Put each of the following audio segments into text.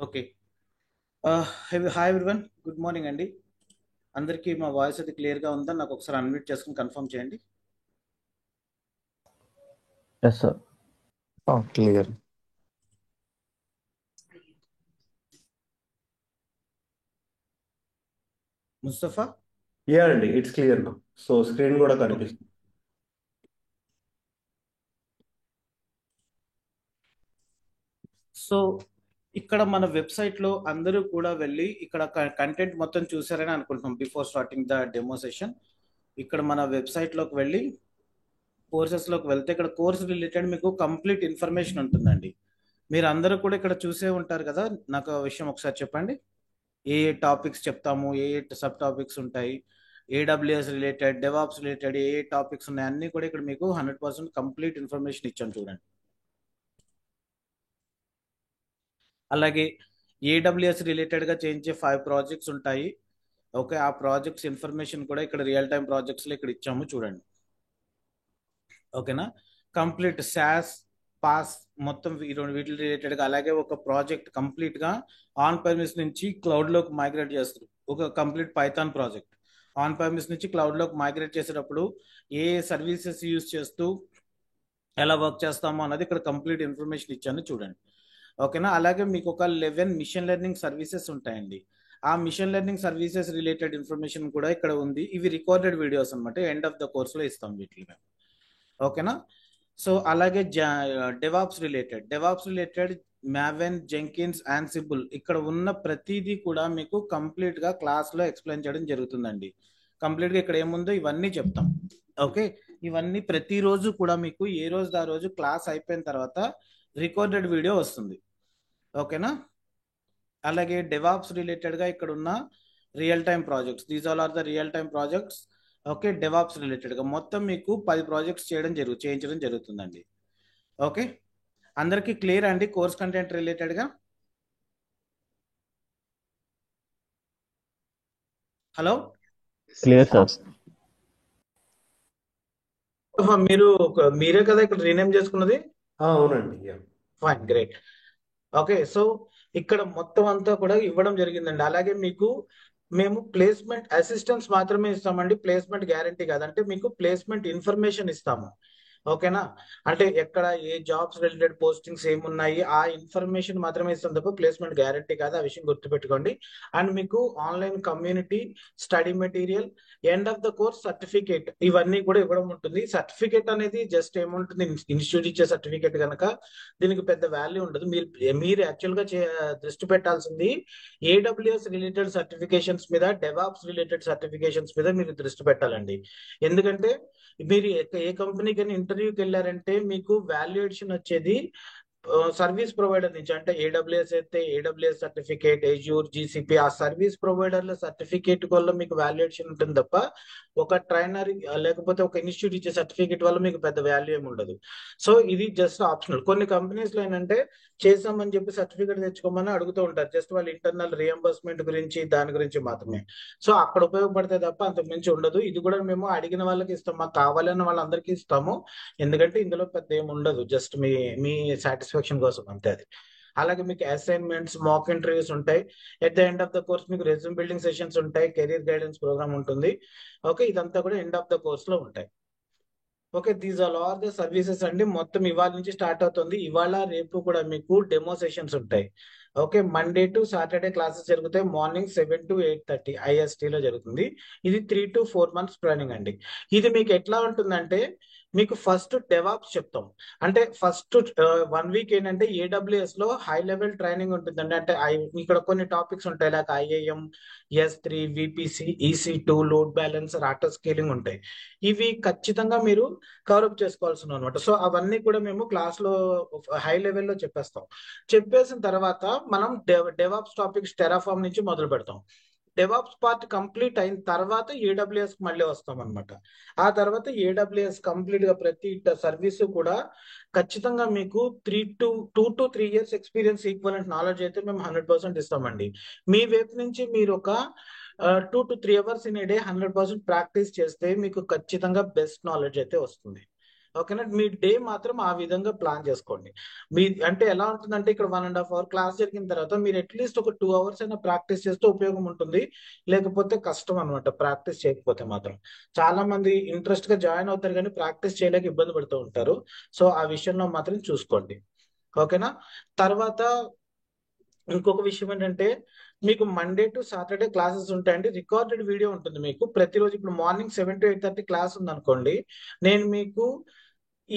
Okay. Hi everyone. Good morning అండి. అందరికీ మా వాయిస్ అది క్లియర్‌గా ఉందా? నాకు ఒకసారి అన్మ్యూట్ చేసుకొని కన్ఫర్మ్ చేయండి. Yes sir. Clear. Mustafa? Yeah అండి, ఇట్స్ క్లియర్ నా. సో స్క్రీన్ కూడా ఓకే. కనిపిస్తుంది. సో ఇక్కడ మన వెబ్సైట్లో అందరూ కూడా వెళ్ళి ఇక్కడ కంటెంట్ మొత్తం చూసారని అనుకుంటున్నాం. Before starting the demo session ఇక్కడ మన వెబ్సైట్లోకి వెళ్ళి కోర్సెస్లోకి వెళ్తే ఇక్కడ కోర్స్ రిలేటెడ్ మీకు కంప్లీట్ ఇన్ఫర్మేషన్ ఉంటుందండి. మీరు అందరూ కూడా ఇక్కడ చూసే ఉంటారు కదా. నాకు ఆ విషయం ఒకసారి చెప్పండి. ఏ ఏ టాపిక్స్ చెప్తాము, ఏ ఏ సబ్ టాపిక్స్ ఉంటాయి, ఏడబ్ల్యూఎస్ రిలేటెడ్, డెవాప్స్ రిలేటెడ్ ఏ ఏ టాపిక్స్ ఉన్నాయి అన్నీ కూడా ఇక్కడ మీకు 100% కంప్లీట్ ఇన్ఫర్మేషన్ ఇచ్చాను చూడండి. అలాగే ఏడబ్ల్యూఎస్ రిలేటెడ్గా చేయించే 5 ప్రాజెక్ట్స్ ఉంటాయి. ఓకే, ఆ ప్రాజెక్ట్స్ ఇన్ఫర్మేషన్ కూడా ఇక్కడ రియల్ టైం ప్రాజెక్ట్స్లో ఇక్కడ ఇచ్చాము చూడండి. ఓకేనా. కంప్లీట్ శాస్ పాస్ మొత్తం ఈ రెండు వీటి రిలేటెడ్గా, అలాగే ఒక ప్రాజెక్ట్ కంప్లీట్గా ఆన్ ప్రెమిస్ నుంచి క్లౌడ్లోకి మైగ్రేట్ చేస్తారు. ఒక complete Python project on premise నుంచి క్లౌడ్లోకి మైగ్రేట్ చేసేటప్పుడు ఏ సర్వీసెస్ యూజ్ చేస్తూ ఎలా వర్క్ చేస్తామో అన్నది ఇక్కడ కంప్లీట్ ఇన్ఫర్మేషన్ ఇచ్చాను చూడండి. ఓకేనా. అలాగే మీకు ఒక 11 మిషన్ లెర్నింగ్ సర్వీసెస్ ఉంటాయండి. ఆ machine learning services related information కూడా ఇక్కడ ఉంది. ఇవి రికార్డెడ్ వీడియోస్ అనమాట. ఎండ్ ఆఫ్ ద కోర్స్లో ఇస్తాం వీటిని మేము. ఓకేనా. సో అలాగే DevOps related Maven, Jenkins, Ansible ఇక్కడ ఉన్న ప్రతిదీ కూడా మీకు కంప్లీట్గా క్లాస్లో ఎక్స్ప్లెయిన్ చేయడం జరుగుతుందండి. కంప్లీట్గా ఇక్కడ ఏముందో ఇవన్నీ చెప్తాం. ఓకే, ఇవన్నీ ప్రతిరోజు కూడా మీకు ఏ రోజు ఆ రోజు క్లాస్ అయిపోయిన తర్వాత రికార్డెడ్ వీడియో వస్తుంది. ఓకేనా. అలాగే డెవాప్స్ రిలేటెడ్గా ఇక్కడ ఉన్న real time projects, these all are the real time projects. Okay, DevOps రిలేటెడ్గా మొత్తం మీకు 10 ప్రాజెక్ట్స్ చేయించడం జరుగుతుందండి. ఓకే, అందరికీ క్లియర్ అండి కోర్స్ కంటెంట్ రిలేటెడ్గా? Hello, clear sir. మీరే కదా ఇక్కడ రీనేమ్ చేసుకున్నది? అవునండి. Yeah. Fine, great. Okay, so ఇక్కడ మొత్తం అంతా కూడా ఇవ్వడం జరిగిందండి. అలాగే మీకు మేము ప్లేస్మెంట్ అసిస్టెన్స్ మాత్రమే ఇస్తామండి. ప్లేస్మెంట్ గ్యారంటీ కాదంటే మీకు ప్లేస్మెంట్ ఇన్ఫర్మేషన్ ఇస్తాము. ఓకేనా. అంటే ఎక్కడ ఏ జాబ్స్ రిలేటెడ్ పోస్టింగ్స్ ఏమున్నాయి ఆ ఇన్ఫర్మేషన్ మాత్రమే ఇస్తాం తప్ప ప్లేస్మెంట్ గ్యారంటీ కాదు. ఆ విషయం గుర్తుపెట్టుకోండి. అండ్ మీకు online community, study material, end of the course certificate ఇవన్నీ కూడా ఇవ్వడం ఉంటుంది. సర్టిఫికేట్ అనేది జస్ట్ ఏముంటుంది, ఇన్స్టిట్యూట్ ఇచ్చే సర్టిఫికేట్ కనుక దీనికి పెద్ద వాల్యూ ఉండదు. మీరు యాక్చువల్ గా దృష్టి పెట్టాల్సింది ఏడబ్ల్యూఎస్ రిలేటెడ్ సర్టిఫికేషన్స్ మీద, డెవాప్స్ రిలేటెడ్ సర్టిఫికేషన్స్ మీద మీరు దృష్టి పెట్టాలండి. ఎందుకంటే మీరు ఏ కంపెనీకైనా ఇంటర్వ్యూకి వెళ్ళారంటే మీకు వాల్యుయేషన్ వచ్చేది సర్వీస్ ప్రొవైడర్ నుంచి. అంటే ఏడబ్ల్యూఎస్ అయితే ఏడబ్ల్యూఎస్ సర్టిఫికేట్, ఎజ్యూర్, జీసీపీ ఆ సర్వీస్ ప్రొవైడర్ల సర్టిఫికేట్ వల్ల మీకు వాల్యుయేషన్ ఉంటుంది తప్ప ఒక ట్రైనర్ లేకపోతే ఒక ఇన్స్టిట్యూట్ ఇచ్చే సర్టిఫికేట్ వల్ల మీకు పెద్ద వాల్యూ ఏమి ఉండదు. సో ఇది జస్ట్ ఆప్షనల్. కొన్ని కంపెనీస్ లో ఏంటంటే చేసామని చెప్పి సర్టిఫికేట్ తెచ్చుకోమని అడుగుతూ ఉంటారు. జస్ట్ వాళ్ళ ఇంటర్నల్ రియంబర్స్మెంట్ గురించి దాని గురించి మాత్రమే. సో అక్కడ ఉపయోగపడితే తప్ప అంతకు మించి ఉండదు. ఇది కూడా మేము అడిగిన వాళ్ళకి ఇస్తాం, మాకు కావాలన్న వాళ్ళందరికీ ఇస్తాము. ఎందుకంటే ఇందులో పెద్ద ఏమి ఉండదు, జస్ట్ మీ మీ సాటిస్ఫాక్షన్ కోసం అంతే అది. అలాగే మీకు అసైన్మెంట్స్, మాక్ ఇంటర్వ్యూస్ ఉంటాయి. At the end of the course మీకు రెజ్యూమ్ బిల్డింగ్ సెషన్స్ ఉంటాయి, కెరీర్ గైడెన్స్ ప్రోగ్రామ్ ఉంటుంది. ఓకే, ఇదంతా కూడా ఎండ్ ఆఫ్ ద కోర్స్ లో ఉంటాయి. Okay, these all are the services అండి. మొత్తం ఇవాళ నుంచి స్టార్ట్ అవుతుంది. ఇవాళ రేపు కూడా మీకు డెమో సెషన్స్ ఉంటాయి. Okay, Monday to Saturday classes జరుగుతాయి. మార్నింగ్ 7 to 8:30 IST లో జరుగుతుంది. ఇది 3 to 4 months ట్రైనింగ్ అండి. ఇది మీకు ఎట్లా ఉంటుందంటే మీకు ఫస్ట్ డెవాప్స్ చెప్తాం. అంటే ఫస్ట్ 1 week ఏంటంటే ఏడబ్ల్యూఎస్ లో హై లెవెల్ ట్రైనింగ్ ఉంటుందండి. అంటే ఇక్కడ కొన్ని టాపిక్స్ ఉంటాయి, like IAM, S3, VPC, EC2, load balancer, auto scaling ఉంటాయి. ఇవి ఖచ్చితంగా మీరు కవరప్ చేసుకోవాల్సిన అనమాట. సో అవన్నీ కూడా మేము క్లాస్ లో హై లెవెల్లో చెప్పేస్తాం. చెప్పేసిన తర్వాత మనం డెవాప్స్ టాపిక్స్ టెరాఫామ్ నుంచి మొదలు పెడతాం. డెవాప్స్ పార్ట్ కంప్లీట్ అయిన తర్వాత ఏడబ్ల్యూఎస్ మళ్ళీ వస్తాం అనమాట. ఆ తర్వాత ఏడబ్ల్యూఎస్ కంప్లీట్ గా ప్రతి సర్వీస్ కూడా ఖచ్చితంగా మీకు 2 to 3 years experience equivalent knowledge అయితే మేము 100% ఇస్తామండి. మీ వైపు నుంచి మీరు ఒక 2 to 3 hours in a day 100% practice చేస్తే మీకు ఖచ్చితంగా బెస్ట్ నాలెడ్జ్ అయితే వస్తుంది. ఓకేనా. మీ డే మాత్రం ఆ విధంగా ప్లాన్ చేసుకోండి. మీ అంటే ఎలా ఉంటుందంటే ఇక్కడ 1.5 hour క్లాస్ జరిగిన తర్వాత మీరు అట్లీస్ట్ ఒక 2 hours అయినా ప్రాక్టీస్ చేస్తే ఉపయోగం ఉంటుంది. లేకపోతే కష్టం అనమాట ప్రాక్టీస్ చేయకపోతే మాత్రం. చాలా మంది ఇంట్రెస్ట్ గా జాయిన్ అవుతారు కానీ ప్రాక్టీస్ చేయలేక ఇబ్బంది పడుతూ ఉంటారు. సో ఆ విషయంలో మాత్రం చూసుకోండి. ఓకేనా. తర్వాత ఇంకొక విషయం ఏంటంటే మీకు మండే టు సాటర్డే క్లాసెస్ ఉంటాయండి. రికార్డెడ్ వీడియో ఉంటుంది మీకు ప్రతిరోజు. ఇప్పుడు మార్నింగ్ 7 to 8:30 క్లాస్ ఉంది అనుకోండి, నేను మీకు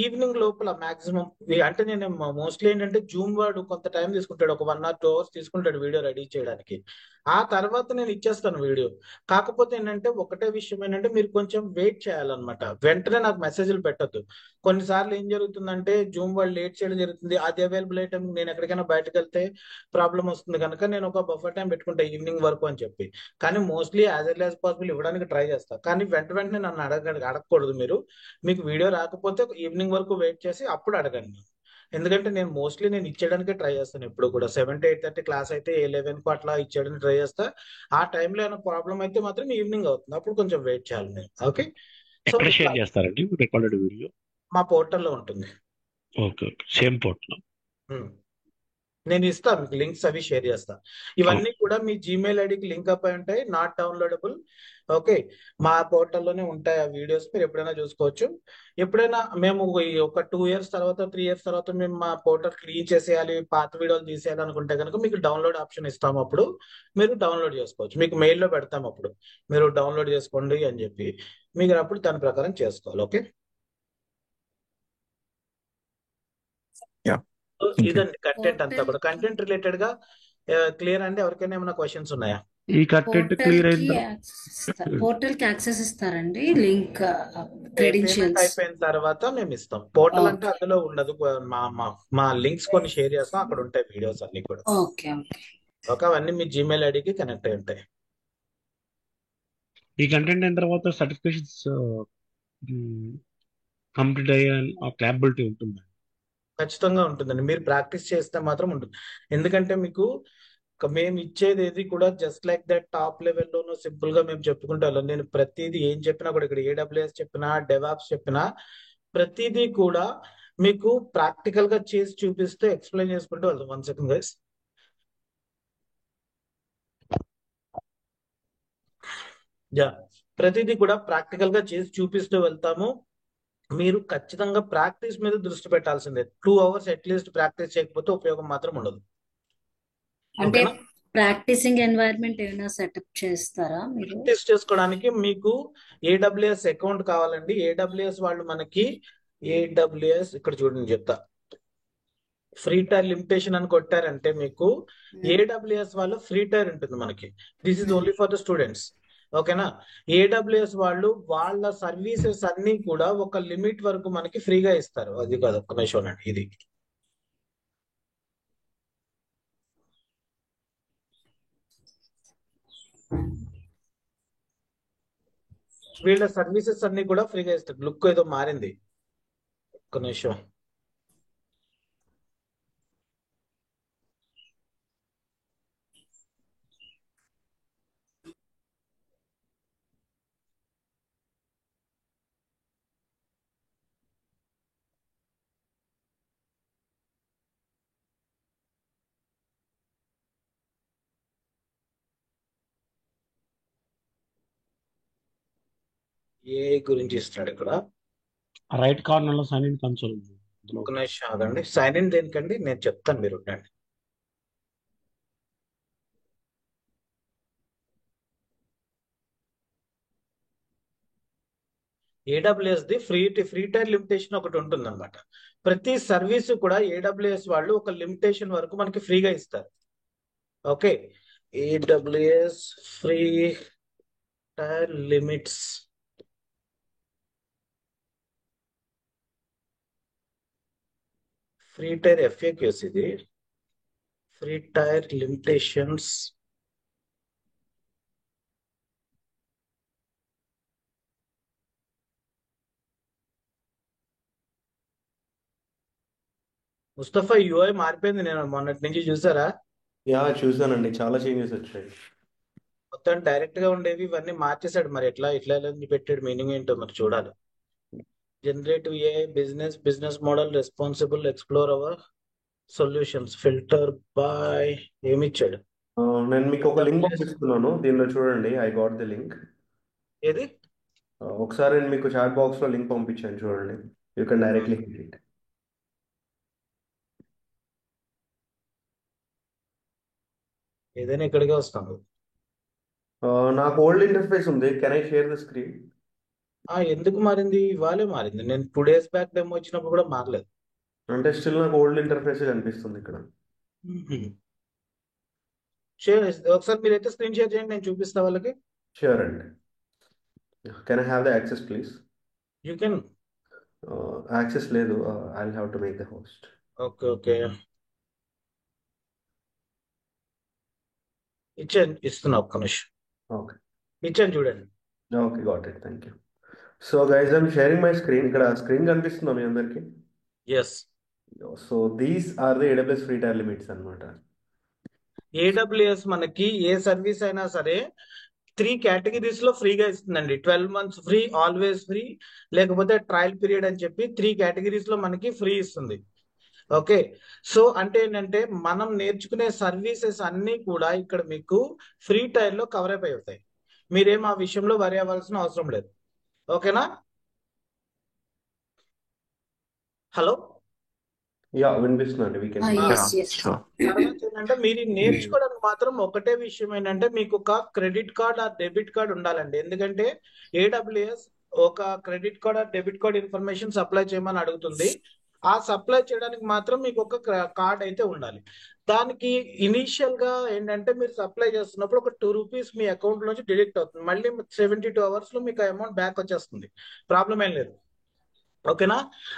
ఈవినింగ్ లోపల మాక్సిమం అంటే నేను మోస్ట్లీ ఏంటంటే జూమ్ వాడు కొంత టైం తీసుకుంటాడు, ఒక 1 or 2 hours తీసుకుంటాడు వీడియో రెడీ చేయడానికి. ఆ తర్వాత నేను ఇచ్చేస్తాను వీడియో. కాకపోతే ఏంటంటే ఒకటే విషయం ఏంటంటే మీరు కొంచెం వెయిట్ చేయాలన్నమాట. వెంటనే నాకు మెసేజ్లు పెట్టద్దు. కొన్నిసార్లు ఏం జరుగుతుందంటే జూమ్ వాళ్ళు లేట్ చేయడం జరుగుతుంది. అది అవైలబుల్ అయ్యే టైం నేను ఎక్కడికైనా బయటకు వెళ్తే ప్రాబ్లం వస్తుంది కనుక నేను ఒక బఫర్ టైం పెట్టుకుంటా ఈవినింగ్ వరకు అని చెప్పి. కానీ mostly as early as possible ఇవ్వడానికి ట్రై చేస్తా. కానీ వెంటనే నన్ను అడగకూడదు మీరు. మీకు వీడియో రాకపోతే ఈవినింగ్ వరకు వెయిట్ చేసి అప్పుడు అడగండి. ఎందుకంటే నేను ఇచ్చేయడానికే ట్రై చేస్తాను ఎప్పుడు కూడా. 7 to 8:30 క్లాస్ అయితే 11 అట్లా ఇచ్చేయడానికి ట్రై చేస్తా. ఆ టైంలో ఏమైనా ప్రాబ్లం అయితే మాత్రం ఈవినింగ్ అవుతుంది, అప్పుడు కొంచెం వెయిట్ చేయాలి నేను. ఓకే. సో ఎక్కడ ఇట్లా షేర్ చేస్తారండి రికార్డెడ్ వీడియో? మా పోర్టల్లో ఉంటుంది. Okay, okay, same portal. Um. నేను ఇస్తా మీకు లింక్స్ అవి షేర్ చేస్తా. ఇవన్నీ కూడా మీ జీమెయిల్ ఐడికి లింక్ అప్ అయి ఉంటాయి, నాట్ డౌన్లోడబుల్. ఓకే. మా పోర్టల్లోనే ఉంటాయి ఆ వీడియోస్, మీరు ఎప్పుడైనా చూసుకోవచ్చు. ఎప్పుడైనా మేము ఈ ఒక 2 years తర్వాత 3 years తర్వాత మేము మా పోర్టల్ క్లీన్ చేసేయాలి, పాత వీడియోలు తీసేయాలి అనుకుంటే కనుక మీకు డౌన్లోడ్ ఆప్షన్ ఇస్తాము. అప్పుడు మీరు డౌన్లోడ్ చేసుకోవచ్చు. మీకు మెయిల్లో పెడతాం, అప్పుడు మీరు డౌన్లోడ్ చేసుకోండి అని చెప్పి మీరు అప్పుడు దాని ప్రకారం చేసుకోవాలి. ఓకే. Yeah. So Okay. ఇదండి కంటెంట్ అంతా పోర్టల్ కూడా. కంటెంట్ రిలేటెడ్ గా క్లియర్ అండి? ఎవరికైనా ఏమైనా క్వశ్చన్స్ ఉన్నాయా? ఈ కంటెంట్ క్లియర్ అయిన పోర్టల్ కి యాక్సెస్ ఇస్తారండి, లింక్ పేమెంట్ క్రెడెన్షియల్స్. అయిపోయిన తర్వాత మేము ఇస్తాం. పోర్టల్ అంటే ఓకే అందులో ఉండదు. మా మా మా లింక్స్ కొన్ని షేర్ చేస్తాం, అక్కడ ఉంటాయి వీడియోస్ అన్ని కూడా. Okay okay. ఓకే. అవన్నీ మీ జీమెయిల్ ఐడికి కనెక్ట్ అయి ఉంటాయి. ఈ కంటెంట్ అయిన తర్వాత సర్టిఫికేషన్స్ కంప్లీట్ అయ్యే క్యాపబిలిటీ ఉంటుంది. ఖచ్చితంగా ఉంటుందండి. మీరు ప్రాక్టీస్ చేస్తే మాత్రం ఉంటుంది. ఎందుకంటే మీకు మేము ఇచ్చేది ఏది కూడా జస్ట్ లైక్ దట్ టాప్ లెవెల్లోనూ సింపుల్ గా మేము చెప్పుకుంటూ వెళ్ళాం. నేను ప్రతిదీ ఏం చెప్పినా కూడా, ఇక్కడ AWS చెప్పినా, డెవాప్స్ చెప్పినా, ప్రతిదీ కూడా మీకు ప్రాక్టికల్ గా చేసి చూపిస్తే ఎక్స్ప్లెయిన్ చేసుకుంటూ వెళ్తాం. 1 second గైస్. యా, ప్రతిదీ కూడా ప్రాక్టికల్ గా చేసి చూపిస్తూ వెళ్తాము. మీరు ఖచ్చితంగా ప్రాక్టీస్ మీద దృష్టి పెట్టాల్సిందే. 2 hours అట్లీస్ట్ ప్రాక్టీస్ చేయకపోతే ఉపయోగం మాత్రం ఉండదు. అంటే ఓకేనా. ప్రాక్టీసింగ్ ఎన్వైరన్మెంట్ ఏమైనా సెటప్ చేస్తారా మీరు? ప్రాక్టీస్ చేసుకోవడానికి మీకు AWS అకౌంట్ కావాలండి. AWS వాళ్ళు మనకి AWS ఇక్కడ చూడండి చెప్తా. ఫ్రీ టైర్ లిమిటేషన్ అని కొట్టారంటే మీకు AWS వాళ్ళు ఫ్రీ టైర్ ఉంటుంది మనకి. This is only for the students. ఓకేనా. AWS వాళ్ళు వాళ్ళ సర్వీసెస్ అన్ని కూడా ఒక లిమిట్ వరకు మనకి ఫ్రీగా ఇస్తారు. అది కాదు, ఒక్క నిమిషం అండి. ఇది వీళ్ళ సర్వీసెస్ అన్ని కూడా ఫ్రీగా ఇస్తారు. లుక్ ఏదో మారింది, ఒక్క నిమిషం. ఏ గురించి ఇస్తున్నాడు ఇక్కడ? రైట్ కార్నర్ లో సైన్ ఇన్ కన్సోల్ ఉంది. ఒక నిమిషం ఆగండి. సైన్ ఇన్ దేనికండి నేను చెప్తాను, మీరు ఉండండి. AWS the free tyre limitation ఒకటి ఉంటుంది అనమాట. ప్రతి సర్వీస్ కూడా AWS వాళ్ళు ఒక లిమిటేషన్ వరకు మనకి ఫ్రీగా ఇస్తారు. Okay. AWS free tier limits. Free tyre FAQs ఇది. Free tyre limitations. Mustafa UI మారిపోయింది, నేను మొన్నటి నుంచి చూసారా? యా, చూసానండి, చాలా చేంజెస్ వచ్చాయి. మొత్తం డైరెక్ట్ గా ఉండేవి ఇవన్నీ మార్చేశాడు. మరి ఎట్లా ఇట్లా ఎలా పెట్టాడు? మీనింగ్ ఏంటో మరి చూడాలి. Generative AI business model responsible explore our solutions filter by ఏమిచ్చాడు నేను మీకు ఒక లింక్ AWS పంపిస్తున్నాను, దీనిలో చూడండి. I got the link. ఏది ఒకసారి నేను మీకు చాట్ బాక్స్లో లింక్ పంపించాను, చూడండి. You can directly hit it. ఏదైనా ఇక్కడికే వస్తాను. నాకు ఓల్డ్ ఇంటర్ఫేస్ ఉంది. Can I share the screen? ఎందుకు మారింది? ఇవాళే మారింది. నేను 2 days బ్యాక్ డెమో వచ్చినప్పుడు కూడా మారలేదు. అంటే స్టిల్ నాకు ఓల్డ్ ఇంటర్ఫేస్ కనిపిస్తుంది ఇక్కడ. షేర్ ఒకసారి మీరైతే స్క్రీన్ షేర్ చేయండి, నేను చూపిస్తా వాళ్ళకి. షూర్ అండి. Can I have the access please? You can. Access లేదు. I will have to make the host. Okay ఇస్తున్నా, ఒక్క నిమిషం ఓకే ఇచ్చాను చూడండి. Okay, got it. Thank you. So guys, I'm sharing my screen. ఇక్కడ స్క్రీన్ కనిపిస్తుందా మీ అందరికి? Yes. So these are the AWS free tier limits అనమాట. AWS మనకి ఏ సర్వీస్ అయినా సరే 3 కేటగిరీస్ లో ఫ్రీగా ఇస్తుందండి. 12 months ఫ్రీ, ఆల్వేస్ ఫ్రీ, లేకపోతే ట్రయల్ పీరియడ్ అని చెప్పి 3 కేటగిరీస్ లో మనకి ఫ్రీ ఇస్తుంది. ఓకే, సో అంటే ఏంటంటే మనం నేర్చుకునే సర్వీసెస్ అన్ని కూడా ఇక్కడ మీకు ఫ్రీ టైర్ లో కవర్ అయిపోయి అవుతాయి. మీరేం ఆ విషయంలో వరి అవ్వాల్సిన అవసరం లేదు. ఓకేనా? హలో, యా, వినిపిస్తుందండి. We can. Yes yes Sure. తర్వాత ఏంటంటే మీరు ఈ నేర్చుకోవడానికి మాత్రం ఒకటే విషయం ఏంటంటే మీకు ఒక క్రెడిట్ కార్డ్ ఆ డెబిట్ కార్డ్ ఉండాలండి. ఎందుకంటే AWS ఒక క్రెడిట్ కార్డ్ ఆ డెబిట్ కార్డ్ ఇన్ఫర్మేషన్ సప్లై చేయమని అడుగుతుంది. ఆ సప్లై చేయడానికి మాత్రం మీకు ఒక కార్డ్ అయితే ఉండాలి. దానికి ఇనీషియల్ గా ఏంటంటే మీరు సప్లై చేస్తున్నప్పుడు ఒక ₹2 మీ అకౌంట్ నుంచి డిడక్ట్ అవుతుంది. మళ్ళీ 72 hours లో మీకు అమౌంట్ బ్యాక్ వచ్చేస్తుంది. ప్రాబ్లం ఏం లేదు. ఓకేనా?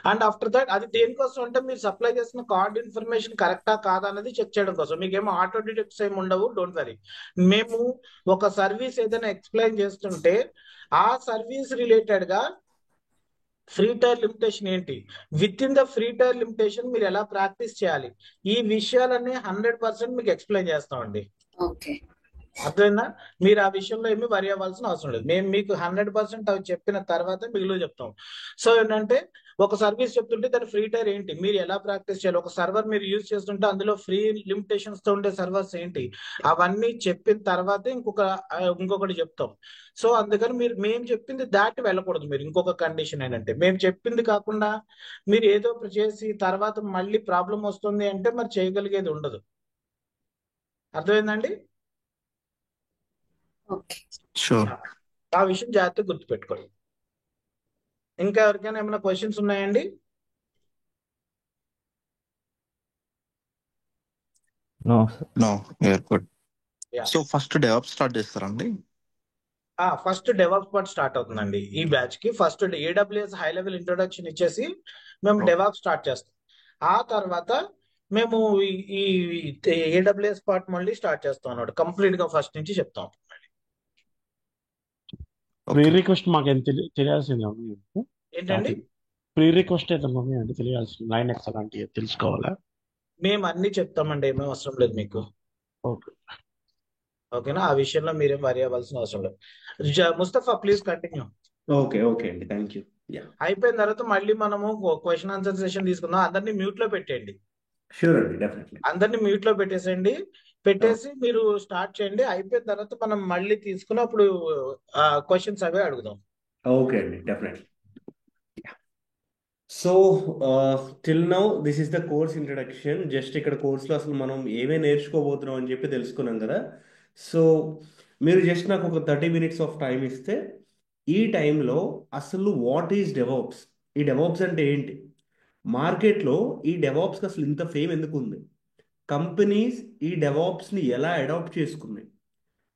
అండ్ ఆఫ్టర్ దట్ అది దేనికోసం అంటే మీరు సప్లై చేసిన కార్డ్ ఇన్ఫర్మేషన్ కరెక్టా కాదా అనేది చెక్ చేయడం కోసం. మీకేమో ఆటో డిటెక్ట్స్ ఏమి ఉండవు, డోంట్ వరీ. మేము ఒక సర్వీస్ ఏదైనా ఎక్స్ప్లెయిన్ చేస్తుంటే ఆ సర్వీస్ రిలేటెడ్ గా ఫ్రీ టైర్ లిమిటేషన్ ఏంటి, with in the free tyre limitation మీరు ఎలా ప్రాక్టీస్ చేయాలి, ఈ విషయాలన్నీ 100% మీకు ఎక్స్ప్లెయిన్ చేస్తామండి. ఓకే అర్థమైందా? మీరు ఆ విషయంలో ఏమి వరి అవ్వాల్సిన అవసరం లేదు. మేము మీకు 100% అవి చెప్పిన తర్వాత మిగిలిన చెప్తాం. సో ఏంటంటే ఒక సర్వీస్ చెప్తుంటే దాని ఫ్రీ టైర్ ఏంటి, మీరు ఎలా ప్రాక్టీస్ చేయాలి, ఒక సర్వర్ మీరు యూజ్ చేస్తుంటే అందులో ఫ్రీ లిమిటేషన్స్ తో ఉండే సర్వర్స్ ఏంటి, అవన్నీ చెప్పిన తర్వాత ఇంకొకటి చెప్తాం. సో అందుకని మేము చెప్పింది దాటి వెళ్ళకూడదు. మీరు ఇంకొక కండిషన్ ఏంటంటే మేము చెప్పింది కాకుండా మీరు ఏదో ఒకటి చేసి తర్వాత మళ్ళీ ప్రాబ్లం వస్తుంది అంటే మరి చేయగలిగేది ఉండదు. అర్థమైందండి? Okay Sure. ఆ విషయం జాగ్రత్తగా గుర్తుపెట్టుకోండి. ఇంకా ఎవరికైనా ఏమైనా క్వశ్చన్స్ ఉన్నాయండి? No, no, we're good. Yeah. So first DevOps start చేస్తారండి? ఫస్ట్ డెవాప్స్ పార్ట్ స్టార్ట్ అవుతుందండి ఈ బ్యాచ్ కి. First AWS high level introduction ఇచ్చేసి మేము Okay. డెవాప్స్ స్టార్ట్ చేస్తాం. ఆ తర్వాత మేము ఈ AWS పార్ట్ మళ్ళీ స్టార్ట్ చేస్తాం అన్నమాట. కంప్లీట్ గా ఫస్ట్ నుంచి చెప్తాం. Pre Okay. రిక్వెస్ట్ మాకు ఏం తెలియాల్సింది ఏంటండి? ప్రీ రిక్వెస్ట్ ఏదైనా ఉంది అంటే తెలియాల్సింది, Linux అలాంటివి తెలుసుకోవాలా? మేము అన్ని చెప్తామండి, ఏమేమి అవసరం లేదు మీకు. ఓకే ఓకేనా? ఆ విషయంలో మీరేం వరి అవ్వాల్సిన అవసరం లేదు. Mustafa please continue. ఓకే అండి, థ్యాంక్ యూ. యా, అయిపోయిన తర్వాత మళ్ళీ మనము క్వశ్చన్ ఆన్సర్ సెషన్ తీసుకుందాం. అందరినీ మ్యూట్ లో పెట్టేయండి. షూర్ అండి, డెఫినెట్లీ. అందరినీ మ్యూట్ లో పెట్టేసి మీరు స్టార్ట్ చేయండి. అయిపోయిన తర్వాత మనం మళ్ళీ తీసుకుని అప్పుడు క్వశ్చన్స్ అవే అడుగుదాం. ఓకే అండి, definitely. So till now this is the course introduction. Just ఇక్కడ కోర్సులో అసలు మనం ఏమేమి నేర్చుకోబోతున్నాం అని చెప్పి తెలుసుకున్నాం కదా. సో మీరు జస్ట్ నాకు ఒక 30 minutes ఆఫ్ టైం ఇస్తే, ఈ టైంలో అసలు వాట్ ఈజ్ డెవాప్స్, ఈ డెవాప్స్ అంటే ఏంటి, మార్కెట్లో ఈ డెవాప్స్కి అసలు ఇంత ఫేమ్ ఎందుకు ఉంది, కంపెనీస్ ఈ డెవాప్స్ని ఎలా అడాప్ట్ చేసుకున్నాయి,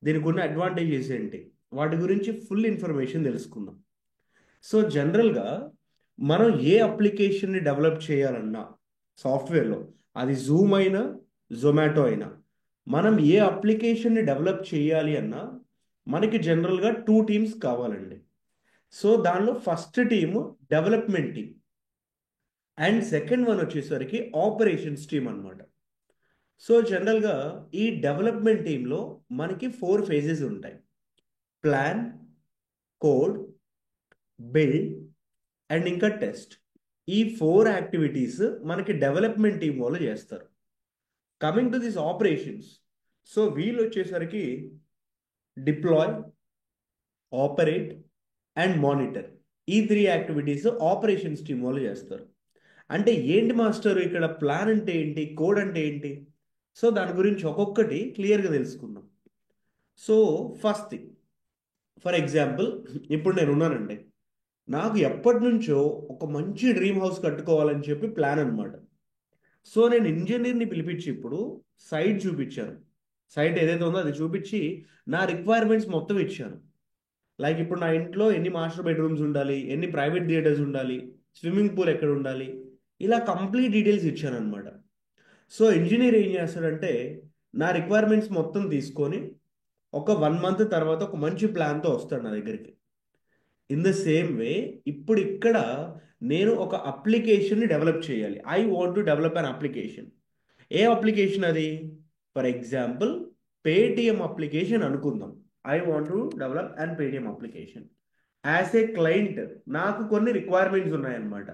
దీనికి ఉన్న అడ్వాంటేజెస్ ఏంటి, వాటి గురించి ఫుల్ ఇన్ఫర్మేషన్ తెలుసుకుందాం. సో జనరల్గా మనం ఏ అప్లికేషన్ని డెవలప్ చేయాలన్నా సాఫ్ట్వేర్లో, అది జూమ్ అయినా జొమాటో అయినా, మనం ఏ అప్లికేషన్ని డెవలప్ చేయాలి అన్నా మనకి జనరల్గా 2 teams కావాలండి. సో దానిలో first team development team and second one వచ్చేసరికి ఆపరేషన్స్ టీమ్ అనమాట. సో జనరల్గా ఈ డెవలప్మెంట్ టీంలో మనకి 4 phases ఉంటాయి: ప్లాన్, కోడ్, బిల్డ్ అండ్ ఇంకా టెస్ట్. ఈ 4 యాక్టివిటీస్ మనకి డెవలప్మెంట్ టీం వాళ్ళు చేస్తారు. Coming to this operations, so వీళ్ళు వచ్చేసరికి డిప్లాయ్, ఆపరేట్ అండ్ మానిటర్, ఈ 3 యాక్టివిటీస్ ఆపరేషన్స్ టీం వాళ్ళు చేస్తారు. అంటే ఏంటి మాస్టర్ ఇక్కడ ప్లాన్ అంటే ఏంటి, కోడ్ అంటే ఏంటి? సో దాని గురించి ఒక్కొక్కటి క్లియర్గా తెలుసుకుందాం. So first thing, for example ఇప్పుడు నేను ఉన్నానండి, నాకు ఎప్పటి నుంచో ఒక మంచి డ్రీమ్ హౌస్ కట్టుకోవాలని చెప్పి ప్లాన్ అనమాట. సో నేను ఇంజనీర్ని పిలిపించి ఇప్పుడు సైట్ చూపించాను. సైట్ ఏదైతే ఉందో అది చూపించి నా రిక్వైర్మెంట్స్ మొత్తం ఇచ్చాను. లైక్ ఇప్పుడు నా ఇంట్లో ఎన్ని మాస్టర్ బెడ్రూమ్స్ ఉండాలి, ఎన్ని ప్రైవేట్ థియేటర్స్ ఉండాలి, స్విమ్మింగ్ పూల్ ఎక్కడ ఉండాలి, ఇలా కంప్లీట్ డీటెయిల్స్ ఇచ్చాను అనమాట. సో ఇంజనీర్ ఏం చేస్తాడంటే నా రిక్వైర్మెంట్స్ మొత్తం తీసుకొని ఒక 1 మంత్ తర్వాత ఒక మంచి ప్లాన్తో వస్తాడు నా దగ్గరికి. ఇన్ ద సేమ్ వే ఇప్పుడు ఇక్కడ నేను ఒక అప్లికేషన్ని డెవలప్ చేయాలి. I want to develop an application. A application అది? ఫర్ ఎగ్జాంపుల్ పేటిఎం అప్లికేషన్ అనుకుందాం. I want to develop and Paytm application. As a client నాకు కొన్ని రిక్వైర్మెంట్స్ ఉన్నాయన్నమాట.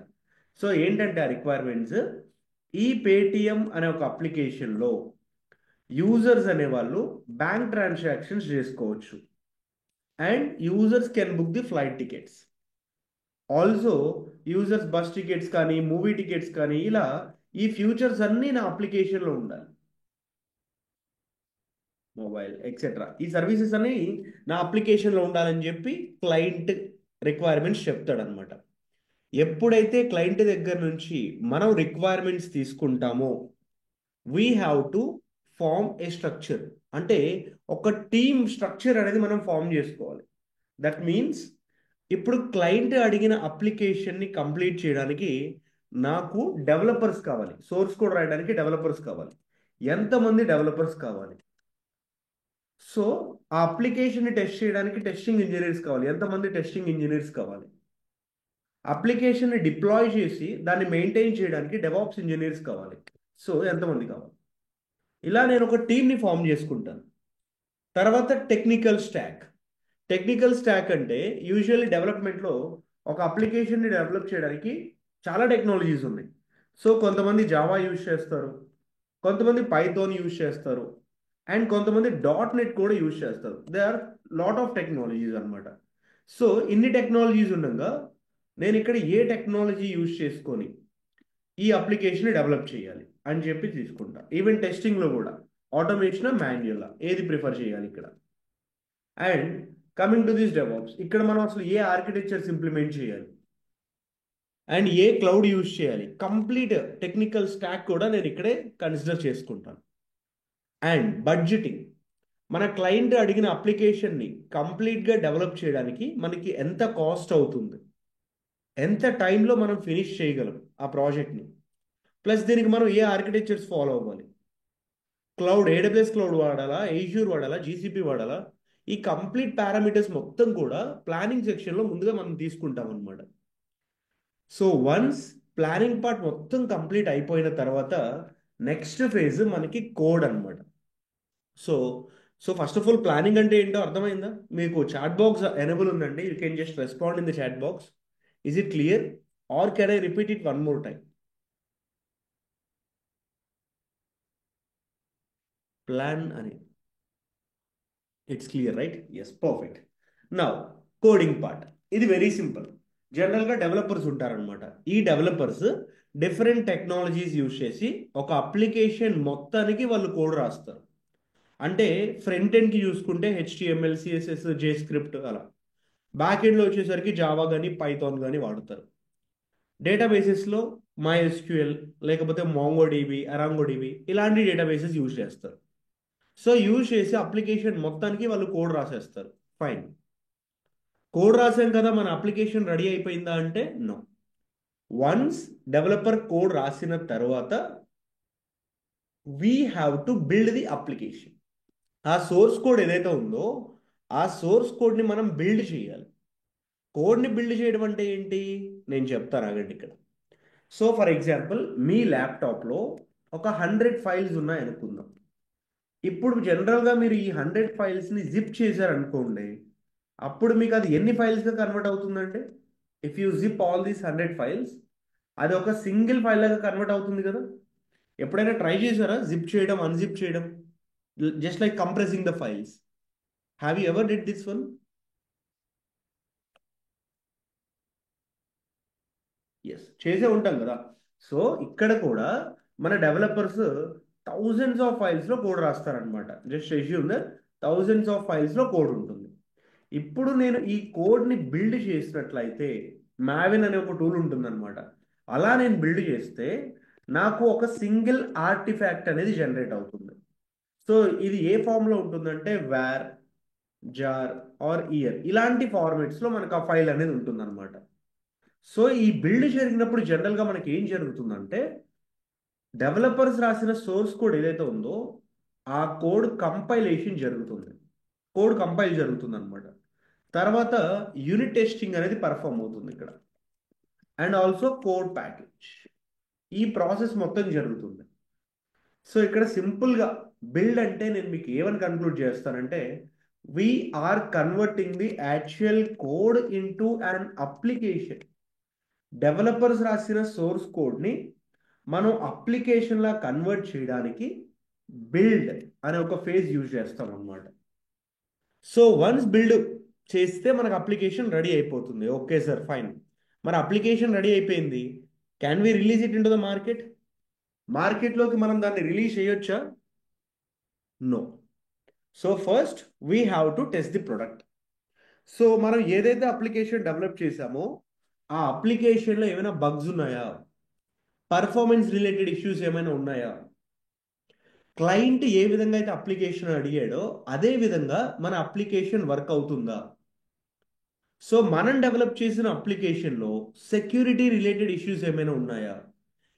సో ఏంటంటే ఆ రిక్వైర్మెంట్స్, ఈ పేటిఎం అనే ఒక అప్లికేషన్లో యూజర్స్ అనేవాళ్ళు బ్యాంక్ ట్రాన్సాక్షన్స్ చేసుకోవచ్చు and users can book the flight tickets. Also users bus tickets కానీ మూవీ టికెట్స్ కానీ ఇలా ఈ ఫ్యూచర్స్ అన్నీ నా అప్లికేషన్లో ఉండాలి. మొబైల్ ఎక్సెట్రా ఈ సర్వీసెస్ అన్ని నా అప్లికేషన్లో ఉండాలని చెప్పి క్లయింట్ రిక్వైర్మెంట్స్ చెప్తాడనమాట. ఎప్పుడైతే క్లయింట్ దగ్గర నుంచి మనం రిక్వైర్మెంట్స్ తీసుకుంటామో we have to form a structure. అంటే ఒక టీమ్ స్ట్రక్చర్ అనేది మనం ఫామ్ చేసుకోవాలి. దట్ మీన్స్ ఇప్పుడు క్లయింట్ అడిగిన అప్లికేషన్ని కంప్లీట్ చేయడానికి నాకు డెవలపర్స్ కావాలి, సోర్స్ కోడ్ రాయడానికి డెవలపర్స్ కావాలి. ఎంతమంది డెవలపర్స్ కావాలి? సో ఆ అప్లికేషన్ని టెస్ట్ చేయడానికి టెస్టింగ్ ఇంజనీర్స్ కావాలి. ఎంతమంది టెస్టింగ్ ఇంజనీర్స్ కావాలి? అప్లికేషన్ని డిప్లాయ్ చేసి దాన్ని మెయింటైన్ చేయడానికి డెవాప్స్ ఇంజనీర్స్ కావాలి. సో ఎంతమంది కావాలి? ఇలా నేను ఒక టీమ్ని ఫామ్ చేసుకుంటాను. తర్వాత టెక్నికల్ స్టాక్. టెక్నికల్ స్టాక్ అంటే యూజువల్లీ డెవలప్మెంట్లో ఒక అప్లికేషన్ని డెవలప్ చేయడానికి చాలా టెక్నాలజీస్ ఉన్నాయి. సో కొంతమంది జావా యూజ్ చేస్తారు, కొంతమంది పైథాన్ యూజ్ చేస్తారు అండ్ కొంతమంది .NET కూడా యూజ్ చేస్తారు. They are lot of technologies అనమాట. సో ఇన్ని టెక్నాలజీస్ ఉండగా నేను ఇక్కడ ఏ టెక్నాలజీ యూజ్ చేసుకొని ఈ అప్లికేషన్ డెవలప్ చేయాలి అని చెప్పి తీసుకుంటా. ఈవెన్ టెస్టింగ్లో కూడా ఆటోమేషన్ మాన్యువల్ ఏది ప్రిఫర్ చేయాలి ఇక్కడ. And coming to this DevOps, ఇక్కడ మనం అసలు ఏ ఆర్కిటెక్చర్స్ ఇంప్లిమెంట్ చేయాలి అండ్ ఏ క్లౌడ్ యూజ్ చేయాలి, కంప్లీట్ టెక్నికల్ స్టాక్ కూడా నేను ఇక్కడే కన్సిడర్ చేసుకుంటాను. అండ్ బడ్జెటింగ్, మన క్లయింట్ అడిగిన అప్లికేషన్ని కంప్లీట్గా డెవలప్ చేయడానికి మనకి ఎంత కాస్ట్ అవుతుంది, ఎంత టైంలో మనం ఫినిష్ చేయగలం ఆ ప్రాజెక్ట్ని, ప్లస్ దీనికి మనం ఏ ఆర్కిటెక్చర్స్ ఫాలో అవ్వాలి, క్లౌడ్ AWS క్లౌడ్ వాడాలా, ఏజ్యూర్ వాడాలా, GCP వాడాలా, ఈ కంప్లీట్ పారామీటర్స్ మొత్తం కూడా ప్లానింగ్ సెక్షన్లో ముందుగా మనం తీసుకుంటాం అనమాట. సో వన్స్ ప్లానింగ్ పార్ట్ మొత్తం కంప్లీట్ అయిపోయిన తర్వాత నెక్స్ట్ ఫేజ్ మనకి కోడ్ అనమాట. So first of all planning అంటే ఏంటో అర్థమైందా మీకు? చాట్ బాక్స్ ఎనేబుల్ ఉందండి. You can just respond in the chat box. Is it clear or can I repeat it one more time? Plan అని it's clear right? Yes, perfect. Now coding part, ఇది very simple. జనరల్గా developers ఉంటారనమాట. ఈ developers different technologies use చేసి ఒక application మొత్తానికి వాళ్ళు code రాస్తారు. అంటే ఫ్రంట్ ఎండ్కి చూసుకుంటే HTML, CSS, JavaScript అలా. బ్యాక్ ఎండ్లో వచ్చేసరికి జావా కానీ పైథాన్ కానీ వాడతారు. డేటాబేసెస్లో MySQL లేకపోతే MongoDB, ArongoDB ఇలాంటి డేటాబేసెస్ యూజ్ చేస్తారు. సో యూజ్ చేసి అప్లికేషన్ మొత్తానికి వాళ్ళు కోడ్ రాసేస్తారు. ఫైన్, కోడ్ రాసాం కదా, మన అప్లికేషన్ రెడీ అయిపోయిందా అంటే నో. వన్స్ డెవలపర్ కోడ్ రాసిన తర్వాత we have to build the application. ఆ సోర్స్ కోడ్ ఏదైతే ఉందో ఆ సోర్స్ కోడ్ని మనం బిల్డ్ చేయాలి. కోడ్ని బిల్డ్ చేయడం అంటే ఏంటి నేను చెప్తాను, ఆగండి ఇక్కడ. సో ఫర్ ఎగ్జాంపుల్ మీ ల్యాప్టాప్లో ఒక 100 ఫైల్స్ ఉన్నాయి అనుకుందాం. ఇప్పుడు జనరల్గా మీరు ఈ 100 ఫైల్స్ని జిప్ చేశారనుకోండి, అప్పుడు మీకు అది ఎన్ని ఫైల్స్గా కన్వర్ట్ అవుతుందంటే if you zip all these 100 files, అది ఒక సింగిల్ ఫైల్ లాగా కన్వర్ట్ అవుతుంది కదా. ఎప్పుడైనా ట్రై చేశారా జిప్ చేయడం, అన్జిప్ చేయడం? Just like compressing the files. Have you ever did this one? Yes, చేసే ఉంటాం కదా. సో ఇక్కడ కూడా మన డెవలపర్స్ థౌజండ్స్ ఆఫ్ ఫైల్స్లో కోడ్ రాస్తారనమాట. Just assume that thousands of ఫైల్స్లో కోడ్ ఉంటుంది. ఇప్పుడు నేను ఈ కోడ్ని బిల్డ్ చేసినట్లయితే, మావిన్ అనే ఒక టూల్ ఉంటుందన్నమాట. అలా నేను బిల్డ్ చేస్తే నాకు ఒక సింగిల్ ఆర్టిఫాక్ట్ అనేది జనరేట్ అవుతుంది. సో ఇది ఏ ఫామ్లో ఉంటుందంటే వేర్, జార్ ఆర్ ఇయర్ ఇలాంటి ఫార్మేట్స్లో మనకు ఆ ఫైల్ అనేది ఉంటుందన్నమాట. సో ఈ బిల్డ్ జరిగినప్పుడు జనరల్గా మనకి ఏం జరుగుతుందంటే, డెవలపర్స్ రాసిన సోర్స్ కోడ్ ఏదైతే ఉందో ఆ కోడ్ కంపైలేషన్ జరుగుతుంది, కోడ్ కంపైల్ జరుగుతుంది అనమాట. తర్వాత యూనిట్ టెస్టింగ్ అనేది పర్ఫామ్ అవుతుంది ఇక్కడ, అండ్ ఆల్సో కోడ్ ప్యాకేజ్. ఈ ప్రాసెస్ మొత్తం జరుగుతుంది. సో ఇక్కడ సింపుల్గా బిల్డ్ అంటే నేను మీకు ఏమని కన్క్లూడ్ చేస్తానంటే, we are converting the actual code into an application. Developers రాసిన సోర్స్ కోడ్ని మనం అప్లికేషన్లా కన్వర్ట్ చేయడానికి బిల్డ్ అనే ఒక ఫేజ్ యూజ్ చేస్తాం అన్నమాట. సో వన్స్ బిల్డ్ చేస్తే మనకు అప్లికేషన్ రెడీ అయిపోతుంది. ఓకే సార్, ఫైన్, మన అప్లికేషన్ రెడీ అయిపోయింది. Can we release it into the market? మార్కెట్లోకి మనం దాన్ని రిలీజ్ చేయొచ్చా? No. So first we have to test the product. So మనం ఏదైతే అప్లికేషన్ డెవలప్ చేసామో ఆ అప్లికేషన్లో ఏమైనా బగ్స్ ఉన్నాయా, పర్ఫార్మెన్స్ రిలేటెడ్ ఇష్యూస్ ఏమైనా ఉన్నాయా, క్లయింట్ ఏ విధంగా అయితే అప్లికేషన్ అడిగాడో అదే విధంగా మన అప్లికేషన్ వర్క్ అవుతుందా. సో మనం డెవలప్ చేసిన అప్లికేషన్లో సెక్యూరిటీ రిలేటెడ్ ఇష్యూస్ ఏమైనా ఉన్నాయా,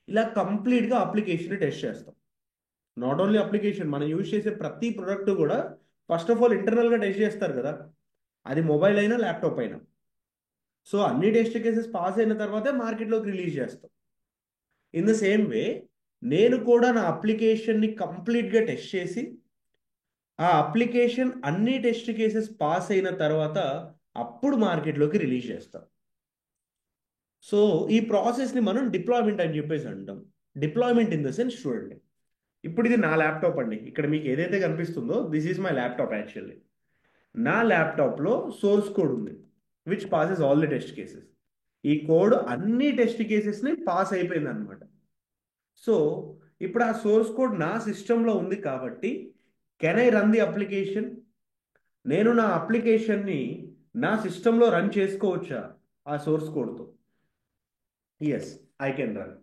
ఇలా కంప్లీట్గా అప్లికేషన్ టెస్ట్ చేస్తాం. నాట్ ఓన్లీ అప్లికేషన్, మనం యూజ్ చేసే ప్రతి ప్రొడక్ట్ కూడా ఫస్ట్ ఆఫ్ ఆల్ ఇంటర్నల్గా టెస్ట్ చేస్తారు కదా, అది మొబైల్ అయినా ల్యాప్టాప్ అయినా. సో అన్ని టెస్ట్ కేసెస్ పాస్ అయిన తర్వాతే మార్కెట్లోకి రిలీజ్ చేస్తాం. ఇన్ ద సేమ్ వే నేను కూడా నా అప్లికేషన్ని కంప్లీట్గా టెస్ట్ చేసి ఆ అప్లికేషన్ అన్ని టెస్ట్ కేసెస్ పాస్ అయిన తర్వాత అప్పుడు మార్కెట్లోకి రిలీజ్ చేస్తాం. సో ఈ ప్రాసెస్ని మనం డిప్లాయ్మెంట్ అని చెప్పేసి అంటాం. డిప్లాయ్మెంట్ ఇన్ ద సెన్స్ చూడండి, ఇప్పుడు ఇది నా ల్యాప్టాప్ అండి. ఇక్కడ మీకు ఏదైతే కనిపిస్తుందో this is my laptop actually. నా ల్యాప్టాప్లో సోర్స్ కోడ్ ఉంది which passes all the test cases. ఈ కోడ్ అన్ని టెస్ట్ కేసెస్ని పాస్ అయిపోయింది అనమాట. సో ఇప్పుడు ఆ సోర్స్ కోడ్ నా సిస్టంలో ఉంది కాబట్టి can I run the application? నేను నా అప్లికేషన్ని నా సిస్టంలో రన్ చేసుకోవచ్చా ఆ సోర్స్ కోడ్తో? Yes, I can run.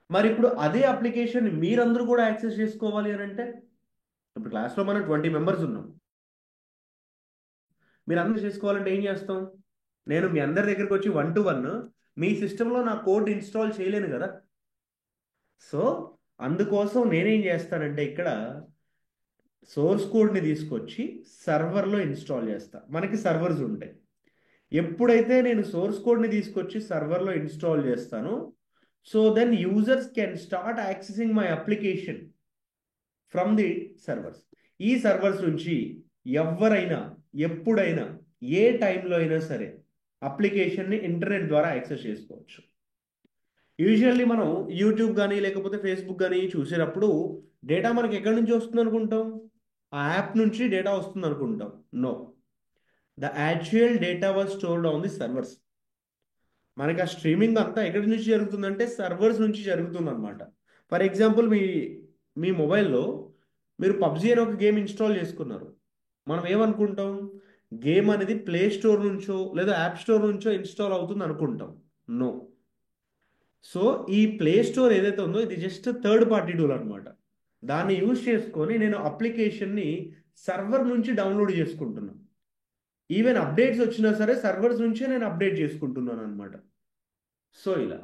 మరి ఇప్పుడు అదే అప్లికేషన్ మీరందరూ కూడా యాక్సెస్ చేసుకోవాలి అని అంటే, ఇప్పుడు క్లాస్లో మనం 20 మెంబర్స్ ఉన్నాం, మీరు అందరూ చేసుకోవాలంటే ఏం చేస్తాం? నేను మీ అందరి దగ్గరికి వచ్చి 1 to 1 మీ సిస్టంలో నా కోడ్ ఇన్స్టాల్ చేయలేను కదా. సో అందుకోసం నేనేం చేస్తానంటే ఇక్కడ సోర్స్ కోడ్ని తీసుకొచ్చి సర్వర్లో ఇన్స్టాల్ చేస్తా. మనకి సర్వర్స్ ఉంటాయి. ఎప్పుడైతే నేను సోర్స్ కోడ్ని తీసుకొచ్చి సర్వర్లో ఇన్స్టాల్ చేస్తానో, so then users can start accessing my application from the servers. ఈ సర్వర్స్ నుంచి ఎవరైనా ఎప్పుడైనా ఏ టైంలో అయినా సరే అప్లికేషన్ని ఇంటర్నెట్ ద్వారా యాక్సెస్ చేసుకోవచ్చు. యూజువల్లీ మనం యూట్యూబ్ కానీ లేకపోతే ఫేస్బుక్ కానీ చూసేటప్పుడు డేటా మనకి ఎక్కడి నుంచి వస్తుంది అనుకుంటాం? ఆ యాప్ నుంచి డేటా వస్తుంది అనుకుంటాం. No, the actual data was stored on the servers. మనకి ఆ స్ట్రీమింగ్ అంతా ఎక్కడి నుంచి జరుగుతుందంటే సర్వర్స్ నుంచి జరుగుతుంది అనమాట. ఫర్ ఎగ్జాంపుల్ మీ మొబైల్లో మీరు పబ్జీ అనే ఒక గేమ్ ఇన్స్టాల్ చేసుకున్నారు. మనం ఏమనుకుంటాం? గేమ్ అనేది ప్లే స్టోర్ నుంచో లేదా యాప్ స్టోర్ నుంచో ఇన్స్టాల్ అవుతుంది అనుకుంటాం. నో. సో ఈ ప్లే స్టోర్ ఏదైతే ఉందో ఇది జస్ట్ థర్డ్ పార్టీ టూల్ అనమాట. దాన్ని యూజ్ చేసుకొని నేను అప్లికేషన్ని సర్వర్ నుంచి డౌన్లోడ్ చేసుకుంటున్నాను. ఈవెన్ అప్డేట్స్ వచ్చినా సరే సర్వర్స్ నుంచే నేను అప్డేట్ చేసుకుంటున్నాను అనమాట. సో ఇలా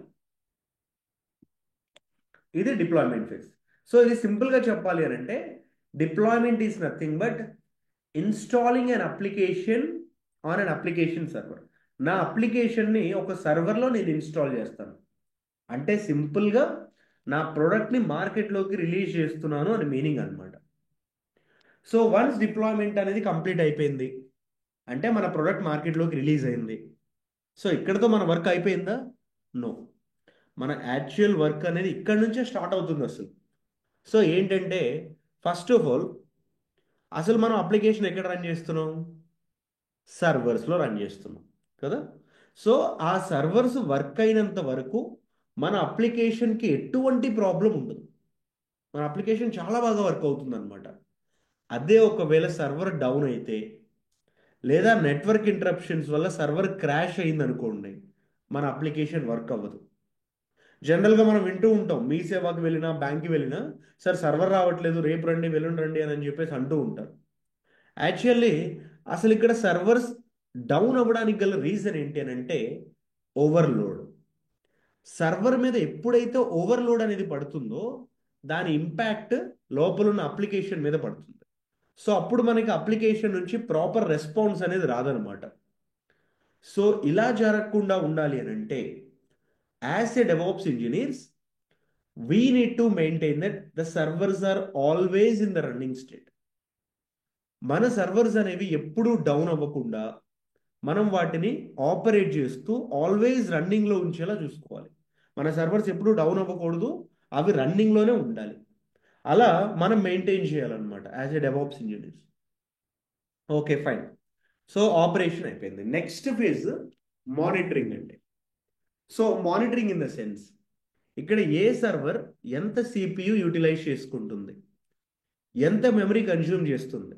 ఇది డిప్లాయ్మెంట్ ఫేజ్. సో ఇది సింపుల్గా చెప్పాలి అని అంటే, deployment is nothing but installing an application on an application server. నా అప్లికేషన్ని ఒక సర్వర్లో నేను ఇన్స్టాల్ చేస్తాను అంటే సింపుల్గా నా ప్రోడక్ట్ని మార్కెట్లోకి రిలీజ్ చేస్తున్నాను అని మీనింగ్ అనమాట. సో వన్స్ డిప్లాయ్మెంట్ అనేది కంప్లీట్ అయిపోయింది అంటే మన ప్రోడక్ట్ మార్కెట్లోకి రిలీజ్ అయింది. సో ఇక్కడతో మన వర్క్ అయిపోయిందా? నో. మన యాక్చువల్ వర్క్ అనేది ఇక్కడ నుంచే స్టార్ట్ అవుతుంది అసలు. సో ఏంటంటే ఫస్ట్ ఆఫ్ ఆల్ అసలు మనం అప్లికేషన్ ఎక్కడ రన్ చేస్తున్నాం? సర్వర్స్లో రన్ చేస్తున్నాం కదా. సో ఆ సర్వర్స్ వర్క్ అయినంత వరకు మన అప్లికేషన్కి ఎటువంటి ప్రాబ్లం ఉండదు. మన అప్లికేషన్ చాలా బాగా వర్క్ అవుతుంది అనమాట. అదే ఒకవేళ సర్వర్ డౌన్ అయితే లేదా నెట్వర్క్ ఇంటరప్షన్స్ వల్ల సర్వర్ క్రాష్ అయింది అనుకోండి, మన అప్లికేషన్ వర్క్ అవ్వదు. జనరల్గా మనం వింటూ ఉంటాం, మీ సేవకి వెళ్ళినా బ్యాంక్కి వెళ్ళినా సార్ సర్వర్ రావట్లేదు, రేపు రండి వెల్లుండి రండి అని చెప్పేసి అంటూ ఉంటారు. యాక్చువల్లీ అసలు ఇక్కడ సర్వర్స్ డౌన్ అవ్వడానికి గల రీజన్ ఏంటి అని అంటే ఓవర్లోడ్. సర్వర్ మీద ఎప్పుడైతే ఓవర్లోడ్ అనేది పడుతుందో దాని ఇంపాక్ట్ లోపలున్న అప్లికేషన్ మీద పడుతుంది. సో అప్పుడు మనకి అప్లికేషన్ నుంచి ప్రాపర్ రెస్పాన్స్ అనేది రాదనమాట. సో ఇలా జరగకుండా ఉండాలి అని అంటే as a DevOps engineers we need to maintain that the servers are always in the running state. మన సర్వర్స్ అనేవి ఎప్పుడూ డౌన్ అవ్వకుండా మనం వాటిని ఆపరేట్ చేస్తూ ఆల్వేస్ రన్నింగ్లో ఉంచేలా చూసుకోవాలి. మన సర్వర్స్ ఎప్పుడూ డౌన్ అవ్వకూడదు, అవి రన్నింగ్లోనే ఉండాలి. అలా మనం మెయింటైన్ చేయాలన్నమాట as a DevOps engineers. Okay fine. So operation అయిపోయింది. నెక్స్ట్ ఫేజ్ మానిటరింగ్ అండి. So monitoring in the sense ఇక్కడ ఏ సర్వర్ ఎంత సిపియు యూటిలైజ్ చేసుకుంటుంది, ఎంత మెమరీ కన్జ్యూమ్ చేస్తుంది,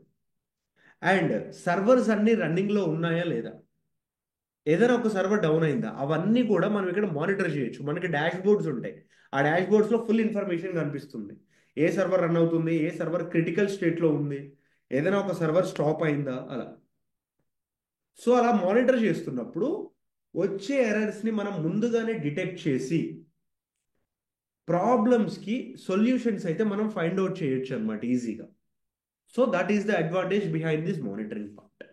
అండ్ సర్వర్స్ అన్ని రన్నింగ్లో ఉన్నాయా లేదా, ఏదైనా ఒక సర్వర్ డౌన్ అయిందా, అవన్నీ కూడా మనం ఇక్కడ మానిటర్ చేయొచ్చు. మనకి డాష్ బోర్డ్స్ ఉంటాయి. ఆ డాష్ బోర్డ్స్లో ఫుల్ ఇన్ఫర్మేషన్ కనిపిస్తుంది. ఏ సర్వర్ రన్ అవుతుంది, ఏ సర్వర్ క్రిటికల్ స్టేట్లో ఉంది, ఏదైనా ఒక సర్వర్ స్టాప్ అయిందా, అలా. సో అలా మానిటర్ చేస్తున్నప్పుడు వచ్చే ఎర్రర్స్ని మనం ముందుగానే డిటెక్ట్ చేసి ప్రాబ్లమ్స్కి సొల్యూషన్స్ అయితే మనం ఫైండ్ అవుట్ చేయొచ్చు అనమాట ఈజీగా. So that is the advantage behind this monitoring part.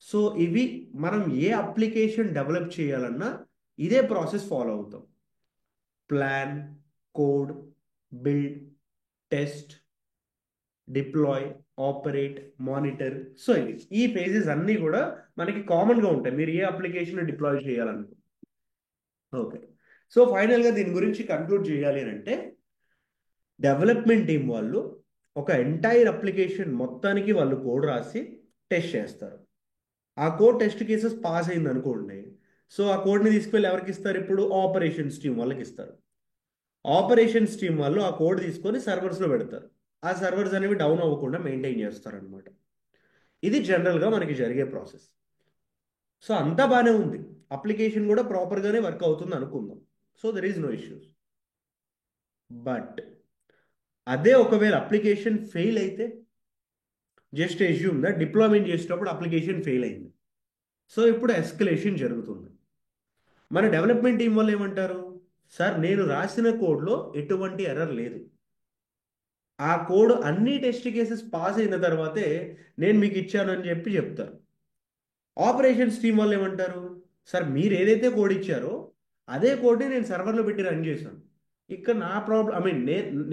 So ఇవి మనం ఏ అప్లికేషన్ డెవలప్ చేయాలన్నా ఇదే ప్రాసెస్ ఫాలో అవుతాం. Plan, code, build, test, deploy, operate, monitor. So ఈ ఫేజెస్ అన్నీ కూడా మనకి కామన్గా ఉంటాయి మీరు ఏ అప్లికేషన్ డిప్లాయ్ చేయాలనుకో. ఓకే. సో ఫైనల్గా దీని గురించి కన్క్లూడ్ చేయాలి అని అంటే డెవలప్మెంట్ టీం వాళ్ళు ఒక ఎంటైర్ అప్లికేషన్ మొత్తానికి వాళ్ళు కోడ్ రాసి టెస్ట్ చేస్తారు. ఆ కోడ్ టెస్ట్ కేసెస్ పాస్ అయింది అనుకోండి, సో ఆ కోడ్ని తీసుకువెళ్ళి ఎవరికి ఇస్తారు? ఇప్పుడు ఆపరేషన్స్ టీం వాళ్ళకి ఇస్తారు. ఆపరేషన్స్ టీం వాళ్ళు ఆ కోడ్ తీసుకొని సర్వర్స్లో పెడతారు. ఆ సర్వర్స్ అనేవి డౌన్ అవ్వకుండా మెయింటైన్ చేస్తారు అనమాట. ఇది జనరల్గా మనకి జరిగే ప్రాసెస్. సో అంతా బాగానే ఉంది, అప్లికేషన్ కూడా ప్రాపర్గానే వర్క్ అవుతుంది అనుకుందాం. So there is no issues. But అదే ఒకవేళ అప్లికేషన్ ఫెయిల్ అయితే, జస్ట్ అస్యూమ్ దట్ డిప్లాయ్మెంట్ చేసేటప్పుడు అప్లికేషన్ ఫెయిల్ అయింది. సో ఇప్పుడు ఎస్కలేషన్ జరుగుతుంది. మన డెవలప్మెంట్ టీం వాళ్ళు ఏమంటారు? సార్ నేను రాసిన కోడ్లో ఎటువంటి ఎర్రర్ లేదు, ఆ కోడ్ అన్ని టెస్ట్ కేసెస్ పాస్ అయిన తర్వాతే నేను మీకు ఇచ్చాను అని చెప్పి చెప్తారు. ఆపరేషన్స్ టీం వాళ్ళు ఏమంటారు? సార్ మీరు ఏదైతే కోడ్ ఇచ్చారో అదే కోడ్ని నేను సర్వర్లో పెట్టి రన్ చేశాను, ఇక్కడ నా ప్రాబ్లం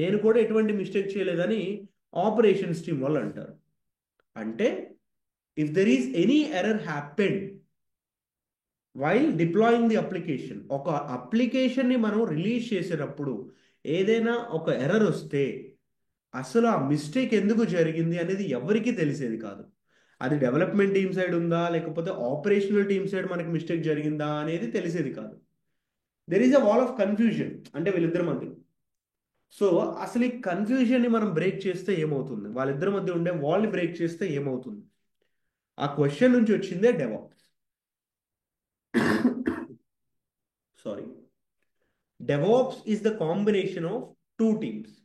నేను కూడా ఎటువంటి మిస్టేక్ చేయలేదని ఆపరేషన్స్ టీం వాళ్ళు అంటారు. అంటే if there is any error happened while deploying the application, ఒక అప్లికేషన్ని మనం రిలీజ్ చేసేటప్పుడు ఏదైనా ఒక ఎర్రర్ వస్తే అసలు ఆ మిస్టేక్ ఎందుకు జరిగింది అనేది ఎవరికీ తెలిసేది కాదు. అది డెవలప్మెంట్ టీమ్ సైడ్ ఉందా లేకపోతే ఆపరేషనల్ టీమ్ సైడ్ మనకి మిస్టేక్ జరిగిందా అనేది తెలిసేది కాదు. There is a wall of confusion అంటే వీళ్ళిద్దరి మధ్య. సో అసలు ఈ కన్ఫ్యూజన్ని మనం బ్రేక్ చేస్తే ఏమవుతుంది, వాళ్ళిద్దరి మధ్య ఉండే వాల్ని బ్రేక్ చేస్తే ఏమవుతుంది, ఆ క్వశ్చన్ నుంచి వచ్చిందే DevOps. Sorry, DevOps is the combination of two teams,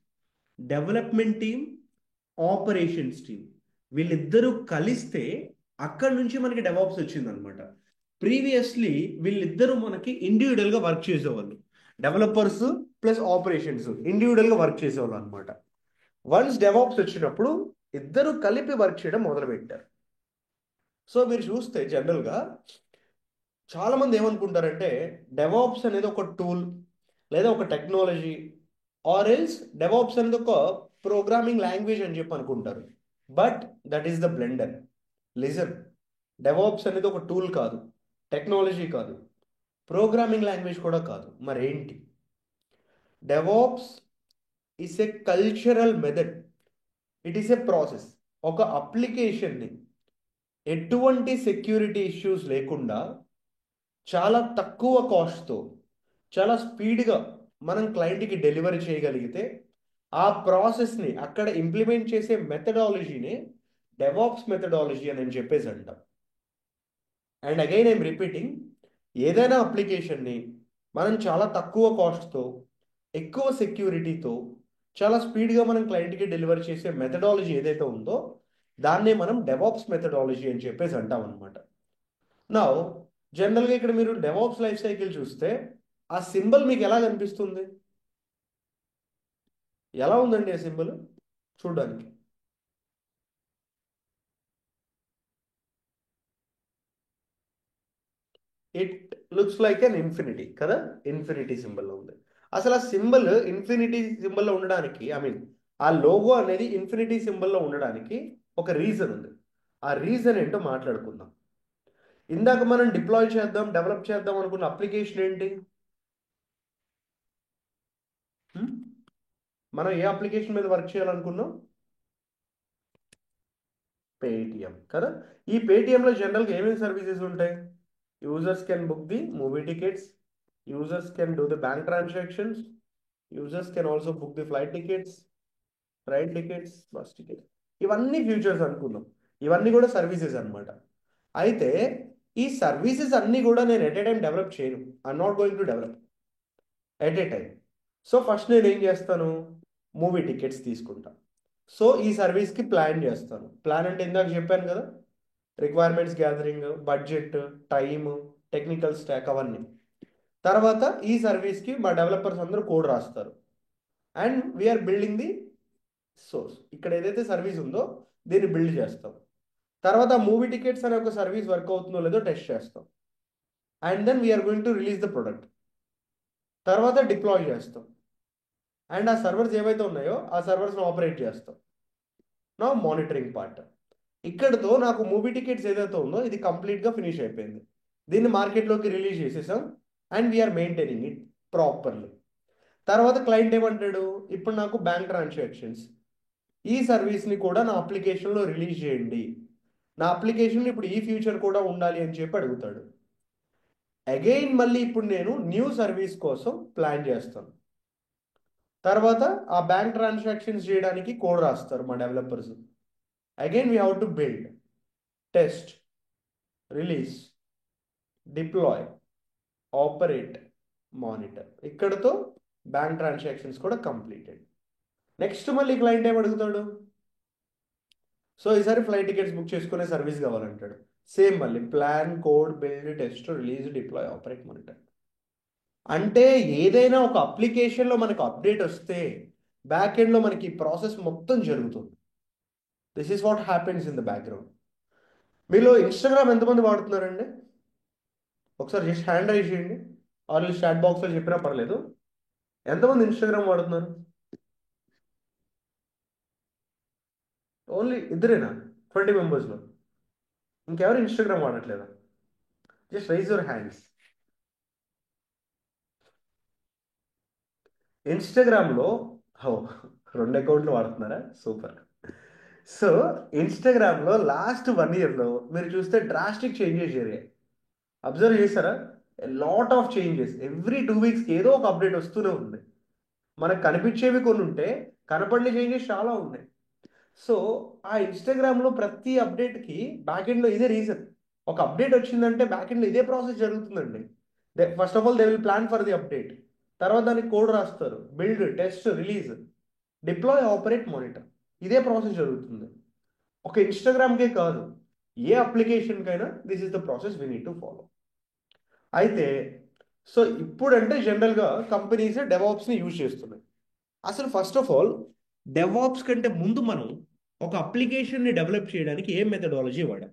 development team, operations team. వీళ్ళిద్దరూ కలిస్తే అక్కడి నుంచి మనకి డెవాప్స్ వచ్చిందనమాట. ప్రీవియస్లీ వీళ్ళిద్దరూ మనకి ఇండివిజువల్గా వర్క్ చేసేవాళ్ళు, డెవలపర్స్ ప్లస్ ఆపరేషన్స్ ఇండివిజువల్గా వర్క్ చేసేవాళ్ళు అనమాట. వన్స్ డెవాప్స్ వచ్చినప్పుడు ఇద్దరు కలిపి వర్క్ చేయడం మొదలుపెట్టారు. సో మీరు చూస్తే జనరల్గా చాలామంది ఏమనుకుంటారంటే డెవాప్స్ అనేది ఒక టూల్ లేదా ఒక టెక్నాలజీ, ఆర్ ఎల్స్ డెవాప్స్ అనేది ఒక ప్రోగ్రామింగ్ లాంగ్వేజ్ అని చెప్పి అనుకుంటారు. But that is the blender. Listen, DevOps అనేది ఒక టూల్ కాదు, టెక్నాలజీ కాదు, ప్రోగ్రామింగ్ లాంగ్వేజ్ కూడా కాదు, మరేంటి? DevOps is a cultural method. It is a process. ఒక అప్లికేషన్ని ఎటువంటి సెక్యూరిటీ ఇష్యూస్ లేకుండా చాలా తక్కువ కాస్ట్తో చాలా స్పీడ్గా మనం క్లయింట్కి డెలివరీ చేయగలిగితే ఆ ప్రాసెస్ని అక్కడ ఇంప్లిమెంట్ చేసే మెథడాలజీనే డెవాప్స్ మెథడాలజీ అని చెప్పేసి అంటాం. అండ్ అగైన్ ఐమ్ రిపీటింగ్, ఏదైనా అప్లికేషన్ని మనం చాలా తక్కువ కాస్ట్తో ఎక్కువ సెక్యూరిటీతో చాలా స్పీడ్గా మనం క్లయింట్కి డెలివరీ చేసే మెథడాలజీ ఏదైతే ఉందో దాన్నే మనం డెవాప్స్ మెథడాలజీ అని చెప్పేసి అంటాం అనమాట. నా జనరల్గా ఇక్కడ మీరు డెవాప్స్ లైఫ్ సైకిల్ చూస్తే ఆ సింబల్ మీకు ఎలా కనిపిస్తుంది? ఎలా ఉందండి ఆ సింబల్ చూడడానికి? It looks like an infinity కదా, ఇన్ఫినిటీ సింబల్లో ఉంది. అసలు ఆ సింబల్ ఇన్ఫినిటీ సింబల్లో ఉండడానికి, ఐ మీన్ ఆ లోగో అనేది ఇన్ఫినిటీ సింబల్లో ఉండడానికి ఒక రీజన్ ఉంది. ఆ రీజన్ ఏంటో మాట్లాడుకుందాం. ఇందాక మనం డిప్లాయ్ చేద్దాం, డెవలప్ చేద్దాం అనుకున్న అప్లికేషన్ ఏంటి? మనం ఏ అప్లికేషన్ మీద వర్క్ చేయాలనుకున్నాం? పేటిఎం కదా. ఈ పేటిఎంలో జనరల్గా ఏమేమి సర్వీసెస్ ఉంటాయి? Users can book the movie tickets, users can do the bank transactions, users can also book the flight tickets, train tickets, bus tickets. ఇవన్నీ ఫ్యూచర్స్ అనుకున్నాం. ఇవన్నీ కూడా సర్వీసెస్ అనమాట. అయితే ఈ సర్వీసెస్ అన్నీ కూడా నేను ఎట్ ఏ టైం డెవలప్ చేయను. I'm not going to develop at a time. So first నేను ఏం చేస్తాను? మూవీ టికెట్స్ తీసుకుంటా. సో ఈ సర్వీస్కి ప్లాన్ చేస్తాను. ప్లాన్ అంటే ఇందాక చెప్పాను కదా, requirements gathering, budget, time, technical stack అవన్నీ. తర్వాత ఈ సర్వీస్కి మా డెవలపర్స్ అందరూ కోడ్ రాస్తారు and we are building the source. ఇక్కడ ఏదైతే సర్వీస్ ఉందో దీన్ని బిల్డ్ చేస్తాం. తర్వాత మూవీ టికెట్స్ అనే ఒక సర్వీస్ వర్క్ అవుతుందో లేదో టెస్ట్ చేస్తాం. And then we are going to release the product. తర్వాత డిప్లాయ్ చేస్తాం అండ్ ఆ సర్వర్స్ ఏవైతే ఉన్నాయో ఆ సర్వర్స్ని ఆపరేట్ చేస్తాం. నా మానిటరింగ్ పార్ట్. ఇక్కడతో నాకు మూవీ టికెట్స్ ఏదైతే ఉందో ఇది కంప్లీట్గా ఫినిష్ అయిపోయింది. దీన్ని మార్కెట్లోకి రిలీజ్ చేసేసాం and we are maintaining it properly. తర్వాత క్లయింట్ ఏమంటాడు? ఇప్పుడు నాకు బ్యాంక్ ట్రాన్సాక్షన్స్, ఈ సర్వీస్ని కూడా నా అప్లికేషన్లో రిలీజ్ చేయండి, నా అప్లికేషన్ ఇప్పుడు ఈ ఫ్యూచర్ కూడా ఉండాలి అని చెప్పి అడుగుతాడు. అగైన్ మళ్ళీ ఇప్పుడు నేను న్యూ సర్వీస్ కోసం ప్లాన్ చేస్తాను. తర్వాత ఆ బ్యాంక్ ట్రాన్సాక్షన్స్ చేయడానికి కోడ్ రాస్తారు మా developers. Again we have to build, test, release, deploy, operate, monitor. ఇక్కడతో బ్యాంక్ ట్రాన్సాక్షన్స్ కూడా కంప్లీటెడ్. నెక్స్ట్ మళ్ళీ క్లయింట్ ఏం అడుగుతాడు? సో ఈసారి ఫ్లైట్ టికెట్స్ బుక్ చేసుకునే సర్వీస్ కావాలంటాడు. సేమ్ మళ్ళీ plan, code, build, test, release, deploy, operate, monitor. అంటే ఏదైనా ఒక అప్లికేషన్లో మనకు అప్డేట్ వస్తే బ్యాక్ ఎండ్లో మనకి ఈ ప్రాసెస్ మొత్తం జరుగుతుంది. This is what happens in the background. మీలో ఇన్స్టాగ్రామ్ ఎంతమంది వాడుతున్నారండి? ఒకసారి జస్ట్ హ్యాండ్ రైజ్ చేయండి, ఆర్ చాట్ బాక్స్లో చెప్పినా పర్లేదు. ఎంతమంది ఇన్స్టాగ్రామ్ వాడుతున్నారు? ఓన్లీ ఇద్దరేనా 20 మెంబర్స్లో? ఇంకెవరు ఇన్స్టాగ్రామ్ వాడట్లేదా? Just raise your hands. ఇన్స్టాగ్రామ్లో 2 అకౌంట్లు వాడుతున్నారా? సూపర్. సో ఇన్స్టాగ్రామ్లో లాస్ట్ 1 ఇయర్లో మీరు చూస్తే డ్రాస్టిక్ చేంజెస్ జరిగాయి. అబ్జర్వ్ చేశారా? Lot of changes. ఎవ్రీ 2 వీక్స్కి ఏదో ఒక అప్డేట్ వస్తూనే ఉంది. మనకు కనిపించేవి కొన్ని ఉంటే కనపడిన చేంజెస్ చాలా ఉన్నాయి. సో ఆ ఇన్స్టాగ్రామ్లో ప్రతి అప్డేట్కి బ్యాక్ ఎండ్లో ఇదే రీజన్. ఒక అప్డేట్ వచ్చిందంటే బ్యాక్ ఎండ్లో ఇదే ప్రాసెస్ జరుగుతుందండి. First of all they will plan for the update, తర్వాత దానికి కోడ్ రాస్తారు, build, test, release, deploy, operate, monitor. ఇదే ప్రాసెస్ జరుగుతుంది. ఒక ఇన్స్టాగ్రామ్కే కాదు, ఏ అప్లికేషన్కైనా this is the process we need to follow. అయితే సో ఇప్పుడంటే జనరల్గా కంపెనీస్ డెవాప్స్ని యూజ్ చేస్తున్నాయి. అసలు ఫస్ట్ ఆఫ్ ఆల్ డెవాప్స్ కంటే ముందు మనం ఒక అప్లికేషన్ని డెవలప్ చేయడానికి ఏ మెథడాలజీ వాడాం?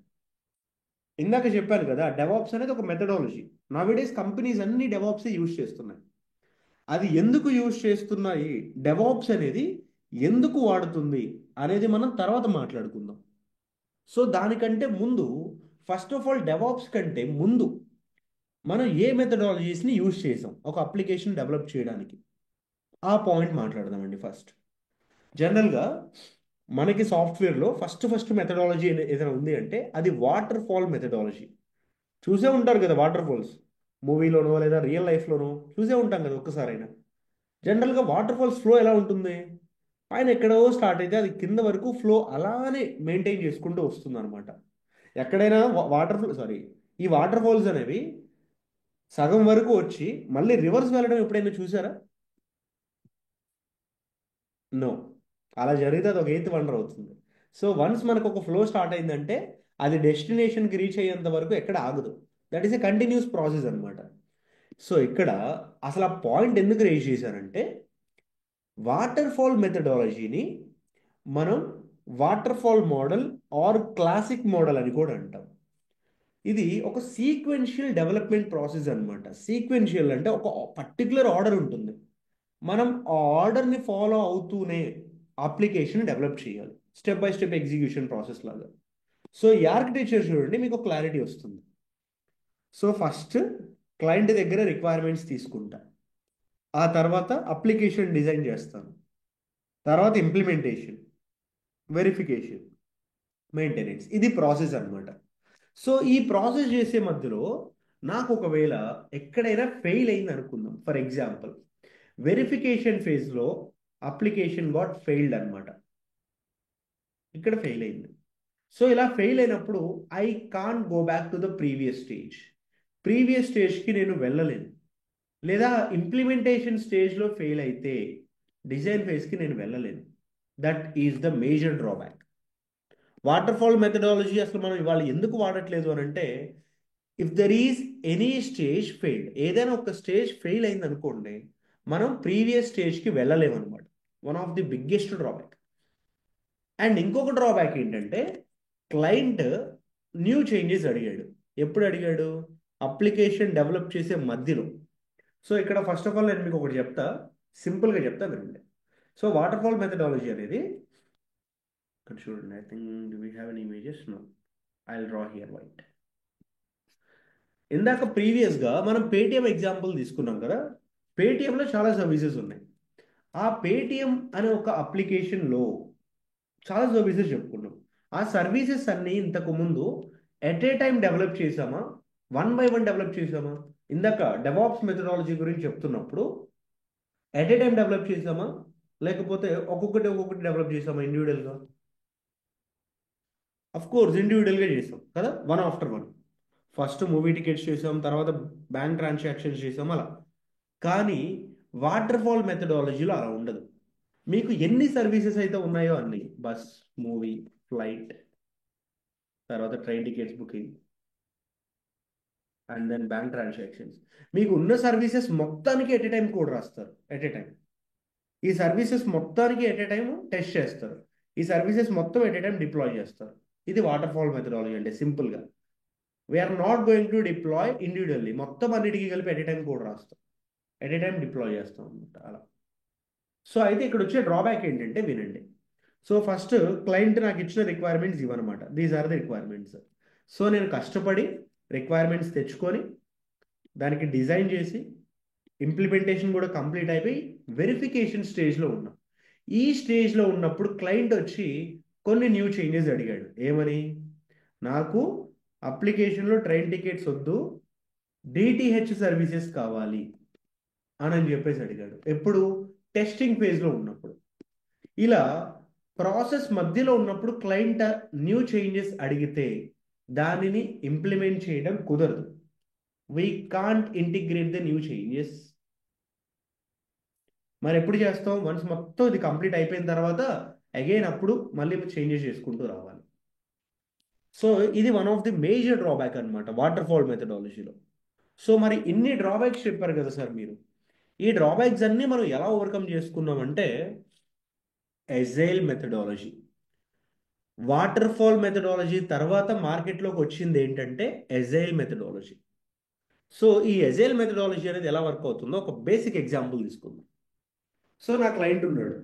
ఇందాక చెప్పాను కదా, డెవాప్స్ అనేది ఒక మెథడాలజీ. నౌడేస్ కంపెనీస్ అన్ని డెవాప్సే యూజ్ చేస్తున్నాయి. అది ఎందుకు యూజ్ చేస్తున్నాయి, డెవాప్స్ అనేది ఎందుకు వాడుతుంది అనేది మనం తర్వాత మాట్లాడుకుందాం. సో దానికంటే ముందు ఫస్ట్ ఆఫ్ ఆల్ డెవాప్స్ కంటే ముందు మనం ఏ మెథడాలజీస్ని యూజ్ చేసాం ఒక అప్లికేషన్ డెవలప్ చేయడానికి, ఆ పాయింట్ మాట్లాడదామండి. ఫస్ట్ జనరల్గా మనకి సాఫ్ట్వేర్లో ఫస్ట్ మెథడాలజీ ఏదైనా ఉంది అంటే అది వాటర్ ఫాల్ మెథడాలజీ. చూసే ఉంటారు కదా వాటర్ ఫాల్స్, మూవీలోనో లేదా రియల్ లైఫ్లోనో చూసే ఉంటాం కదా ఒక్కసారైనా. జనరల్గా వాటర్ ఫాల్స్ ఫ్లో ఎలా ఉంటుంది, పైన ఎక్కడో స్టార్ట్ అయితే అది కింద వరకు ఫ్లో అలానే మెయింటైన్ చేసుకుంటూ వస్తుంది అనమాట. ఎక్కడైనా ఈ వాటర్ ఫాల్స్ అనేవి సగం వరకు వచ్చి మళ్ళీ రివర్స్ వెళ్ళడం ఎప్పుడైనా చూసారా? నో. అలా జరిగితే అది ఒక ఎయిత్ వండర్ అవుతుంది. సో వన్స్ మనకు ఒక ఫ్లో స్టార్ట్ అయిందంటే అది డెస్టినేషన్కి రీచ్ అయ్యేంత వరకు ఎక్కడ ఆగదు. That is a continuous process అనమాట. సో ఇక్కడ అసలు ఆ పాయింట్ ఎందుకు రేజ్ చేశారంటే, వాటర్ ఫాల్ మెథడాలజీని మనం waterfall model or classic model అని కూడా అంటాం. ఇది ఒక సీక్వెన్షియల్ డెవలప్మెంట్ ప్రాసెస్ అనమాట. సీక్వెన్షియల్ అంటే ఒక పర్టికులర్ ఆర్డర్ ఉంటుంది, మనం ఆ ఆర్డర్ని ఫాలో అవుతూనే అప్లికేషన్ డెవలప్ చేయాలి, step by step execution process లాగా. సో ఈ ఆర్కిటెక్చర్ చూడండి, మీకు క్లారిటీ వస్తుంది. సో ఫస్ట్ క్లయింట్ దగ్గర రిక్వైర్మెంట్స్ తీసుకుంటా, ఆ తర్వాత అప్లికేషన్ డిజైన్ చేస్తాను, తర్వాత ఇంప్లిమెంటేషన్, వెరిఫికేషన్, మెయింటెనెన్స్. ఇది ప్రాసెస్ అనమాట. సో ఈ ప్రాసెస్ చేసే మధ్యలో నాకు ఒకవేళ ఎక్కడైనా ఫెయిల్ అయింది అనుకుందాం. ఫర్ ఎగ్జాంపుల్ వెరిఫికేషన్ ఫేజ్లో అప్లికేషన్ గాట్ ఫెయిల్డ్ అనమాట, ఇక్కడ ఫెయిల్ అయింది. సో ఇలా ఫెయిల్ అయినప్పుడు I can't go back to the previous స్టేజ్కి నేను వెళ్ళలేను. లేదా ఇంప్లిమెంటేషన్ స్టేజ్లో ఫెయిల్ అయితే డిజైన్ ఫేజ్కి నేను వెళ్ళలేను. That is the major drawback. Waterfall methodology అసలు మనం ఇవాళ ఎందుకు వాడట్లేదు అని అంటే, if there is any stage failed, ఏదైనా ఒక స్టేజ్ ఫెయిల్ అయింది అనుకోండి, మనం ప్రీవియస్ స్టేజ్కి వెళ్ళలేమన్నమాట. One of the biggest drawback. And ఇంకొక డ్రాబ్యాక్ ఏంటంటే, క్లయింట్ న్యూ చేంజెస్ అడిగాడు. ఎప్పుడు అడిగాడు? అప్లికేషన్ డెవలప్ చేసే మధ్యలో. సో ఇక్కడ ఫస్ట్ ఆఫ్ ఆల్ నేను మీకు ఒకటి చెప్తా, సింపుల్గా చెప్తా వినండి. సో వాటర్ ఫాల్ మెథడాలజీ అనేది ఇక్కడ చూడండి. I think do we have an images? No, I will draw here white. ఇందాక ప్రీవియస్గా మనం పేటిఎం ఎగ్జాంపుల్ తీసుకున్నాం కదా. పేటిఎంలో చాలా సర్వీసెస్ ఉన్నాయి. ఆ పేటిఎం అనే ఒక అప్లికేషన్లో చాలా సర్వీసెస్ చెప్పుకున్నాం. ఆ సర్వీసెస్ అన్నీ ఇంతకు ముందు ఎట్ ఏ టైం డెవలప్ చేసామా, వన్ బై వన్ డెవలప్ చేసామా? ఇందాక డెవాప్స్ మెథడాలజీ గురించి చెప్తున్నప్పుడు ఎట్ ఏ టైం డెవలప్ చేసామా, లేకపోతే ఒక్కొక్కటి డెవలప్ చేసామా ఇండివిజువల్గా? అఫ్ కోర్స్ ఇండివిజువల్గా చేసాం కదా, one after one. First movie tickets చేసాం, తర్వాత బ్యాంక్ ట్రాన్సాక్షన్స్ చేసాం అలా. కానీ వాటర్ ఫాల్ మెథడాలజీలో అలా ఉండదు. మీకు ఎన్ని సర్వీసెస్ అయితే ఉన్నాయో అన్ని, బస్, మూవీ, ఫ్లైట్, తర్వాత train tickets booking and then bank transactions, మీకు ఉన్న సర్వీసెస్ మొత్తానికి ఎట్ ఏ టైం కోడ్ రాస్తారు. ఎట్ ఏ టైం ఈ సర్వీసెస్ మొత్తానికి ఎట్ ఏ టైం టెస్ట్ చేస్తారు. ఈ సర్వీసెస్ మొత్తం ఎట్ ఏ టైం డిప్లాయ్ చేస్తారు. ఇది వాటర్ ఫాల్ మెథడాలజీ అంటే సింపుల్గా. We are not going to deploy individually, మొత్తం అన్నిటికీ కలిపి ఎట్ ఏ టైం కోడ్ రాస్తాం, ఎట్ ఏ టైం డిప్లాయ్ చేస్తాం అనమాట అలా. సో అయితే ఇక్కడ వచ్చే డ్రాబ్యాక్ ఏంటంటే వినండి. సో ఫస్ట్ క్లయింట్ నాకు ఇచ్చిన రిక్వైర్మెంట్స్ ఇవన్నమాట. These are the requirements. So నేను కష్టపడి రిక్వైర్మెంట్స్ తెచ్చుకొని దానికి డిజైన్ చేసి ఇంప్లిమెంటేషన్ కూడా కంప్లీట్ అయిపోయి వెరిఫికేషన్ స్టేజ్లో ఉన్నాం. ఈ స్టేజ్లో ఉన్నప్పుడు క్లయింట్ వచ్చి కొన్ని న్యూ చేంజెస్ అడిగాడు. ఏమని? నాకు అప్లికేషన్లో ట్రైన్ టికెట్స్ వద్దు, డిటిహెచ్ సర్వీసెస్ కావాలి అని చెప్పేసి అడిగాడు. ఎప్పుడు? టెస్టింగ్ ఫేజ్లో ఉన్నప్పుడు. ఇలా ప్రాసెస్ మధ్యలో ఉన్నప్పుడు క్లయింట్ న్యూ చేంజెస్ అడిగితే దానిని ఇంప్లిమెంట్ చేయడం కుదరదు. We can't integrate the new changes. మరి ఎప్పుడు చేస్తాం? వన్స్ మొత్తం ఇది కంప్లీట్ అయిపోయిన తర్వాత అగైన్ అప్పుడు మళ్ళీ చేంజెస్ చేసుకుంటూ రావాలి. సో ఇది one of the major drawback అనమాట వాటర్ ఫాల్ మెథడాలజీలో. సో మరి ఇన్ని డ్రాబ్యాక్స్ చెప్పారు కదా సార్ మీరు, ఈ డ్రాబ్యాక్స్ అన్నీ మనం ఎలా ఓవర్కమ్ చేసుకున్నామంటే agile methodology. Water fall methodology తర్వాత మార్కెట్లోకి వచ్చింది ఏంటంటే ఎజైల్ మెథడాలజీ. సో ఈ ఎజైల్ మెథడాలజీ అనేది ఎలా వర్క్ అవుతుందో ఒక బేసిక్ ఎగ్జాంపుల్ తీసుకుందాం. సో నా క్లయింట్ ఉన్నాడు,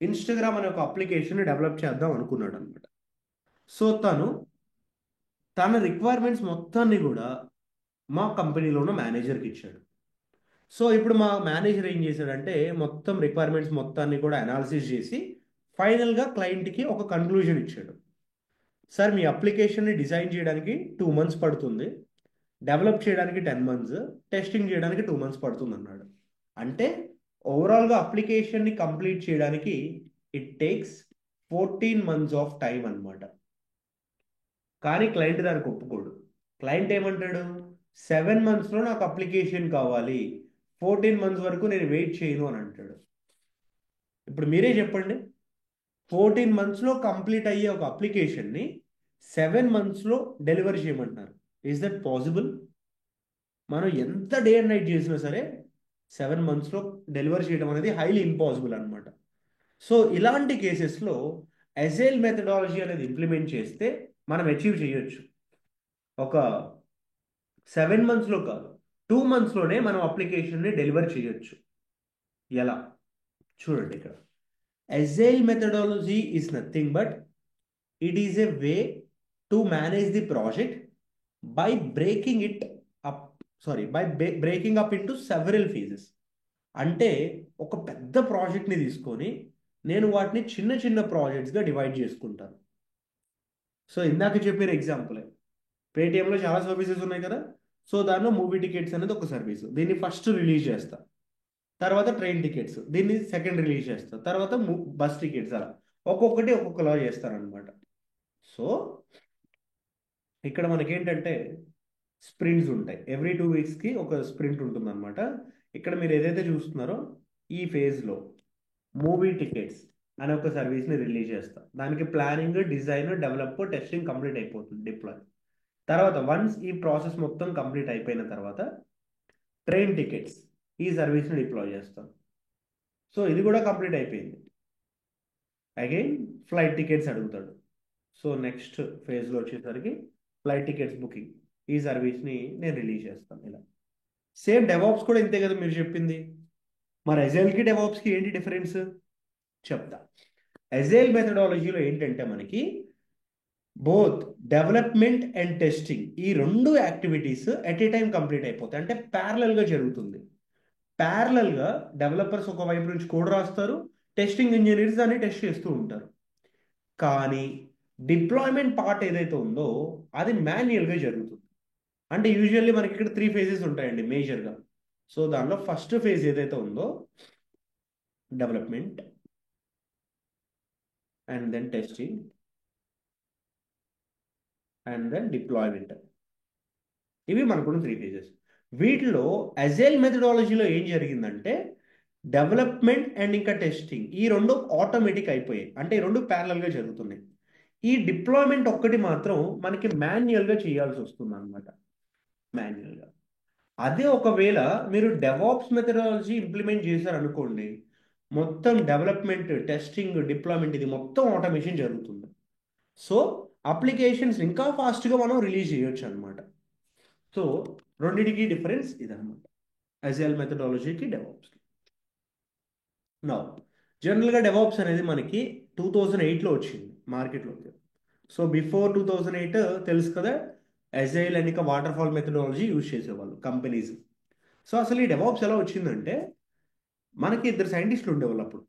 ఇన్స్టాగ్రామ్ అనే ఒక అప్లికేషన్ డెవలప్ చేద్దాం అనుకున్నాడు అనమాట. సో తన రిక్వైర్మెంట్స్ మొత్తాన్ని కూడా మా కంపెనీలో ఉన్న మేనేజర్కి ఇచ్చాడు. సో ఇప్పుడు మా మేనేజర్ ఏం చేశాడంటే మొత్తం రిక్వైర్మెంట్స్ మొత్తాన్ని కూడా అనాలిసిస్ చేసి ఫైనల్గా క్లయింట్కి ఒక కన్క్లూజన్ ఇచ్చాడు. సార్, మీ అప్లికేషన్ని డిజైన్ చేయడానికి 2 months పడుతుంది, డెవలప్ చేయడానికి 10 months, టెస్టింగ్ చేయడానికి 2 months పడుతుంది అన్నాడు. అంటే ఓవరాల్గా అప్లికేషన్ని కంప్లీట్ చేయడానికి it takes 14 months of time అనమాట. కానీ క్లయింట్ దానికి ఒప్పుకోడు. క్లయింట్ ఏమంటాడు, 7 monthsలో నాకు అప్లికేషన్ కావాలి, 14 months వరకు నేను వెయిట్ చేయను అని అంటాడు. ఇప్పుడు మీరే చెప్పండి, 14 monthsలో కంప్లీట్ అయ్యే ఒక అప్లికేషన్ని 7 monthsలో డెలివర్ చేయమంటున్నారు. Is that possible? మనం ఎంత డే అండ్ నైట్ చేసినా సరే 7 monthsలో డెలివర్ చేయడం అనేది హైలీ ఇంపాసిబుల్ అనమాట. సో ఇలాంటి కేసెస్లో అజైల్ మెథడాలజీ అనేది ఇంప్లిమెంట్ చేస్తే మనం అచీవ్ చేయొచ్చు. ఒక 7 monthsలో కాదు, 2 monthsలోనే మనం అప్లికేషన్ని డెలివర్ చేయొచ్చు. ఎలా చూడండి, ఇక్కడ agile methodology is nothing but it is a way to manage the project by breaking it up breaking up into several phases. అంటే ఒక పెద్ద ప్రాజెక్ట్ని తీసుకొని నేను వాటిని చిన్న చిన్న ప్రాజెక్ట్స్గా డివైడ్ చేసుకుంటాను. సో ఇందాక చెప్పిన ఎగ్జాంపులే, పేటిఎంలో చాలా సర్వీసెస్ ఉన్నాయి కదా. సో దానిలో మూవీ టికెట్స్ అనేది ఒక సర్వీస్, దీన్ని ఫస్ట్ రిలీజ్ చేస్తా. తర్వాత ట్రైన్ టికెట్స్, దీన్ని సెకండ్ రిలీజ్ చేస్తా. తర్వాత బస్ టికెట్స్, అలా ఒక్కొక్కటి ఒక్కొక్కలా చేస్తారనమాట. సో ఇక్కడ మనకేంటంటే స్ప్రింట్స్ ఉంటాయి. ఎవ్రీ 2 weeksకి ఒక స్ప్రింట్ ఉంటుంది అనమాట. ఇక్కడ మీరు ఏదైతే చూస్తున్నారో ఈ ఫేజ్లో మూవీ టికెట్స్ అనే ఒక సర్వీస్ని రిలీజ్ చేస్తా. దానికి planning, design, develop, testing complete అయిపోతుంది, డిప్లాయ్. తర్వాత వన్స్ ఈ ప్రాసెస్ మొత్తం కంప్లీట్ అయిపోయిన తర్వాత ట్రైన్ టికెట్స్ ఈ సర్వీస్ని డిప్లాయ్ చేస్తాం. సో ఇది కూడా కంప్లీట్ అయిపోయింది. అగైన్ ఫ్లైట్ టికెట్స్ అడుగుతాడు. సో నెక్స్ట్ ఫేజ్లో వచ్చేసరికి ఫ్లైట్ టికెట్స్ బుకింగ్ ఈ సర్వీస్ని నేను రిలీజ్ చేస్తాను. ఇలా సేమ్ డెవాప్స్ కూడా ఇంతే కదా మీరు చెప్పింది. మరి అజైల్కి డెవాప్స్కి ఏంటి డిఫరెన్స్ చెప్తా. అజైల్ మెథడాలజీలో ఏంటంటే మనకి బోత్ డెవలప్మెంట్ అండ్ టెస్టింగ్ ఈ 2 activities at a time complete అయిపోతాయి. అంటే ప్యారలల్గా జరుగుతుంది. ప్యారలల్గా డెవలపర్స్ ఒక వైపు నుంచి కోడ్ రాస్తారు, టెస్టింగ్ ఇంజనీర్స్ దాన్ని టెస్ట్ చేస్తూ ఉంటారు. కానీ డిప్లాయ్మెంట్ పార్ట్ ఏదైతే ఉందో అది మాన్యువల్గా జరుగుతుంది. అంటే యూజువల్లీ మనకి ఇక్కడ 3 phases ఉంటాయండి మేజర్గా. సో దానిలో ఫస్ట్ ఫేజ్ ఏదైతే ఉందో development and then testing and then deployment. ఇవి మనకున్న 3 phases. వీటిలో అజైల్ మెథడాలజీలో ఏం జరిగిందంటే డెవలప్మెంట్ అండ్ ఇంకా టెస్టింగ్ ఈ 2 ఆటోమేటిక్ అయిపోయాయి. అంటే ఈ 2 ప్యారలల్గా జరుగుతున్నాయి. ఈ డిప్లాయ్మెంట్ ఒక్కటి మాత్రం మనకి మాన్యువల్గా చేయాల్సి వస్తుంది అనమాట, మాన్యువల్గా. అదే ఒకవేళ మీరు డెవాప్స్ మెథడాలజీ ఇంప్లిమెంట్ చేశారనుకోండి, మొత్తం డెవలప్మెంట్, టెస్టింగ్, డిప్లాయ్మెంట్ ఇది మొత్తం ఆటోమేషన్ జరుగుతుంది. సో అప్లికేషన్స్ ఇంకా ఫాస్ట్గా మనం రిలీజ్ చేయొచ్చు అనమాట. సో రెండింటికి డిఫరెన్స్ ఇదనమాట, అజైల్ మెథడాలజీకి డెవాప్స్కి. నా జనరల్గా డెవాప్స్ అనేది మనకి 2008లో వచ్చింది మార్కెట్లోకి. సో బిఫోర్ 2008 తెలుసు కదా, అజైల్ అండ్ ఇంకా వాటర్ ఫాల్ మెథడాలజీ యూజ్ చేసేవాళ్ళు కంపెనీస్. సో అసలు ఈ డెవాప్స్ ఎలా వచ్చిందంటే మనకి 2 సైంటిస్టులు ఉండేవాళ్ళు అప్పుడు,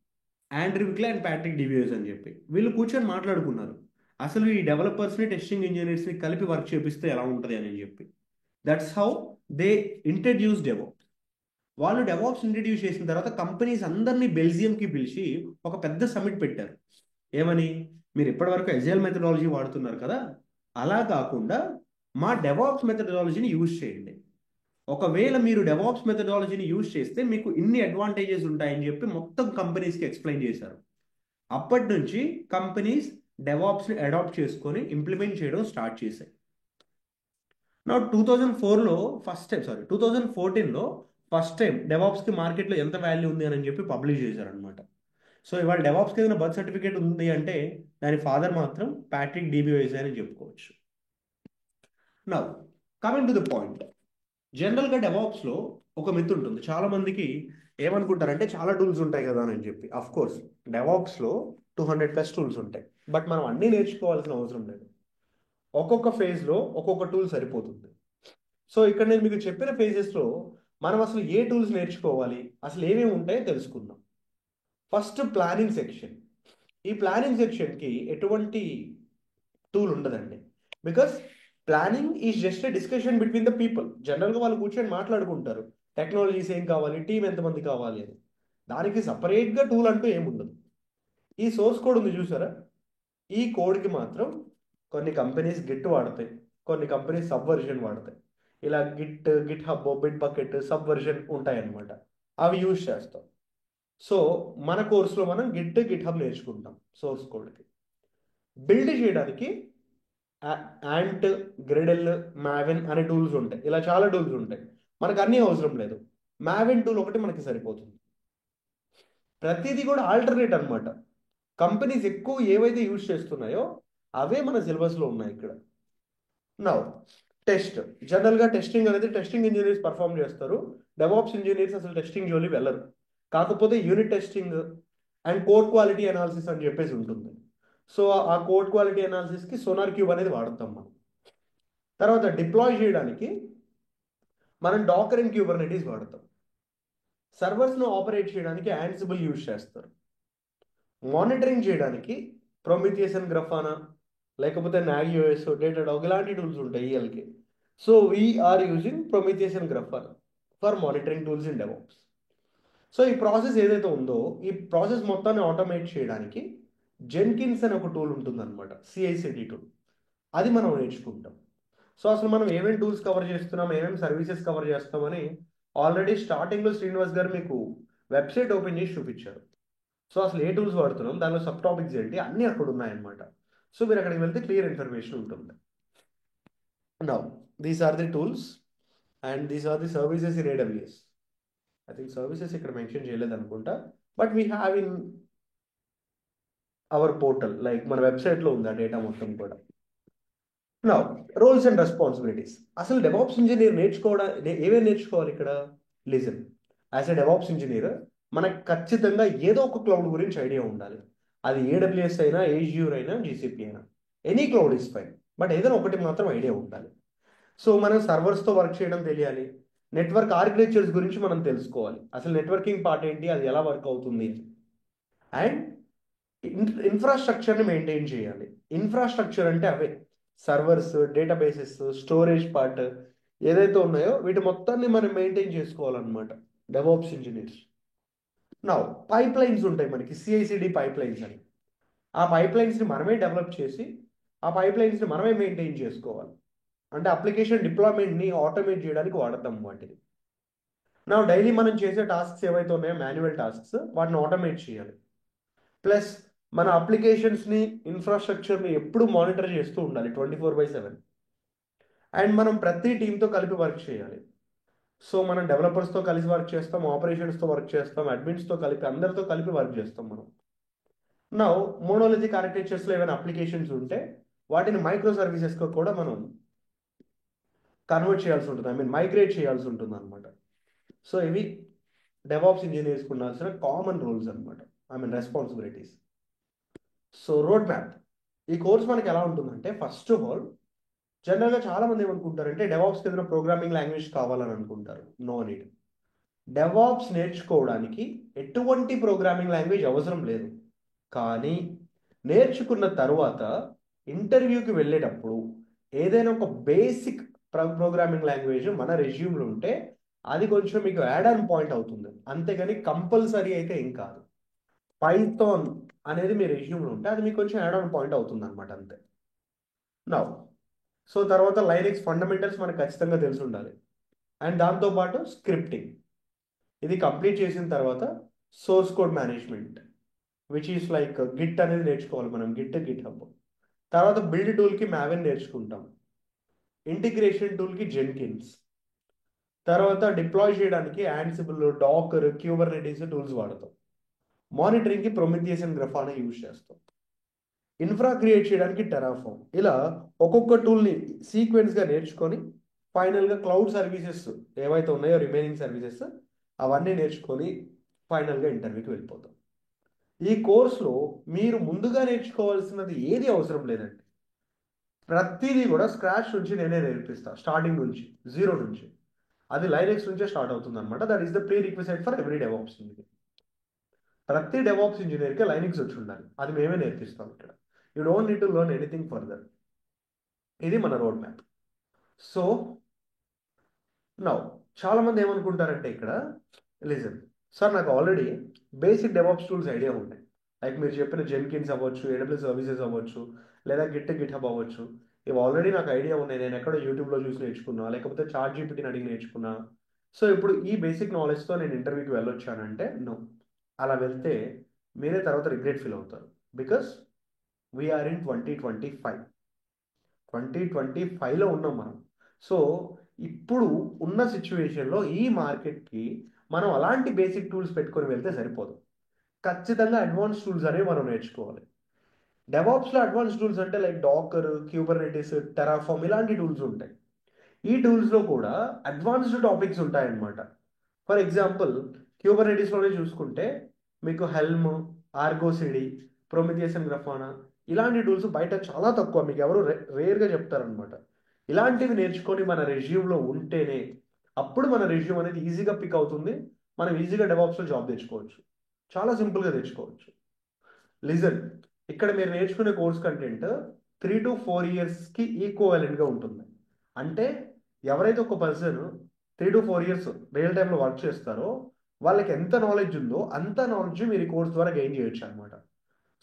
ఆండ్రూ విక్లే అండ్ ప్యాట్రిక్ డివియర్స్ అని చెప్పి. వీళ్ళు కూర్చొని మాట్లాడుకున్నారు అసలు ఈ డెవలపర్స్ని, టెస్టింగ్ ఇంజనీర్స్ని కలిపి వర్క్ చేపిస్తే ఎలా ఉంటుంది అని చెప్పి. That's how they introduce DevOps. వాళ్ళు డెవాప్స్ ఇంట్రడ్యూస్ చేసిన తర్వాత కంపెనీస్ అందరినీ బెల్జియంకి పిలిచి ఒక పెద్ద సమిట్ పెట్టారు. ఏమని, మీరు ఇప్పటివరకు అజైల్ మెథడాలజీ వాడుతున్నారు కదా, అలా కాకుండా మా డెవాప్స్ మెథడాలజీని యూజ్ చేయండి. ఒకవేళ మీరు డెవాప్స్ మెథడాలజీని యూజ్ చేస్తే మీకు ఇన్ని అడ్వాంటేజెస్ ఉంటాయని చెప్పి మొత్తం కంపెనీస్కి ఎక్స్ప్లెయిన్ చేశారు. అప్పటి నుంచి కంపెనీస్ డెవాప్స్ని అడాప్ట్ చేసుకొని ఇంప్లిమెంట్ చేయడం స్టార్ట్ చేశాయి. నా 2014లో ఫస్ట్ టైం డెవాప్స్కి మార్కెట్లో ఎంత వాల్యూ ఉంది అని చెప్పి పబ్లిష్ చేశారనమాట. సో ఇవాళ డెవాప్స్కి ఏదైనా బర్త్ సర్టిఫికేట్ ఉంది అంటే దాని ఫాదర్ మాత్రం ప్యాట్రిక్ డివియర్స్ అని చెప్పుకోవచ్చు. Now coming to the point, జనరల్గా డెవాప్స్లో ఒక మిత్ ఉంటుంది. చాలా మందికి ఏమనుకుంటారంటే చాలా టూల్స్ ఉంటాయి కదా అని చెప్పి. అఫ్ కోర్స్ డెవాప్స్లో 200+ టూల్స్ ఉంటాయి, బట్ మనం అన్నీ నేర్చుకోవాల్సిన అవసరం లేదు. ఒక్కొక్క ఫేజ్లో ఒక్కొక్క టూల్ సరిపోతుంది. సో ఇక్కడ నేను మీకు చెప్పిన ఫేజెస్లో మనం అసలు ఏ టూల్స్ నేర్చుకోవాలి, అసలు ఏమేమి ఉంటాయో తెలుసుకుందాం. First planning section. ఈ ప్లానింగ్ సెక్షన్కి ఎటువంటి టూల్ ఉండదండి. Because planning is just a discussion between the people. జనరల్గా వాళ్ళు కూర్చొని మాట్లాడుకుంటారు టెక్నాలజీస్ ఏం కావాలి, టీం ఎంతమంది కావాలి అని. దానికి సపరేట్గా టూల్ అంటూ ఏముండదు. ఈ సోర్స్ కోడ్ ఉంది చూసారా, ఈ కోడ్కి మాత్రం కొన్ని కంపెనీస్ గిట్ వాడతాయి, కొన్ని కంపెనీస్ సబ్ వర్జన్ వాడతాయి. ఇలా GitHub, Bitbucket, Subversion ఉంటాయన్నమాట. అవి యూజ్ చేస్తాం. సో మన కోర్సులో మనం గిట్ హబ్ నేర్చుకుంటాం. సోర్స్ కోడ్కి బిల్డ్ చేయడానికి యాంట్, గ్రెడెల్, మావెన్ అనే టూల్స్ ఉంటాయి. ఇలా చాలా టూల్స్ ఉంటాయి. మనకు అన్నీ అవసరం లేదు, మావెన్ టూల్ ఒకటి మనకి సరిపోతుంది. ప్రతిదీ కూడా ఆల్టర్నేట్ అనమాట. కంపెనీస్ ఎక్కువ ఏవైతే యూజ్ చేస్తున్నాయో అవే మన సిలబస్లో ఉన్నాయి ఇక్కడ. Now test. జనరల్గా టెస్టింగ్ అనేది టెస్టింగ్ ఇంజనీర్స్ పర్ఫామ్ చేస్తారు. డెవాప్స్ ఇంజనీర్స్ అసలు టెస్టింగ్ జోలి వెళ్ళరు. కాకపోతే unit testing and code quality analysis అని చెప్పేసి ఉంటుంది. సో ఆ కోడ్ క్వాలిటీ అనాలిసిస్కి సోనార్ క్యూబ్ అనేది వాడతాం మనం. తర్వాత డిప్లాయ్ చేయడానికి మనం డాకర్ అండ్ క్యూబర్నెటీస్ వాడతాం. సర్వర్స్ను ఆపరేట్ చేయడానికి యాన్సిబుల్ యూజ్ చేస్తారు. మానిటరింగ్ చేయడానికి ప్రొమిథియస్ అండ్ గ్రఫానా, లేకపోతే నాగియోఎస్, డేటాడాగ్ ఇలాంటి టూల్స్ ఉంటాయి ఈఎల్కి. So we're using Prometheus and Grafana for monitoring tools in DevOps. So ఈ ప్రాసెస్ ఏదైతే ఉందో ఈ ప్రాసెస్ మొత్తాన్ని ఆటోమేట్ చేయడానికి జెన్కిన్స్ అనే ఒక టూల్ ఉంటుందన్నమాట, సిఐసిడి టూల్. అది మనం నేర్చుకుంటాం. సో అసలు మనం ఏమేమి టూల్స్ కవర్ చేస్తున్నాం, ఏమేమి సర్వీసెస్ కవర్ చేస్తామని ఆల్రెడీ స్టార్టింగ్లో శ్రీనివాస్ గారు మీకు వెబ్సైట్ ఓపెన్ చేసి చూపించారు. సో అసలు ఏ టూల్స్ వాడుతున్నాం, దానిలో సబ్ టాపిక్స్ ఏంటి, అన్నీ అక్కడ ఉన్నాయన్నమాట. సో మీరు అక్కడికి వెళ్తే క్లియర్ ఇన్ఫర్మేషన్ ఉంటుంది. Now these are the tools and these are the services in AWS. I think services ఇక్కడ మెన్షన్ చేయలేదు అనుకుంటా, but we have in our portal, like మన వెబ్సైట్లో ఉంది ఆ డేటా మొత్తం కూడా. Now roles and responsibilities. అసలు డెవాప్స్ ఇంజనీర్ ఏమేమి నేర్చుకోవాలి ఇక్కడ? Listen. As a DevOps engineer మనకు ఖచ్చితంగా ఏదో ఒక క్లౌడ్ గురించి ఐడియా ఉండాలి. అది AWS అయినా, Azure అయినా, GCP అయినా, any cloud is fine, but ఏదైనా ఒకటి మాత్రం ఐడియా ఉండాలి. సో మనం సర్వర్స్తో వర్క్ చేయడం తెలియాలి. నెట్వర్క్ ఆర్కిటెక్చర్స్ గురించి మనం తెలుసుకోవాలి, అసలు నెట్వర్కింగ్ పార్ట్ ఏంటి, అది ఎలా వర్క్ అవుతుంది. అండ్ ఇన్ఫ్రాస్ట్రక్చర్ని మెయింటైన్ చేయాలి. ఇన్ఫ్రాస్ట్రక్చర్ అంటే అవే సర్వర్స్, డేటాబేసెస్, స్టోరేజ్ పార్ట్ ఏదైతే ఉన్నాయో వీటి మొత్తాన్ని మనం మెయింటైన్ చేసుకోవాలన్నమాట DevOps engineers. Now pipe lines ఉంటాయి మనకి, CI/CD పైప్ లైన్స్ అని. ఆ పైప్ లైన్స్ని మనమే డెవలప్ చేసి ఆ పైప్ లైన్స్ని మనమే మెయింటైన్ చేసుకోవాలి. అంటే అప్లికేషన్ డిప్లాయ్మెంట్ని ఆటోమేట్ చేయడానికి వాడతాం వాటిని. నా డైలీ మనం చేసే టాస్క్స్ ఏవైతే ఉన్నాయో మాన్యువల్ టాస్క్స్, వాటిని ఆటోమేట్ చేయాలి. ప్లస్ మన అప్లికేషన్స్ని, ఇన్ఫ్రాస్ట్రక్చర్ని ఎప్పుడు మానిటర్ చేస్తూ ఉండాలి 24/7. అండ్ మనం ప్రతి టీంతో కలిపి వర్క్ చేయాలి. సో మనం డెవలపర్స్తో కలిసి వర్క్ చేస్తాం, ఆపరేషన్స్తో వర్క్ చేస్తాం, అడ్మిన్స్తో కలిపి, అందరితో కలిపి వర్క్ చేస్తాం మనం. నా మోనోలిథిక్ ఆర్కిటెక్చర్స్లో ఏమైనా అప్లికేషన్స్ ఉంటే వాటిని మైక్రో సర్వీసెస్గా కూడా మనం కన్వర్ట్ చేయాల్సి ఉంటుంది, మైగ్రేట్ చేయాల్సి ఉంటుంది అనమాట. సో ఇవి డెవాప్స్ ఇంజనీర్స్కి ఉండాల్సిన కామన్ రూల్స్ అనమాట, రెస్పాన్సిబిలిటీస్. So road map. ఈ కోర్స్ మనకి ఎలా ఉంటుందంటే, ఫస్ట్ ఆఫ్ ఆల్ జనరల్గా చాలామంది ఏమనుకుంటారంటే డెవాప్స్కి ఏదైనా ప్రోగ్రామింగ్ లాంగ్వేజ్ కావాలని అనుకుంటారు. No need. డెవాప్స్ నేర్చుకోవడానికి ఎటువంటి ప్రోగ్రామింగ్ లాంగ్వేజ్ అవసరం లేదు. కానీ నేర్చుకున్న తర్వాత ఇంటర్వ్యూకి వెళ్ళేటప్పుడు ఏదైనా ఒక బేసిక్ ప్రోగ్రామింగ్ లాంగ్వేజ్ మన రెజ్యూమ్లో ఉంటే అది కొంచెం మీకు యాడ్ ఆన్ పాయింట్ అవుతుంది, అంతేగాని కంపల్సరీ అయితే ఏం కాదు. పైథాన్ అనేది మీ రెజ్యూమ్లో ఉంటే అది మీకు కొంచెం యాడ్ ఆన్ పాయింట్ అవుతుంది అనమాట, అంతే. నౌ సో తర్వాత లైనక్స్ ఫండమెంటల్స్ మనకు ఖచ్చితంగా తెలిసి ఉండాలి. అండ్ దాంతోపాటు స్క్రిప్టింగ్. ఇది కంప్లీట్ చేసిన తర్వాత source code management, which is like Git అనేది నేర్చుకోవాలి మనం, గిట్ హబ్. తర్వాత బిల్డ్ టూల్కి మావెన్ నేర్చుకుంటాం, ఇంటిగ్రేషన్ టూల్కి జెన్కిన్స్, తర్వాత డిప్లాయ్ చేయడానికి యాన్సిబుల్, డాకర్, క్యూబర్నెటీస్ టూల్స్ వాడతాం. మానిటరింగ్కి ప్రొమిథియస్ అండ్ గ్రఫానా యూజ్ చేస్తాం. ఇన్ఫ్రా క్రియేట్ చేయడానికి టెరాఫార్మ్. ఇలా ఒక్కొక్క టూల్ని సీక్వెన్స్గా నేర్చుకొని ఫైనల్గా క్లౌడ్ సర్వీసెస్ ఏవైతే ఉన్నాయో రిమైనింగ్ సర్వీసెస్ అవన్నీ నేర్చుకొని ఫైనల్గా ఇంటర్వ్యూకి వెళ్ళిపోతాం. ఈ కోర్సులో మీరు ముందుగా నేర్చుకోవాల్సినది ఏది అవసరం లేదండి. ప్రతిదీ కూడా స్క్రాచ్ నుంచి నేనే నేర్పిస్తా, స్టార్టింగ్ నుంచి, జీరో నుంచి. అది లైనెక్స్ నుంచే స్టార్ట్ అవుతుంది అనమాట. That is the pre requisite for every DevOps engineer. ప్రతి డెవాప్స్ ఇంజనీర్కి లైనెక్స్ వచ్చి ఉండాలి, అది మేమే నేర్పిస్తాం ఇక్కడ. You don't need to learn anything further. ఇది మన రోడ్ మ్యాప్. సో నౌ చాలా మంది ఏమనుకుంటారంటే ఇక్కడ, లిజన్ సార్, నాకు already basic DevOps tools idea ఉన్నాయి. లైక్ మీరు చెప్పిన జెన్కిన్స్ అవ్వచ్చు, ఏడబ్ల్యూఎస్ సర్వీసెస్ అవ్వచ్చు, లేదా గిట్ హబ్ అవ్వచ్చు. ఇవి ఆల్రెడీ నాకు ఐడియా ఉన్నాయి, నేను ఎక్కడో యూట్యూబ్లో చూసి నేర్చుకున్నా, లేకపోతే చాట్ జీపీటీని అడిగి నేర్చుకున్నా. సో ఇప్పుడు ఈ బేసిక్ నాలెడ్జ్తో నేను ఇంటర్వ్యూకి వెళ్ళొచ్చానంటే నో. అలా వెళ్తే మీరే తర్వాత రిగ్రెట్ ఫీల్ అవుతారు. బికాస్ వీఆర్ ఇన్ 2025లో ఉన్నాం మనం. సో ఇప్పుడు ఉన్న సిచ్యువేషన్లో ఈ మార్కెట్కి మనం అలాంటి బేసిక్ టూల్స్ పెట్టుకొని వెళ్తే సరిపోదు. ఖచ్చితంగా అడ్వాన్స్ టూల్స్ అనేవి మనం నేర్చుకోవాలి. డెవాప్స్లో అడ్వాన్స్ టూల్స్ అంటే లైక్ డాకర్, క్యూబర్నెటిస్, టెరాఫామ్ ఇలాంటి టూల్స్ ఉంటాయి. ఈ టూల్స్లో కూడా అడ్వాన్స్డ్ టాపిక్స్ ఉంటాయన్నమాట. ఫర్ ఎగ్జాంపుల్ క్యూబర్నెటిస్లోనే చూసుకుంటే మీకు హెల్మ్, ఆర్గోసిడి, ప్రొమిథియస్ అండ్ గ్రఫానా ఇలాంటి టూల్స్ బయట చాలా తక్కువ, మీకు ఎవరు రేర్గా చెప్తారనమాట. ఇలాంటివి నేర్చుకొని మన రెజ్యూమ్లో ఉంటేనే అప్పుడు మన రెజ్యూమ్ అనేది ఈజీగా పిక్ అవుతుంది. మనం ఈజీగా డెవాప్స్లో జాబ్ తెచ్చుకోవచ్చు, చాలా సింపుల్గా తెచ్చుకోవచ్చు. లిజన్, ఇక్కడ మీరు నేర్చుకునే కోర్స్ కంటెంట్ 3 to 4 yearsకి ఈక్వలెంట్గా ఉంటుంది. అంటే ఎవరైతే ఒక పర్సన్ 3 to 4 years రియల్ టైంలో వర్క్ చేస్తారో వాళ్ళకి ఎంత నాలెడ్జ్ ఉందో అంత నాలెడ్జ్ మీరు ఈ కోర్స్ ద్వారా గెయిన్ చేయొచ్చు అనమాట.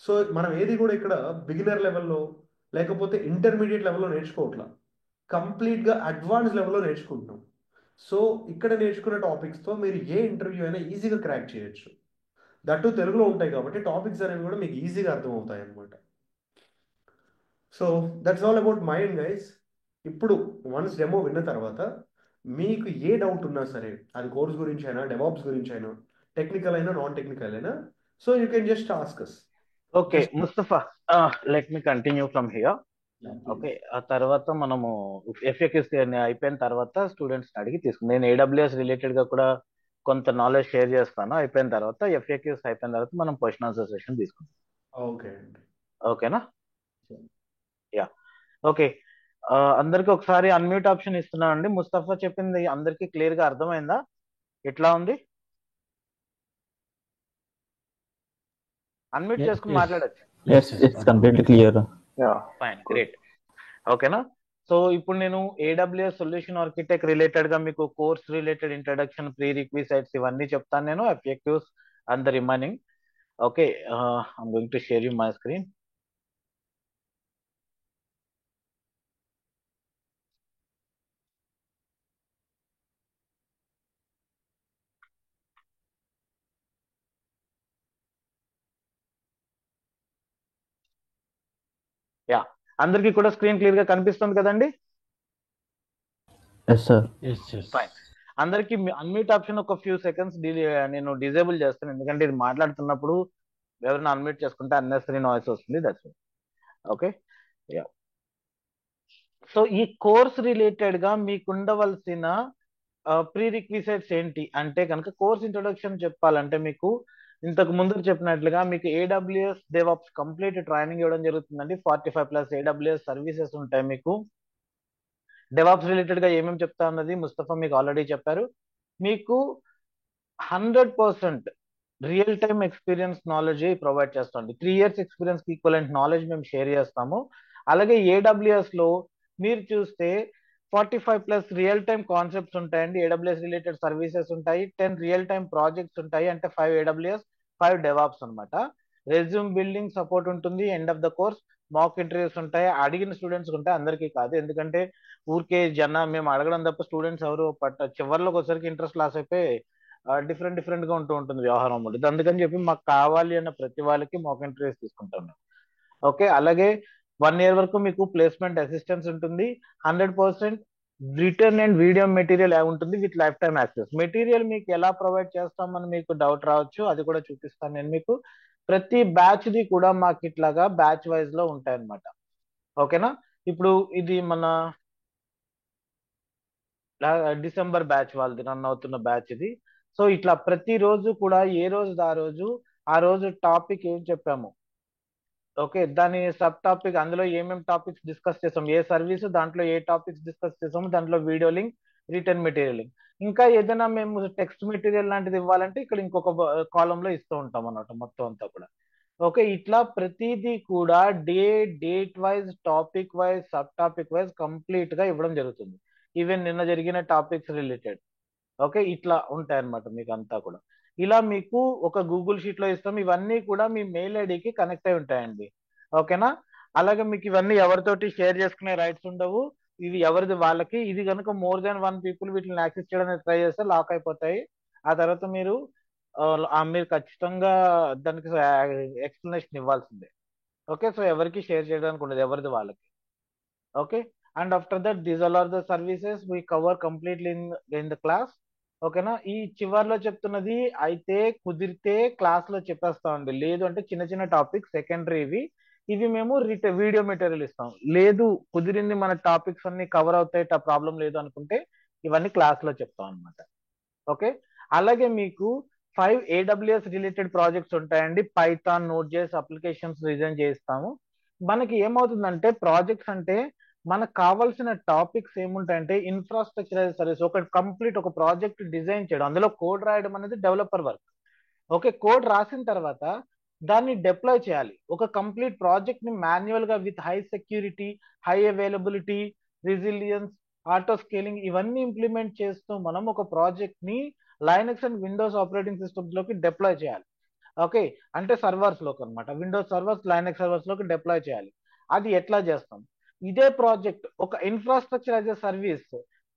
సో మనం ఏది కూడా ఇక్కడ బిగినర్ లెవెల్లో లేకపోతే ఇంటర్మీడియట్ లెవెల్లో నేర్చుకోవట్లా, కంప్లీట్గా అడ్వాన్స్ లెవెల్లో నేర్చుకుంటున్నాం. సో ఇక్కడ నేర్చుకున్న టాపిక్స్తో మీరు ఏ ఇంటర్వ్యూ అయినా ఈజీగా క్రాక్ చేయొచ్చు. దట్టు తెలుగులో ఉంటాయి కాబట్టి టాపిక్స్ అనేవి కూడా మీకు ఈజీగా అర్థమవుతాయి అనమాట. So that's all about mind guys. ఇప్పుడు వన్స్ డెమో విన్న తర్వాత మీకు ఏ డౌట్ ఉన్నా సరే, అది కోర్స్ గురించి అయినా, డెవాప్స్ గురించి అయినా, టెక్నికల్ అయినా, నాన్ టెక్నికల్ అయినా, so you can just ask us. Okay Mustafa, let me continue from here. Okay, ఆ తర్వాత మనము ఎఫ్ఏక్యూస్ అయిపోయిన తర్వాత స్టూడెంట్స్ అడిగి తీసుకుందాం. నేను ఏడబ్ల్యూఎస్ రిలేటెడ్ గా కూడా కొంత నాలెడ్జ్ షేర్ చేస్తాను. అయిపోయిన తర్వాత ఎఫ్ఏక్యూస్ అయిపోయిన తర్వాత మనం క్వశ్చన్ ఆన్సర్ సెషన్ తీసుకుందాం. ఓకే అండి, ఓకేనా? Yeah, okay. అందరికి ఒకసారి అన్మ్యూట్ ఆప్షన్ ఇస్తున్నాను అండి. ముస్తఫా చెప్పింది అందరికి క్లియర్ గా అర్థమైందా? ఎట్లా ఉంది? అన్మ్యూట్ చేసుకుని మాట్లాడచ్చు. It's completely clear. Fine, great. ఓకేనా? సో ఇప్పుడు నేను ఏడబ్ల్యూఎస్ సొల్యూషన్ ఆర్కిటెక్ట్ రిలేటెడ్ గా మీకు కోర్స్ రిలేటెడ్ ఇంట్రడక్షన్, ప్రీ రిక్విజైట్స్ ఇవన్నీ చెప్తాను నేను, FAQs and the remaining. Okay, I'm going to share you my screen. Yeah, అందరికి కూడా స్క్రీన్ క్లియర్ గా కనిపిస్తుంది కదండి? Yes, sir. ఫైన్. అందరికి అన్మ్యూట్ ఆప్షన్ ఒక ఫ్యూ సెకండ్స్ నేను డిజేబుల్ చేస్తాను, ఎందుకంటే ఇది మాట్లాడుతున్నప్పుడు ఎవరైనా అన్మ్యూట్ చేసుకుంటే అన్నెసరీ నాయిస్ వస్తుంది. That's okay. యా, సో ఈ కోర్స్ రిలేటెడ్ గా మీకు ఉండవలసిన ప్రీ రిక్విజైట్స్ ఏంటి అంటే కనుక, కోర్స్ ఇంట్రొడక్షన్ చెప్పాలంటే మీకు ఇంతకు ముందు చెప్పినట్లుగా మీకు ఏడబ్ల్యూఎస్ డెవాప్స్ కంప్లీట్ ట్రైనింగ్ ఇవ్వడం జరుగుతుందండి. 45+ ఏడబ్ల్యూఎస్ సర్వీసెస్ ఉంటాయి మీకు. డెవాప్స్ రిలేటెడ్ గా ఏమేమి చెప్తా ఉన్నది ముస్తఫా మీకు ఆల్రెడీ చెప్పారు. మీకు 100% real time experience knowledge provide చేస్తాం. 3 years ఎక్స్పీరియన్స్ ఈక్వలెంట్ నాలెడ్జ్ మేము షేర్ చేస్తాము. అలాగే ఏడబ్ల్యూఎస్ లో మీరు చూస్తే 45+ రియల్ టైమ్ కాన్సెప్ట్స్ ఉంటాయండి. ఏడబ్ల్యూఎస్ రిలేటెడ్ సర్వీసెస్ ఉంటాయి, 10 రియల్ టైమ్ ప్రాజెక్ట్స్ ఉంటాయి, అంటే 5 ఏడబ్ల్యూఎస్ 5 డెవాప్స్ అనమాట. రెజ్యూమ్ బిల్డింగ్ సపోర్ట్ ఉంటుంది. End of the course mock interviews ఉంటాయి. అడిగిన స్టూడెంట్స్ ఉంటాయి, అందరికీ కాదు, ఎందుకంటే ఊరికే మేము అడగడం తప్ప స్టూడెంట్స్ ఎవరు చివరిలోకి వచ్చరికి ఇంట్రెస్ట్ లాస్ అయిపోయి డిఫరెంట్ గా ఉంటుంది వ్యవహారం ఉంటుంది. అందుకని చెప్పి మాకు కావాలి అన్న ప్రతి వాళ్ళకి మాక్ ఇంటర్వ్యూస్ తీసుకుంటాం. ఓకే, అలాగే 1 year వరకు మీకు ప్లేస్మెంట్ అసిస్టెన్స్ ఉంటుంది. 100% రిటర్న్ అండ్ వీడియో మెటీరియల్ ఉంటుంది with life time access. Material మీకు ఎలా ప్రొవైడ్ చేస్తామని మీకు డౌట్ రావచ్చు, అది కూడా చూపిస్తాను నేను మీకు. ప్రతి బ్యాచ్ ది కూడా మాకు ఇట్లాగా బ్యాచ్ వైజ్ లో ఉంటాయి అన్నమాట. ఓకేనా? ఇప్పుడు ఇది మన డిసెంబర్ బ్యాచ్ వాళ్ళది రన్ అవుతున్న బ్యాచ్ ఇది. సో ఇట్లా ప్రతి రోజు కూడా ఏ రోజు ఆ రోజు టాపిక్ ఏం చెప్పాము, ఓకే, దాని సబ్ టాపిక్ అందులో ఏమేమి టాపిక్స్ డిస్కస్ చేసాం, ఏ సర్వీస్ దాంట్లో ఏ టాపిక్స్ డిస్కస్ చేసాము, దాంట్లో video link, return material link. ఇంకా ఏదైనా మేము టెక్స్ట్ మెటీరియల్ లాంటిది ఇవ్వాలంటే ఇక్కడ ఇంకొక కాలం లో ఇస్తూ ఉంటాం అన్నమాట మొత్తం అంతా కూడా. ఓకే, ఇట్లా ప్రతిదీ కూడా date wise, topic wise, sub topic wise complete గా ఇవ్వడం జరుగుతుంది. ఈవెన్ నిన్న జరిగిన టాపిక్స్ రిలేటెడ్. ఓకే, ఇట్లా ఉంటాయి అన్నమాట మీకు అంతా కూడా. ఇలా మీకు ఒక గూగుల్ షీట్ లో ఇస్తాం. ఇవన్నీ కూడా మీ మెయిల్ ఐడికి కనెక్ట్ అయి ఉంటాయండి. ఓకేనా? అలాగే మీకు ఇవన్నీ ఎవరితోటి షేర్ చేసుకునే రైట్స్ ఉండవు. ఇవి ఎవరిది వాళ్ళకి. ఇది కనుక మోర్ దాన్ 1 పీపుల్ వీటిని యాక్సెస్ చేయడానికి ట్రై చేస్తే లాక్ అయిపోతాయి. ఆ తర్వాత మీరు ఖచ్చితంగా దానికి ఎక్స్ప్లెనేషన్ ఇవ్వాల్సిందే. ఓకే, సో ఎవరికి షేర్ చేయడానికి ఉండదు, ఎవరిది వాళ్ళకి. Okay, and after that these all are the services we cover completely in the class. ఓకేనా? ఈ చివర్లో చెప్తున్నది అయితే కుదిరితే క్లాస్ లో చెప్పేస్తామండి. లేదు అంటే చిన్న చిన్న టాపిక్స్ సెకండరీవి, ఇవి మేము వీడియో మెటీరియల్ ఇస్తాం. లేదు కుదిరింది మన టాపిక్స్ అన్ని కవర్ అవుతాయి, ప్రాబ్లం లేదు అనుకుంటే ఇవన్నీ క్లాస్ లో చెప్తాం అనమాట. ఓకే, అలాగే మీకు 5 AWS రిలేటెడ్ ప్రాజెక్ట్స్ ఉంటాయండి. పైథాన్, నోడ్.js అప్లికేషన్స్ డిజైన్ చేస్తాము. మనకి ఏమవుతుందంటే ప్రాజెక్ట్స్ అంటే మనకు కావాల్సిన టాపిక్స్ ఏముంటాయంటే ఇన్ఫ్రాస్ట్రక్చర్ యాజ్ సర్వీస్. ఒక కంప్లీట్ ఒక ప్రాజెక్ట్ డిజైన్ చేయడం, అందులో కోడ్ రాయడం అనేది డెవలపర్ వర్క్. ఓకే, కోడ్ రాసిన తర్వాత దాన్ని డిప్లాయ్ చేయాలి. ఒక కంప్లీట్ ప్రాజెక్ట్ ని మాన్యువల్ గా with high security, high availability, resilience, auto scaling ఇవన్నీ ఇంప్లిమెంట్ చేస్తూ మనం ఒక ప్రాజెక్ట్ ని Linux and Windows operating systems లోకి డిప్లాయ్ చేయాలి. ఓకే, అంటే సర్వర్స్ లోకి అనమాట. విండోస్ సర్వర్స్, లైనక్స్ సర్వర్స్ లోకి డిప్లాయ్ చేయాలి. అది ఎట్లా చేస్తాం? ఇదే ప్రాజెక్ట్ ఒక ఇన్ఫ్రాస్ట్రక్చర్ యాజ్ ఎ సర్వీస్,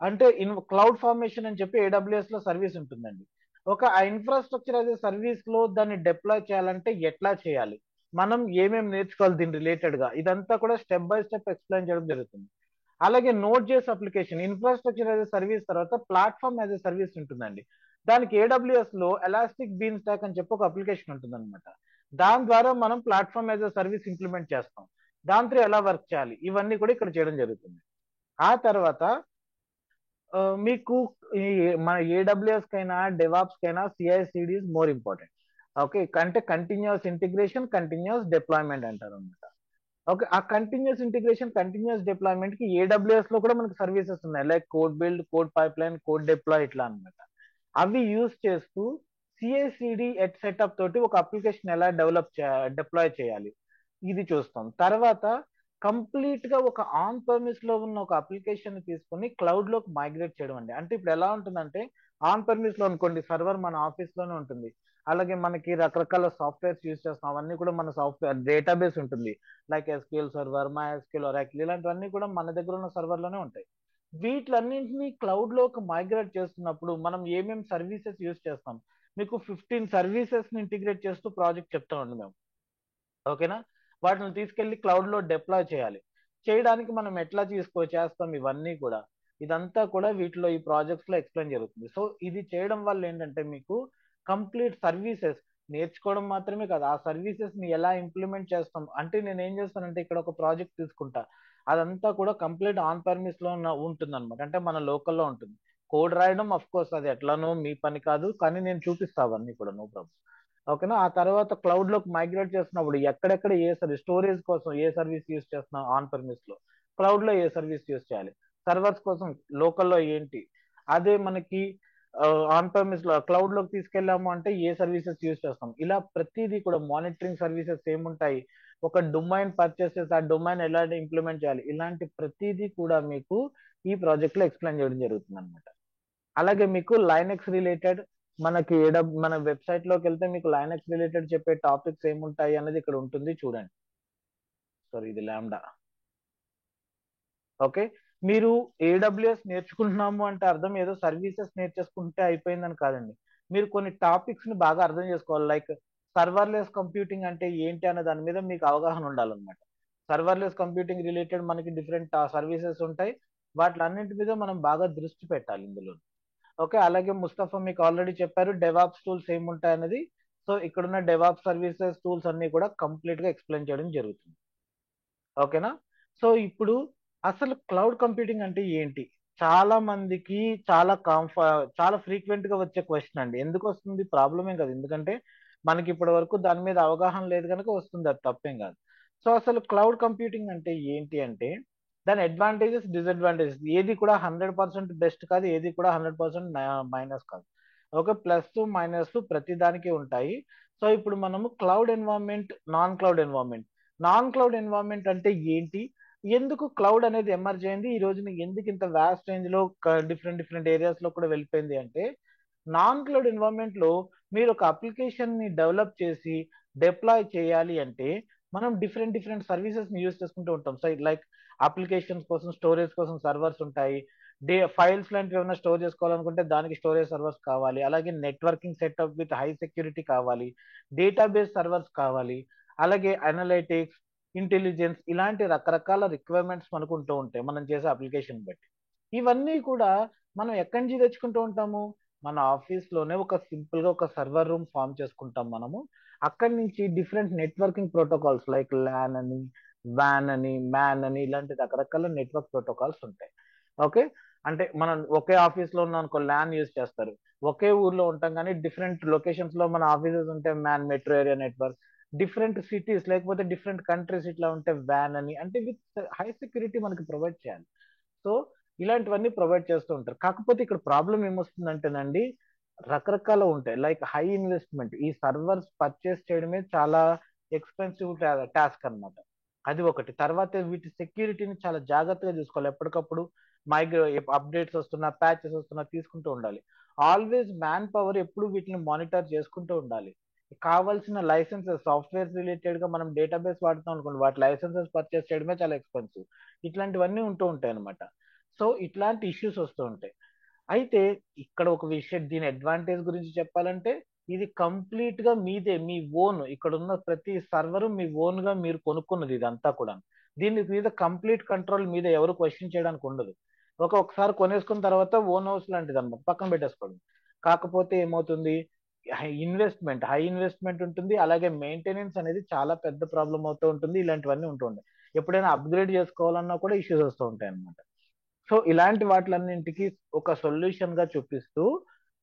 అంటే క్లౌడ్ ఫార్మేషన్ అని చెప్పి AWS లో సర్వీస్ ఉంటుందండి. ఆ ఇన్ఫ్రాస్ట్రక్చర్ యాజ్ ఎ సర్వీస్ లో దాన్ని డిప్లాయ్ చేయాలంటే ఎట్లా చేయాలి, మనం ఏమేమి నేర్చుకోవాలి దీని రిలేటెడ్ గా, ఇదంతా కూడా స్టెప్ బై స్టెప్ ఎక్స్ప్లెయిన్ చేయడం జరుగుతుంది. అలాగే నోడ్.js application infrastructure as a service తర్వాత ప్లాట్ఫామ్ యాజ్ ఎ సర్వీస్ ఉంటుందండి. దానికి AWS లో ఎలాస్టిక్ బీన్ స్టాక్ అని చెప్పి ఒక అప్లికేషన్ ఉంటుంది అనమాట. దాని ద్వారా మనం platform as a service implement చేస్తాం. దాంతో ఎలా వర్క్ చేయాలి ఇవన్నీ కూడా ఇక్కడ చేయడం జరుగుతుంది. ఆ తర్వాత మీకు మన AWS కైనా డెవాప్స్ కైనా CI/CD is more important. Okay, అంటే కంటిన్యూస్ ఇంటిగ్రేషన్, కంటిన్యూస్ డిప్లాయ్మెంట్ అంటారు అనమాట. ఓకే, ఆ కంటిన్యూస్ ఇంటిగ్రేషన్, కంటిన్యూస్ డిప్లాయ్మెంట్ కి AWS లో కూడా మనకి సర్వీసెస్ ఉన్నాయి. Like code build, code pipeline, code deploy ఇట్లా అనమాట. అవి యూజ్ చేస్తూ CI/CD సెటప్ తోటి ఒక అప్లికేషన్ ఎలా డిప్లాయ్ చేయాలి ఇది చూస్తాం. తర్వాత కంప్లీట్ గా ఒక ఆన్ పర్మిస్ లో ఉన్న ఒక అప్లికేషన్ తీసుకుని క్లౌడ్ లోకి మైగ్రేట్ చేయడం అండి. అంటే ఇప్పుడు ఎలా ఉంటుందంటే ఆన్ పర్మిస్ లో అనుకోండి సర్వర్ మన ఆఫీస్ లోనే ఉంటుంది. అలాగే మనకి రకరకాల సాఫ్ట్వేర్స్ యూజ్ చేస్తాం, అవన్నీ కూడా మన సాఫ్ట్వేర్ డేటాబేస్ ఉంటుంది. Like SQL server, MySQL, Oracle ఇలాంటివన్నీ కూడా మన దగ్గర ఉన్న సర్వర్ లోనే ఉంటాయి. వీటిలన్నింటినీ క్లౌడ్ లోకి మైగ్రేట్ చేస్తున్నప్పుడు మనం ఏమేమి సర్వీసెస్ యూజ్ చేస్తాం, మీకు 15 సర్వీసెస్ ని ఇంటిగ్రేట్ చేస్తూ ప్రాజెక్ట్ చెప్తామండి మేము. ఓకేనా? వాటిని తీసుకెళ్లి క్లౌడ్ లో డిప్లాయ్ చేయాలి. చేయడానికి మనం ఎట్లా చేస్తాం ఇవన్నీ కూడా, ఇదంతా కూడా వీటిలో ఈ ప్రాజెక్ట్స్ లో ఎక్స్ప్లెయిన్ జరుగుతుంది. సో ఇది చేయడం వల్ల ఏంటంటే మీకు కంప్లీట్ సర్వీసెస్ నేర్చుకోవడం మాత్రమే కాదు, ఆ సర్వీసెస్ ని ఎలా ఇంప్లిమెంట్ చేస్తాం. అంటే నేను ఏం చేస్తానంటే ఇక్కడ ఒక ప్రాజెక్ట్ తీసుకుంటా, అదంతా కూడా కంప్లీట్ ఆన్ పర్మిస్ లో ఉంటుంది అనమాట. అంటే మన లోకల్లో ఉంటుంది. కోడ్ రాయడం అఫ్ కోర్స్ అది ఎట్లానో మీ పని కాదు, కానీ నేను చూపిస్తా అవన్నీ కూడా, నో ప్రాబ్లం. ఓకేనా? ఆ తర్వాత క్లౌడ్ లోకి మైగ్రేట్ చేస్తున్నప్పుడు ఎక్కడెక్కడ ఏ స్టోరేజ్ కోసం ఏ సర్వీస్ యూజ్ చేస్తున్నాం, ఆన్ పర్మిస్ లో, క్లౌడ్ లో ఏ సర్వీస్ యూజ్ చేయాలి, సర్వర్స్ కోసం లోకల్లో ఏంటి, అదే మనకి ఆన్ పర్మిస్ లో క్లౌడ్ లోకి తీసుకెళ్ళాము అంటే ఏ సర్వీసెస్ యూజ్ చేస్తాం, ఇలా ప్రతిదీ కూడా మానిటరింగ్ సర్వీసెస్ ఏముంటాయి, ఒక డొమైన్ పర్చేస్ చేసి ఆ డొమైన్ ఎలా ఇంప్లిమెంట్ చేయాలి, ఇలాంటి ప్రతిదీ కూడా మీకు ఈ ప్రాజెక్ట్ లో ఎక్స్ప్లెయిన్ చేయడం జరుగుతుంది అనమాట. అలాగే మీకు లైనక్స్ రిలేటెడ్ మనకి మన వెబ్సైట్ లోకి వెళ్తే మీకు లైనక్స్ రిలేటెడ్ చెప్పే టాపిక్స్ ఏముంటాయి అనేది ఇక్కడ ఉంటుంది చూడండి. సారీ, ఇది లాంబ్డా. ఓకే, మీరు AWS నేర్చుకుంటున్నాము అంటే అర్థం ఏదో సర్వీసెస్ నేర్చేసుకుంటే అయిపోయిందని కాదండి. మీరు కొన్ని టాపిక్స్ ని బాగా అర్థం చేసుకోవాలి. లైక్ సర్వర్లెస్ కంప్యూటింగ్ అంటే ఏంటి అనే దాని మీద మీకు అవగాహన ఉండాలన్నమాట. సర్వర్లెస్ కంప్యూటింగ్ రిలేటెడ్ మనకి డిఫరెంట్ సర్వీసెస్ ఉంటాయి. వాటిలన్నింటి మీద మనం బాగా దృష్టి పెట్టాలి ఇందులో. ఓకే, అలాగే ముస్తఫా మీకు ఆల్రెడీ చెప్పారు డెవాప్స్ టూల్స్ ఏముంటాయి అనేది. సో ఇక్కడున్న డెవాప్స్ సర్వీసెస్ టూల్స్ అన్ని కూడా కంప్లీట్ గా ఎక్స్ప్లెయిన్ చేయడం జరుగుతుంది. ఓకేనా? సో ఇప్పుడు అసలు క్లౌడ్ కంప్యూటింగ్ అంటే ఏంటి, చాలా మందికి చాలా ఫ్రీక్వెంట్ గా వచ్చే క్వశ్చన్ అండి. ఎందుకు వస్తుంది, ప్రాబ్లం ఏం కాదు, ఎందుకంటే మనకి ఇప్పటి వరకు దాని మీద అవగాహన లేదు కనుక వస్తుంది, అది తప్పేం కాదు. సో అసలు క్లౌడ్ కంప్యూటింగ్ అంటే ఏంటి అంటే దాని అడ్వాంటేజెస్ డిసడ్వాంటేజెస్ ఏది కూడా 100% బెస్ట్ కాదు, ఏది కూడా 100% మైనస్ కాదు. ఓకే, ప్లస్ మైనస్ ప్రతి దానికి ఉంటాయి. సో ఇప్పుడు మనము cloud environment, non cloud environment అంటే ఏంటి, ఎందుకు క్లౌడ్ అనేది ఎమర్జ్ అయింది ఈ రోజున, ఎందుకు ఇంత వాస్ట్ రేంజ్ లో డిఫరెంట్ ఏరియాస్ లో కూడా వెళ్ళిపోయింది అంటే, నాన్ క్లౌడ్ ఎన్వైరన్మెంట్ లో మీరు ఒక అప్లికేషన్ ని డెవలప్ చేసి డిప్లాయ్ చేయాలి అంటే మనం డిఫరెంట్ సర్వీసెస్ ని యూజ్ చేసుకుంటూ ఉంటాం. సో లైక్ అప్లికేషన్స్ కోసం స్టోరేజ్ కోసం సర్వర్స్ ఉంటాయి, ఫైల్స్ లాంటివి ఏమైనా స్టోర్ చేసుకోవాలనుకుంటే దానికి స్టోరేజ్ సర్వర్స్ కావాలి, అలాగే networking setup with high security కావాలి, డేటాబేస్ సర్వర్స్ కావాలి, అలాగే అనలైటిక్స్, ఇంటెలిజెన్స్, ఇలాంటి రకరకాల రిక్వైర్మెంట్స్ మనకు ఉంటూ ఉంటాయి మనం చేసే అప్లికేషన్ బట్టి. ఇవన్నీ కూడా మనం ఎక్కడి నుంచి తెచ్చుకుంటూ ఉంటాము, మన ఆఫీస్ లోనే ఒక సింపుల్ గా ఒక సర్వర్ రూమ్ ఫామ్ చేసుకుంటాం మనము. అక్కడి నుంచి different networking protocols like LAN అని, వ్యాన్ అని, మ్యాన్ అని, ఇలాంటి రకరకాల నెట్వర్క్ ప్రోటోకాల్స్ ఉంటాయి. ఓకే, అంటే మనం ఒకే ఆఫీస్ లో ఉన్నాం అనుకో ల్యాన్ యూజ్ చేస్తారు, ఒకే ఊర్లో ఉంటాం కానీ డిఫరెంట్ లొకేషన్స్ లో మన ఆఫీసెస్ ఉంటే man, metro area network, different cities లేకపోతే డిఫరెంట్ కంట్రీస్ ఇట్లా ఉంటే వ్యాన్ అని, అంటే విత్ హై సెక్యూరిటీ మనకి ప్రొవైడ్ చేయాలి. సో ఇలాంటివన్నీ ప్రొవైడ్ చేస్తూ ఉంటారు. కాకపోతే ఇక్కడ ప్రాబ్లం ఏమొస్తుందంటేనండి, రకరకాల ఉంటాయి లైక్ హై ఇన్వెస్ట్మెంట్, ఈ సర్వర్స్ పర్చేస్ చేయడమే చాలా ఎక్స్పెన్సివ్ టాస్క్ అన్నమాట. అది ఒకటి. తర్వాత వీటి సెక్యూరిటీని చాలా జాగ్రత్తగా చూసుకోవాలి, ఎప్పటికప్పుడు అప్డేట్స్ వస్తున్నా, ప్యాచెస్ వస్తున్నా తీసుకుంటూ ఉండాలి. ఆల్వేస్ మ్యాన్ పవర్ ఎప్పుడు వీటిని మానిటర్ చేసుకుంటూ ఉండాలి. కావాల్సిన లైసెన్సెస్, సాఫ్ట్వేర్ రిలేటెడ్ గా మనం డేటాబేస్ వాడుతాం అనుకోండి, వాటి లైసెన్సెస్ పర్చేస్ చేయడమే చాలా ఎక్స్పెన్సివ్. ఇట్లాంటివన్నీ ఉంటూ ఉంటాయి అనమాట. సో ఇట్లాంటి ఇష్యూస్ వస్తూ ఉంటాయి. అయితే ఇక్కడ ఒక విషయం, దీని అడ్వాంటేజ్ గురించి చెప్పాలంటే, ఇది కంప్లీట్ గా మీదే, మీ ఓన్. ఇక్కడ ఉన్న ప్రతి సర్వర్ మీ ఓన్ గా మీరు కొనుక్కున్నది ఇదంతా కూడా. దీని మీద కంప్లీట్ కంట్రోల్ మీద ఎవరు క్వశ్చన్ చేయడానికి ఉండదు. ఒకసారి కొనేసుకున్న తర్వాత ఓన్ హౌస్ లాంటిది అన్నమాట, పక్కన పెట్టేసుకోవడం. కాకపోతే ఏమవుతుంది, హై ఇన్వెస్ట్మెంట్ ఉంటుంది, అలాగే మెయింటెనెన్స్ అనేది చాలా పెద్ద ప్రాబ్లం అవుతూ ఉంటుంది. ఇలాంటివన్నీ ఉంటూ ఉంటాయి. ఎప్పుడైనా అప్గ్రేడ్ చేసుకోవాలన్నా కూడా ఇష్యూస్ వస్తూ ఉంటాయి అనమాట. సో ఇలాంటి వాటిలన్నింటికి ఒక సొల్యూషన్ గా చూపిస్తూ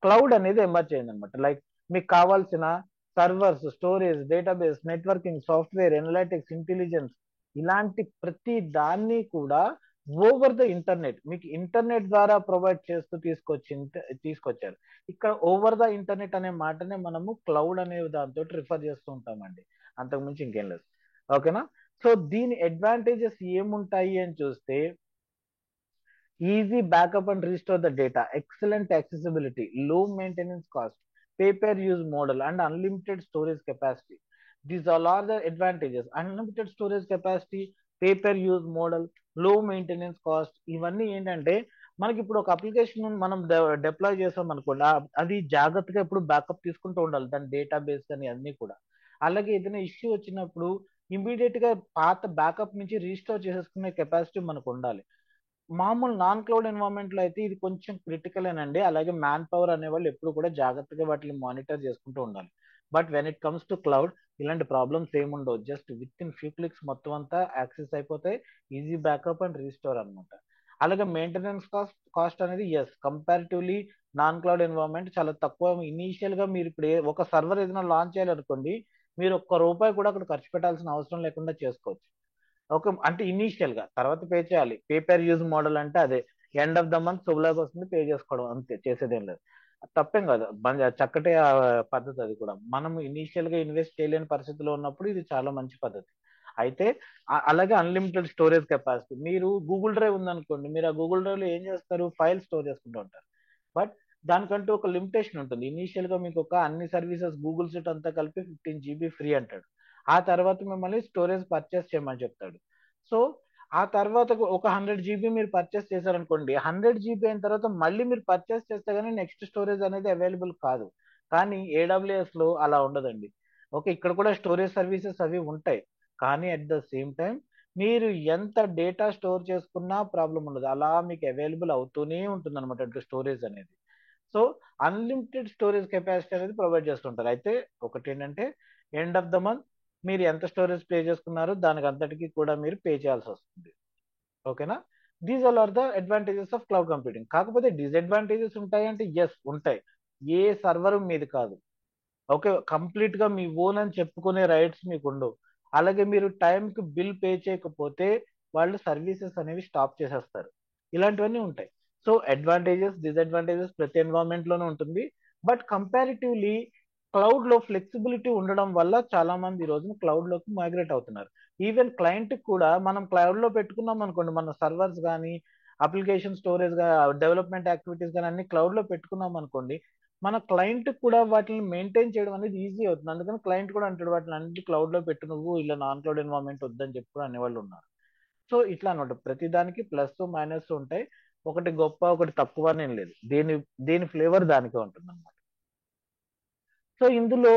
క్లౌడ్ అనేది ఎమర్జ్ అయింది అనమాట. లైక్ మీకు కావాల్సిన servers, storage, database, networking, software, analytics, intelligence, ఇలాంటి ప్రతి దాన్ని కూడా ఓవర్ ద ఇంటర్నెట్, మీకు ఇంటర్నెట్ ద్వారా ప్రొవైడ్ చేస్తూ తీసుకొచ్చారు. ఇక్కడ ఓవర్ ద ఇంటర్నెట్ అనే మాటనే మనము క్లౌడ్ అనే దాంతో రిఫర్ చేస్తూ ఉంటామండి, అంతకుమించి ఇంకేం లేదు. ఓకేనా? సో దీని అడ్వాంటేజెస్ ఏముంటాయి అని చూస్తే, easy backup and restore the data, excellent accessibility, low maintenance cost, pay per use model, and unlimited storage capacity. These all are the advantages. Unlimited storage capacity, pay per use model, low maintenance cost, ఇవన్నీ ఏంటంటే మనకి ఇప్పుడు ఒక application మనం deploy చేసాం అనుకోండి, అది జాగ్రత్తగా ఎప్పుడు బ్యాకప్ తీసుకుంటూ ఉండాలి, దాని డేటాబేస్ అని అన్ని కూడా. అలాగే ఏదైనా ఇష్యూ వచ్చినప్పుడు ఇమీడియట్ గా పాత బ్యాకప్ నుంచి రీస్టోర్ చేసేసుకునే కెపాసిటీ మనకు ఉండాలి. మామూలు నాన్ క్లౌడ్ ఎన్వైరన్మెంట్ లో అయితే ఇది కొంచెం క్రిటికల్ ఏనండి. అలాగే మ్యాన్ పవర్ అనేవాళ్ళు ఎప్పుడు కూడా జాగ్రత్తగా వాటిని మానిటర్ చేసుకుంటూ ఉండాలి. But when it comes to cloud ఇలాంటి ప్రాబ్లమ్స్ ఏముండవు, just with in few clicks మొత్తం అంతా యాక్సెస్ అయిపోతాయి, ఈజీ బ్యాకప్ అండ్ రీస్టోర్ అనమాట. అలాగే మెయింటెనెన్స్ కాస్ట్ అనేది is comparatively non cloud environment చాలా తక్కువ. ఇనీషియల్ గా మీరు ఇప్పుడు ఒక సర్వర్ ఏదైనా లాంచ్ చేయాలనుకోండి, మీరు ₹1 కూడా అక్కడ ఖర్చు పెట్టాల్సిన అవసరం లేకుండా చేసుకోవచ్చు. ఓకే, అంటే ఇనీషియల్ గా, తర్వాత పే చేయాలి. పే పర్ యూజ్ మోడల్ అంటే అదే, ఎండ్ ఆఫ్ ద మంత్ శుభలాగా వస్తుంది, పే చేసుకోవడం, అంతే, చేసేదేం లేదు. తప్పేం కాదు, చక్కటి పద్ధతి. అది కూడా మనం ఇనీషియల్ గా ఇన్వెస్ట్ చేయలేని పరిస్థితిలో ఉన్నప్పుడు ఇది చాలా మంచి పద్ధతి. అయితే అలాగే అన్లిమిటెడ్ స్టోరేజ్ కెపాసిటీ, మీరు గూగుల్ డ్రైవ్ ఉందనుకోండి, మీరు ఆ గూగుల్ డ్రైవ్ లో ఏం చేస్తారు, ఫైల్ స్టోర్ చేసుకుంటూ ఉంటారు. బట్ దానికంటూ ఒక లిమిటేషన్ ఉంటుంది. ఇనీషియల్ గా మీకు ఒక అన్ని సర్వీసెస్ గూగుల్ సీట్ అంతా కలిపి 15 GB ఫ్రీ అంటాడు. ఆ తర్వాత మిమ్మల్ని స్టోరేజ్ పర్చేస్ చేయమని చెప్తాడు. సో ఆ తర్వాత ఒక 100 GB మీరు పర్చేస్ చేశారనుకోండి, 100 GB అయిన తర్వాత మళ్ళీ మీరు పర్చేస్ చేస్తే గానీ నెక్స్ట్ స్టోరేజ్ అనేది అవైలబుల్ కాదు. కానీ AWS లో అలా ఉండదండి. ఓకే, ఇక్కడ కూడా స్టోరేజ్ సర్వీసెస్ అవి ఉంటాయి, కానీ అట్ ద సేమ్ టైం మీరు ఎంత డేటా స్టోర్ చేసుకున్నా ప్రాబ్లం ఉండదు, అలా మీకు అవైలబుల్ అవుతూనే ఉంటుంది అనమాట స్టోరేజ్ అనేది. సో అన్లిమిటెడ్ స్టోరేజ్ కెపాసిటీ అనేది ప్రొవైడ్ చేస్తుంటారు. అయితే ఒకటి ఏంటంటే, ఎండ్ ఆఫ్ ద మంత్ మీరు ఎంత స్టోరేజ్ పే చేసుకున్నారో దానికి అంతటికి కూడా మీరు పే చేయాల్సి వస్తుంది. ఓకేనా? These all are the advantages of cloud computing. కాకపోతే డిసడ్వాంటేజెస్ ఉంటాయి అంటే ఎస్ ఉంటాయి. ఏ సర్వర్ మీది కాదు, ఓకే, కంప్లీట్ గా మీ ఓన్ అని చెప్పుకునే రైట్స్ మీకు ఉండవు. అలాగే మీరు టైంకి బిల్ పే చేయకపోతే వాళ్ళు సర్వీసెస్ అనేవి స్టాప్ చేసేస్తారు. ఇలాంటివన్నీ ఉంటాయి. సో అడ్వాంటేజెస్ డిసడ్వాంటేజెస్ ప్రతి ఎన్వైరన్మెంట్ లోనే ఉంటుంది. బట్ కంపారిటివ్లీ క్లౌడ్ లో ఫ్లెక్సిబిలిటీ ఉండడం వల్ల చాలా మంది ఈ రోజున క్లౌడ్ లోకి మైగ్రేట్ అవుతున్నారు. ఈవెన్ క్లయింట్ కూడా మనం క్లౌడ్ లో పెట్టుకున్నాం అనుకోండి, మన సర్వర్స్ కానీ అప్లికేషన్ స్టోరేజ్ డెవలప్మెంట్ యాక్టివిటీస్ కానీ అన్ని క్లౌడ్ లో పెట్టుకున్నాం అనుకోండి, మన క్లయింట్ కూడా వాటిని మెయింటైన్ చేయడం అనేది ఈజీ అవుతుంది. అందుకని క్లయింట్ కూడా అంటాడు వాటిని అన్ని క్లౌడ్ లో పెట్టు, నువ్వు ఇలా నాన్ క్లౌడ్ ఎన్వైరన్మెంట్ వద్దని చెప్పి కూడా అనేవాళ్ళు ఉన్నారు. సో ఇట్లా అనమాట, ప్రతి దానికి ప్లస్ మైనస్ ఉంటాయి. ఒకటి గొప్ప ఒకటి తక్కువ అనేం లేదు, దేని ఫ్లేవర్ దానికే ఉంటుంది అనమాట. సో ఇందులో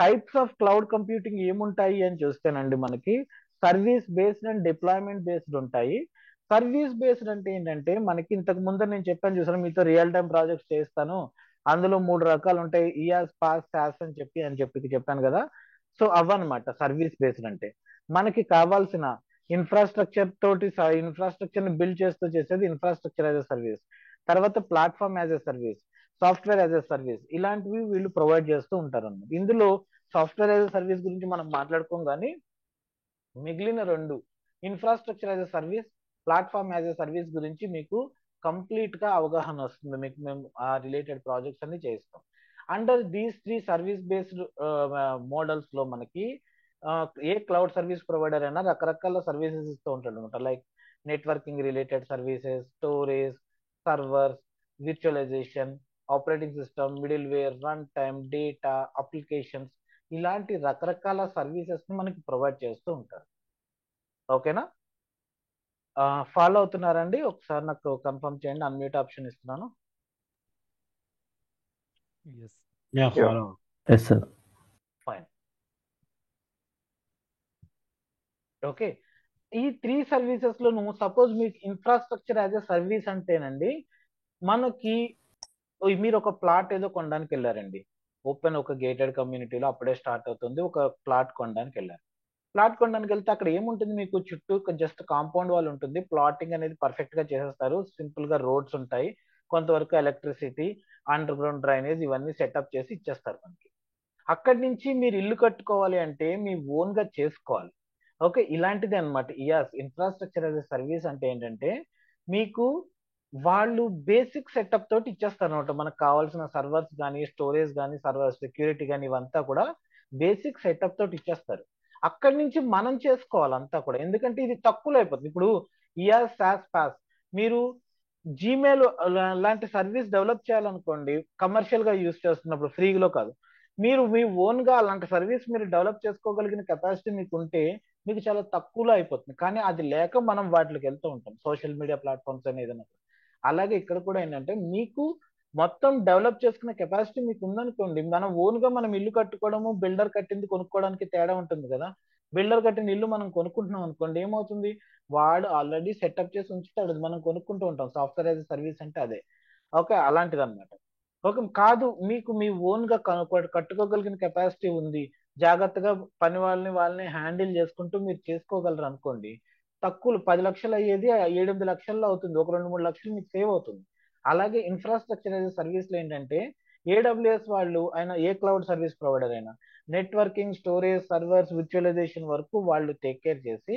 టైప్స్ ఆఫ్ క్లౌడ్ కంప్యూటింగ్ ఏముంటాయి అని చూస్తేనండి, మనకి service based and deployment based ఉంటాయి. సర్వీస్ బేస్డ్ అంటే ఏంటంటే మనకి ఇంతకు ముందు నేను చెప్పాను చూసాను, మీతో రియల్ టైం ప్రాజెక్ట్స్ చేస్తాను, అందులో 3 రకాలు ఉంటాయి, ఇయాస్ పాస్ సాస్ అని చెప్పాను కదా. సో అవన్నమాట సర్వీస్ బేస్డ్ అంటే. మనకి కావాల్సిన ఇన్ఫ్రాస్ట్రక్చర్ తోటి ఇన్ఫ్రాస్ట్రక్చర్ ని బిల్డ్ చేస్తూ చేసేది ఇన్ఫ్రాస్ట్రక్చర్ యాజ్ ఎ సర్వీస్. తర్వాత platform as a service, software as a service, ఇలాంటివి వీళ్ళు ప్రొవైడ్ చేస్తూ ఉంటారు అన్నమాట. ఇందులో సాఫ్ట్వేర్ యాజ్ ఎ సర్వీస్ గురించి మనం మాట్లాడుకోం, కానీ మిగిలిన 2 infrastructure as a service, platform as a service గురించి మీకు కంప్లీట్ గా అవగాహన వస్తుంది. మీకు మేము ఆ రిలేటెడ్ ప్రాజెక్ట్స్ అన్ని చేస్తాం. Under these 3 service based models లో మనకి ఏ క్లౌడ్ సర్వీస్ ప్రొవైడర్ అయినా రకరకాల సర్వీసెస్ ఇస్తూ ఉంటాడు అనమాట. Like networking related services, storage, servers, virtualization, operating system, middleware, run time, data, applications, ఇలాంటి రకరకాల సర్వీసెస్ ని మనకి ప్రొవైడ్ చేస్తూ ఉంటారు. ఓకేనా? ఫాలో అవుతున్నారండి? ఒకసారి నాకు కన్ఫర్మ్ చేయండి, అన్మ్యూట్ ఆప్షన్ ఇస్తున్నాను. Yes. Yeah follow. Yes sir. Fine. Okay, ఈ 3 సర్వీసెస్ లో నువ్వు సపోజ్ మీకు ఇన్ఫ్రాస్ట్రక్చర్ యాజ్ ఎ సర్వీస్ అంటేనండి, మనకి మీరు ఒక ప్లాట్ ఏదో కొనడానికి వెళ్ళారండి, ఓపెన్ ఒక గేటెడ్ కమ్యూనిటీలో అప్పుడే స్టార్ట్ అవుతుంది, ఒక ప్లాట్ కొనడానికి వెళ్ళారు. ప్లాట్ కొనడానికి వెళ్తే అక్కడ ఏముంటుంది, మీకు చుట్టూ జస్ట్ కాంపౌండ్ వాల్ ఉంటుంది, ప్లాటింగ్ అనేది పర్ఫెక్ట్ గా చేసేస్తారు, సింపుల్ గా రోడ్స్ ఉంటాయి, కొంతవరకు ఎలక్ట్రిసిటీ, అండర్ గ్రౌండ్ డ్రైనేజ్ ఇవన్నీ సెటప్ చేసి ఇచ్చేస్తారు మనకి. అక్కడి నుంచి మీరు ఇల్లు కట్టుకోవాలి అంటే మీ ఓన్ గా చేసుకోవాలి. ఓకే, ఇలాంటిది అనమాట ఇయాస్ ఇన్ఫ్రాస్ట్రక్చర్ యాజ్ ఎ సర్వీస్ అంటే. ఏంటంటే మీకు వాళ్ళు బేసిక్ సెటప్ తోటి ఇచ్చేస్తారు అనమాట. మనకు కావాల్సిన సర్వర్స్ కానీ, స్టోరేజ్ కానీ, సర్వర్ సెక్యూరిటీ కానీ, ఇవంతా కూడా బేసిక్ సెటప్ తోటి ఇచ్చేస్తారు. అక్కడి నుంచి మనం చేసుకోవాలి అంతా కూడా, ఎందుకంటే ఇది తక్కువలో అయిపోతుంది. ఇప్పుడు ఇయాస్ సాస్ పాస్ మీరు జీమెయిల్ లాంటి సర్వీస్ డెవలప్ చేయాలనుకోండి, కమర్షియల్ గా యూజ్ చేస్తున్నప్పుడు, ఫ్రీలో కాదు, మీరు మీ ఓన్ గా అలాంటి సర్వీస్ మీరు డెవలప్ చేసుకోగలిగిన కెపాసిటీ మీకు ఉంటే మీకు చాలా తక్కువలో అయిపోతుంది. కానీ అది లేక మనం వాటికి వెళ్తూ ఉంటాం, సోషల్ మీడియా ప్లాట్ఫామ్స్ అని ఏదైనా. అలాగే ఇక్కడ కూడా ఏంటంటే మీకు మొత్తం డెవలప్ చేసుకునే కెపాసిటీ మీకు ఉందనుకోండి, మనం ఓన్ గా మనం ఇల్లు కట్టుకోవడము, బిల్డర్ కట్టింది కొనుక్కోవడానికి తేడా ఉంటుంది కదా. బిల్డర్ కట్టిన ఇల్లు మనం కొనుక్కుంటున్నాం అనుకోండి, ఏమవుతుంది, వాడు ఆల్రెడీ సెటప్ చేసి ఉంచుతాడు, మనం కొనుక్కుంటూ ఉంటాం. సాఫ్ట్వేర్ యాజ్ సర్వీస్ అంటే అదే. ఓకే, అలాంటిది అనమాట. ఓకే, కాదు మీకు మీ ఓన్ గా కట్టుకోగలిగిన కెపాసిటీ ఉంది, జాగ్రత్తగా పని వాళ్ళని హ్యాండిల్ చేసుకుంటూ మీరు చేసుకోగలరు అనుకోండి, తక్కువ 10 లక్షలు అయ్యేది 7-8 లక్షల్లో అవుతుంది, ఒక 2-3 లక్షలు మీకు సేవ్ అవుతుంది. అలాగే ఇన్ఫ్రాస్ట్రక్చర్ యాజ్ సర్వీస్ లో ఏంటంటే ఏడబ్ల్యూఎస్ వాళ్ళు అయినా, ఏ క్లౌడ్ సర్వీస్ ప్రొవైడర్ అయినా, నెట్వర్కింగ్, స్టోరేజ్, సర్వర్స్, విర్చువలైజేషన్ వరకు వాళ్ళు టేక్ కేర్ చేసి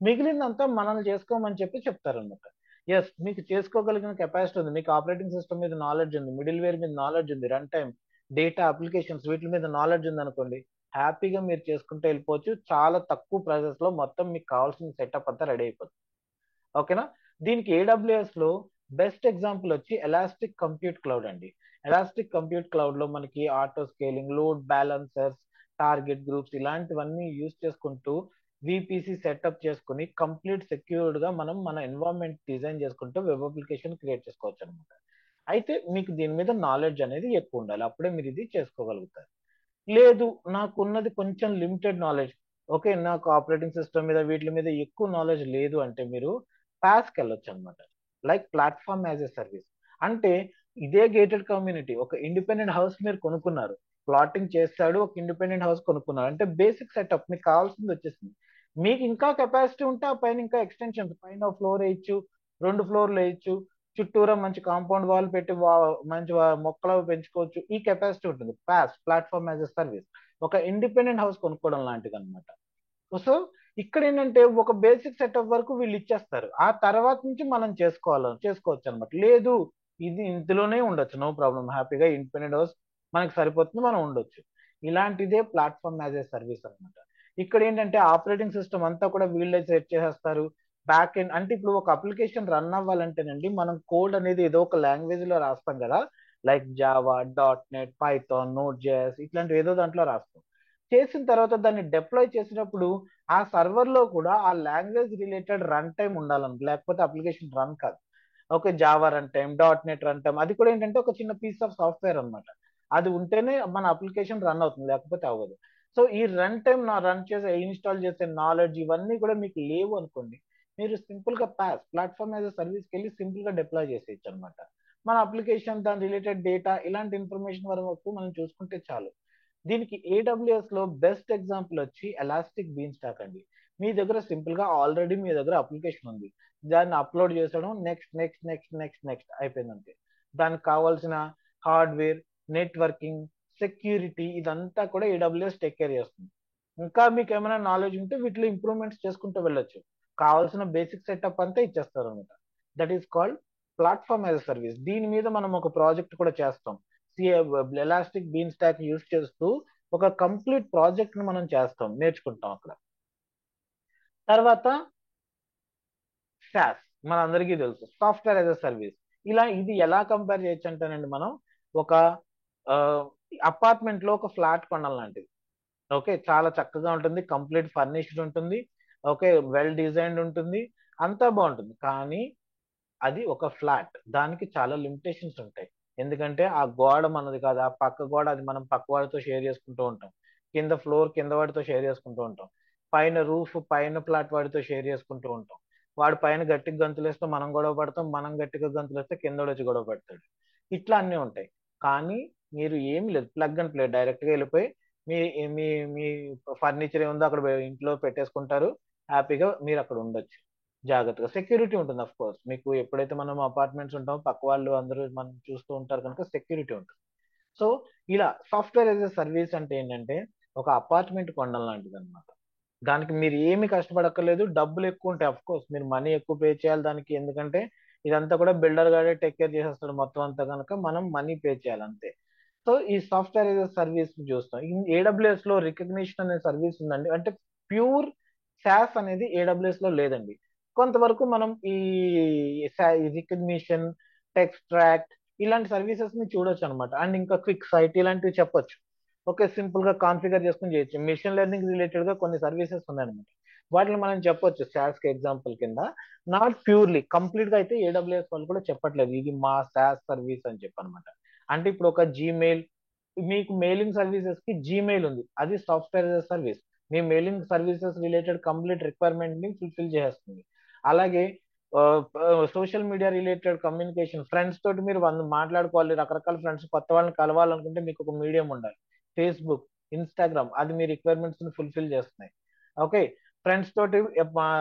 మిగిలిందంతా మనల్ని చేసుకోమని చెప్పి చెప్తారు అనమాట. ఎస్, మీకు చేసుకోగలిగిన కెపాసిటీ ఉంది, మీకు ఆపరేటింగ్ సిస్టమ్ మీద నాలెడ్జ్ ఉంది, మిడిల్ వేర్ మీద నాలెడ్జ్ ఉంది, రన్ టైమ్, డేటా, అప్లికేషన్స్ వీటి మీద నాలెడ్జ్ ఉంది అనుకోండి, హ్యాపీగా మీరు చేసుకుంటూ వెళ్ళిపోవచ్చు. చాలా తక్కువ ప్రైసెస్ లో మొత్తం మీకు కావాల్సిన సెటప్ అంతా రెడీ అయిపోతుంది. ఓకేనా? దీనికి ఏడబ్ల్యూఎస్ లో బెస్ట్ ఎగ్జాంపుల్ వచ్చి ఎలాస్టిక్ కంప్యూట్ క్లౌడ్ అండి. ఎలాస్టిక్ కంప్యూట్ క్లౌడ్ లో మనకి auto scaling, load balancers, target groups ఇలాంటివన్నీ యూజ్ చేసుకుంటూ విపిసి సెటప్ చేసుకుని కంప్లీట్ సెక్యూర్డ్ గా మనం మన ఎన్వైరన్మెంట్ డిజైన్ చేసుకుంటూ వెబ్ అప్లికేషన్ క్రియేట్ చేసుకోవచ్చు అనమాట. అయితే మీకు దీని మీద నాలెడ్జ్ అనేది ఎక్కువ ఉండాలి, అప్పుడే మీరు ఇది చేసుకోగలుగుతారు. లేదు, నాకు ఉన్నది కొంచెం లిమిటెడ్ నాలెడ్జ్, ఓకే, నాకు ఆపరేటింగ్ సిస్టమ్ మీద వీటి మీద ఎక్కువ నాలెడ్జ్ లేదు అంటే మీరు పాస్కి వెళ్ళొచ్చు అనమాట. Like platform as a service అంటే ఇదే గేటెడ్ కమ్యూనిటీ, ఒక ఇండిపెండెంట్ హౌస్ మీరు కొనుక్కున్నారు, ప్లాటింగ్ చేస్తాడు, ఒక ఇండిపెండెంట్ హౌస్ కొనుక్కున్నారు అంటే బేసిక్ సెటప్ మీకు కావాల్సింది వచ్చేసింది. మీకు ఇంకా కెపాసిటీ ఉంటే ఆ పైన ఇంకా ఎక్స్టెన్షన్, పైన ఫ్లోర్ వేయచ్చు, 2 ఫ్లోర్లు వేయచ్చు, చుట్టూరా మంచి కాంపౌండ్ వాల్ పెట్టి మంచి మొక్కలు పెంచుకోవచ్చు, ఈ కెపాసిటీ ఉంటుంది. ప్లాట్ఫామ్ యాజ్ ఎ సర్వీస్ ఒక ఇండిపెండెంట్ హౌస్ కొనుక్కోవడం లాంటిది అనమాట. సో ఇక్కడ ఏంటంటే ఒక బేసిక్ సెటప్ వరకు వీళ్ళు ఇచ్చేస్తారు, ఆ తర్వాత నుంచి మనం చేసుకోవచ్చు అనమాట. లేదు ఇది ఇందులోనే ఉండొచ్చు, నో ప్రాబ్లం, హ్యాపీగా ఇండిపెండెంట్ అవర్స్ మనకి సరిపోతుంది, మనం ఉండొచ్చు. ఇలాంటిదే ప్లాట్ఫామ్ యాజ్ ఏ సర్వీస్ అనమాట. ఇక్కడ ఏంటంటే ఆపరేటింగ్ సిస్టమ్ అంతా కూడా వీళ్ళే సెట్ చేసేస్తారు. బ్యాక్ ఎండ్ అంటే ఇప్పుడు ఒక అప్లికేషన్ రన్ అవ్వాలంటేనండి మనం కోడ్ అనేది ఏదో ఒక లాంగ్వేజ్ లో రాస్తాం కదా, like Java, .NET, Python, Node.js ఇట్లాంటివి ఏదో దాంట్లో రాస్తాం. చేసిన తర్వాత దాన్ని డిప్లాయ్ చేసినప్పుడు ఆ సర్వర్ లో కూడా ఆ లాంగ్వేజ్ రిలేటెడ్ రన్ టైం ఉండాలని, లేకపోతే అప్లికేషన్ రన్ కాదు. Okay, Java run time, .NET run time, అది కూడా ఏంటంటే ఒక చిన్న పీస్ ఆఫ్ సాఫ్ట్వేర్ అనమాట. అది ఉంటేనే మన అప్లికేషన్ రన్ అవుతుంది, లేకపోతే అవ్వదు. సో ఈ రన్ టైం రన్ చేసే, ఇన్స్టాల్ చేసే నాలెడ్జ్ ఇవన్నీ కూడా మీకు లేవు అనుకోండి, మీరు సింపుల్ గా ప్లాట్ఫామ్ యాజ్ సర్వీస్కి వెళ్ళి సింపుల్ గా డిప్లాయ్ చేసేయచ్చు అనమాట. మన అప్లికేషన్, దాని రిలేటెడ్ డేటా, ఇలాంటి ఇన్ఫర్మేషన్ వరకు మనం చూసుకుంటే చాలు. దీనికి AWS లో బెస్ట్ ఎగ్జాంపుల్ వచ్చి ఎలాస్టిక్ బీన్ స్టాక్ అండి. మీ దగ్గర సింపుల్ గా ఆల్రెడీ మీ దగ్గర అప్లికేషన్ ఉంది, దాన్ని అప్లోడ్ చేసడం, next next next next next అయిపోయిందంటే దానికి కావాల్సిన హార్డ్వేర్, నెట్వర్కింగ్, సెక్యూరిటీ ఇదంతా కూడా AWS టేక్ కేర్ చేస్తుంది. ఇంకా మీకు ఏమైనా నాలెడ్జ్ ఉంటే వీటిలో ఇంప్రూవ్మెంట్స్ చేసుకుంటూ వెళ్ళొచ్చు. కావాల్సిన బేసిక్ సెటప్ అంతా ఇచ్చేస్తారు అనమాట. That is called platform as service. దీని మీద మనం ఒక ప్రాజెక్ట్ కూడా చేస్తాం. ఎలాస్టిక్ బీన్ స్టాక్ యూస్ చేస్తూ ఒక కంప్లీట్ ప్రాజెక్ట్ ని మనం చేస్తాం, నేర్చుకుంటాం అక్కడ. తర్వాత SaaS మన అందరికీ తెలుసు, సాఫ్ట్వేర్ యాజ్ అ సర్వీస్. ఇది ఎలా కంపేర్ చేయొచ్చు అంటేనండి, మనం ఒక అపార్ట్మెంట్ లో ఒక ఫ్లాట్ కొనాలంటిది. ఓకే, చాలా చక్కగా ఉంటుంది, కంప్లీట్ ఫర్నిష్డ్ ఉంటుంది, ఓకే, వెల్ డిజైన్డ్ ఉంటుంది, అంతా బాగుంటుంది. కానీ అది ఒక ఫ్లాట్, దానికి చాలా లిమిటేషన్స్ ఉంటాయి. ఎందుకంటే ఆ గోడ మనది కాదు, ఆ పక్క గోడ అది మనం పక్క వాడితో షేర్ చేసుకుంటూ ఉంటాం, కింద ఫ్లోర్ కింద వాడితో షేర్ చేసుకుంటూ ఉంటాం, పైన రూఫ్ పైన ఫ్లాట్ వాడితో షేర్ చేసుకుంటూ ఉంటాం. వాడు పైన గట్టిగా గంతులేస్తే మనం గొడవ పడతాం, మనం గట్టిగా గంతులేస్తే కింద వచ్చి గొడవ పడతాడు. ఇట్లా అన్నీ ఉంటాయి. కానీ మీరు ఏమి లేదు, ప్లగ్ అండ్ ప్లే, డైరెక్ట్ గా వెళ్ళిపోయి మీ మీ మీ ఫర్నిచర్ ఏముందో అక్కడ ఇంట్లో పెట్టేసుకుంటారు, హ్యాపీగా మీరు అక్కడ ఉండొచ్చు జాగ్రత్తగా. సెక్యూరిటీ ఉంటుంది అఫ్ కోర్స్, మీకు ఎప్పుడైతే మనం అపార్ట్మెంట్స్ ఉంటామో పక్క వాళ్ళు అందరూ మనం చూస్తూ ఉంటారు కనుక సెక్యూరిటీ ఉంటుంది. సో ఇలా సాఫ్ట్వేర్ యాజ్ ఎ సర్వీస్ అంటే ఏంటంటే ఒక అపార్ట్మెంట్ కొనడం లాంటిది అనమాట. దానికి మీరు ఏమి కష్టపడక్కర్లేదు, డబ్బులు ఎక్కువ ఉంటాయి అఫ్ కోర్స్, మీరు మనీ ఎక్కువ పే చేయాలి దానికి, ఎందుకంటే ఇదంతా కూడా బిల్డర్ గాడే టేక్ కేర్ చేసేస్తాడు మొత్తం అంతా, కనుక మనం మనీ పే చేయాలి అంతే. సో ఈ సాఫ్ట్వేర్ యాజ్ ఎ సర్వీస్ చూస్తాం. AWS లో రికగ్నిషన్ అనే సర్వీస్ ఉందండి, అంటే ప్యూర్ SaaS అనేది AWS లో లేదండి. కొంతవరకు మనం ఈ రికగ్నిషన్, టెక్స్ట్రాక్ట్ ఇలాంటి సర్వీసెస్ ని చూడొచ్చు అనమాట. అండ్ ఇంకా క్విక్ సైట్ ఇలాంటివి చెప్పొచ్చు. ఓకే, సింపుల్ గా కాన్ఫిగర్ చేసుకుని చేయొచ్చు. మిషన్ లెర్నింగ్ రిలేటెడ్ గా కొన్ని సర్వీసెస్ ఉన్నాయన్నమాట, వాటిని మనం చెప్పొచ్చు SaaS కి ఎగ్జాంపుల్ కింద. నాట్ ప్యూర్లీ కంప్లీట్ గా అయితే AWS వాళ్ళు కూడా చెప్పట్లేదు ఇది మా SaaS సర్వీస్ అని చెప్పనమాట. అంటే ఇప్పుడు ఒక జీమెయిల్, మీకు మెయిలింగ్ సర్వీసెస్ కి జీమెయిల్ ఉంది, అది సాఫ్ట్వేర్ సర్వీస్. మీ mailing services related complete requirement ని ఫుల్ఫిల్ చేస్తుంది. అలాగే social media related communication, friends తోటి మీరు మాట్లాడుకోవాలి, రకరకాల ఫ్రెండ్స్ కొత్త వాళ్ళని కలవాలనుకుంటే మీకు ఒక మీడియం ఉండాలి. ఫేస్బుక్, ఇన్స్టాగ్రామ్ అది మీ రిక్వైర్మెంట్స్ ని ఫుల్ఫిల్ చేస్తున్నాయి. ఓకే, ఫ్రెండ్స్ తోటి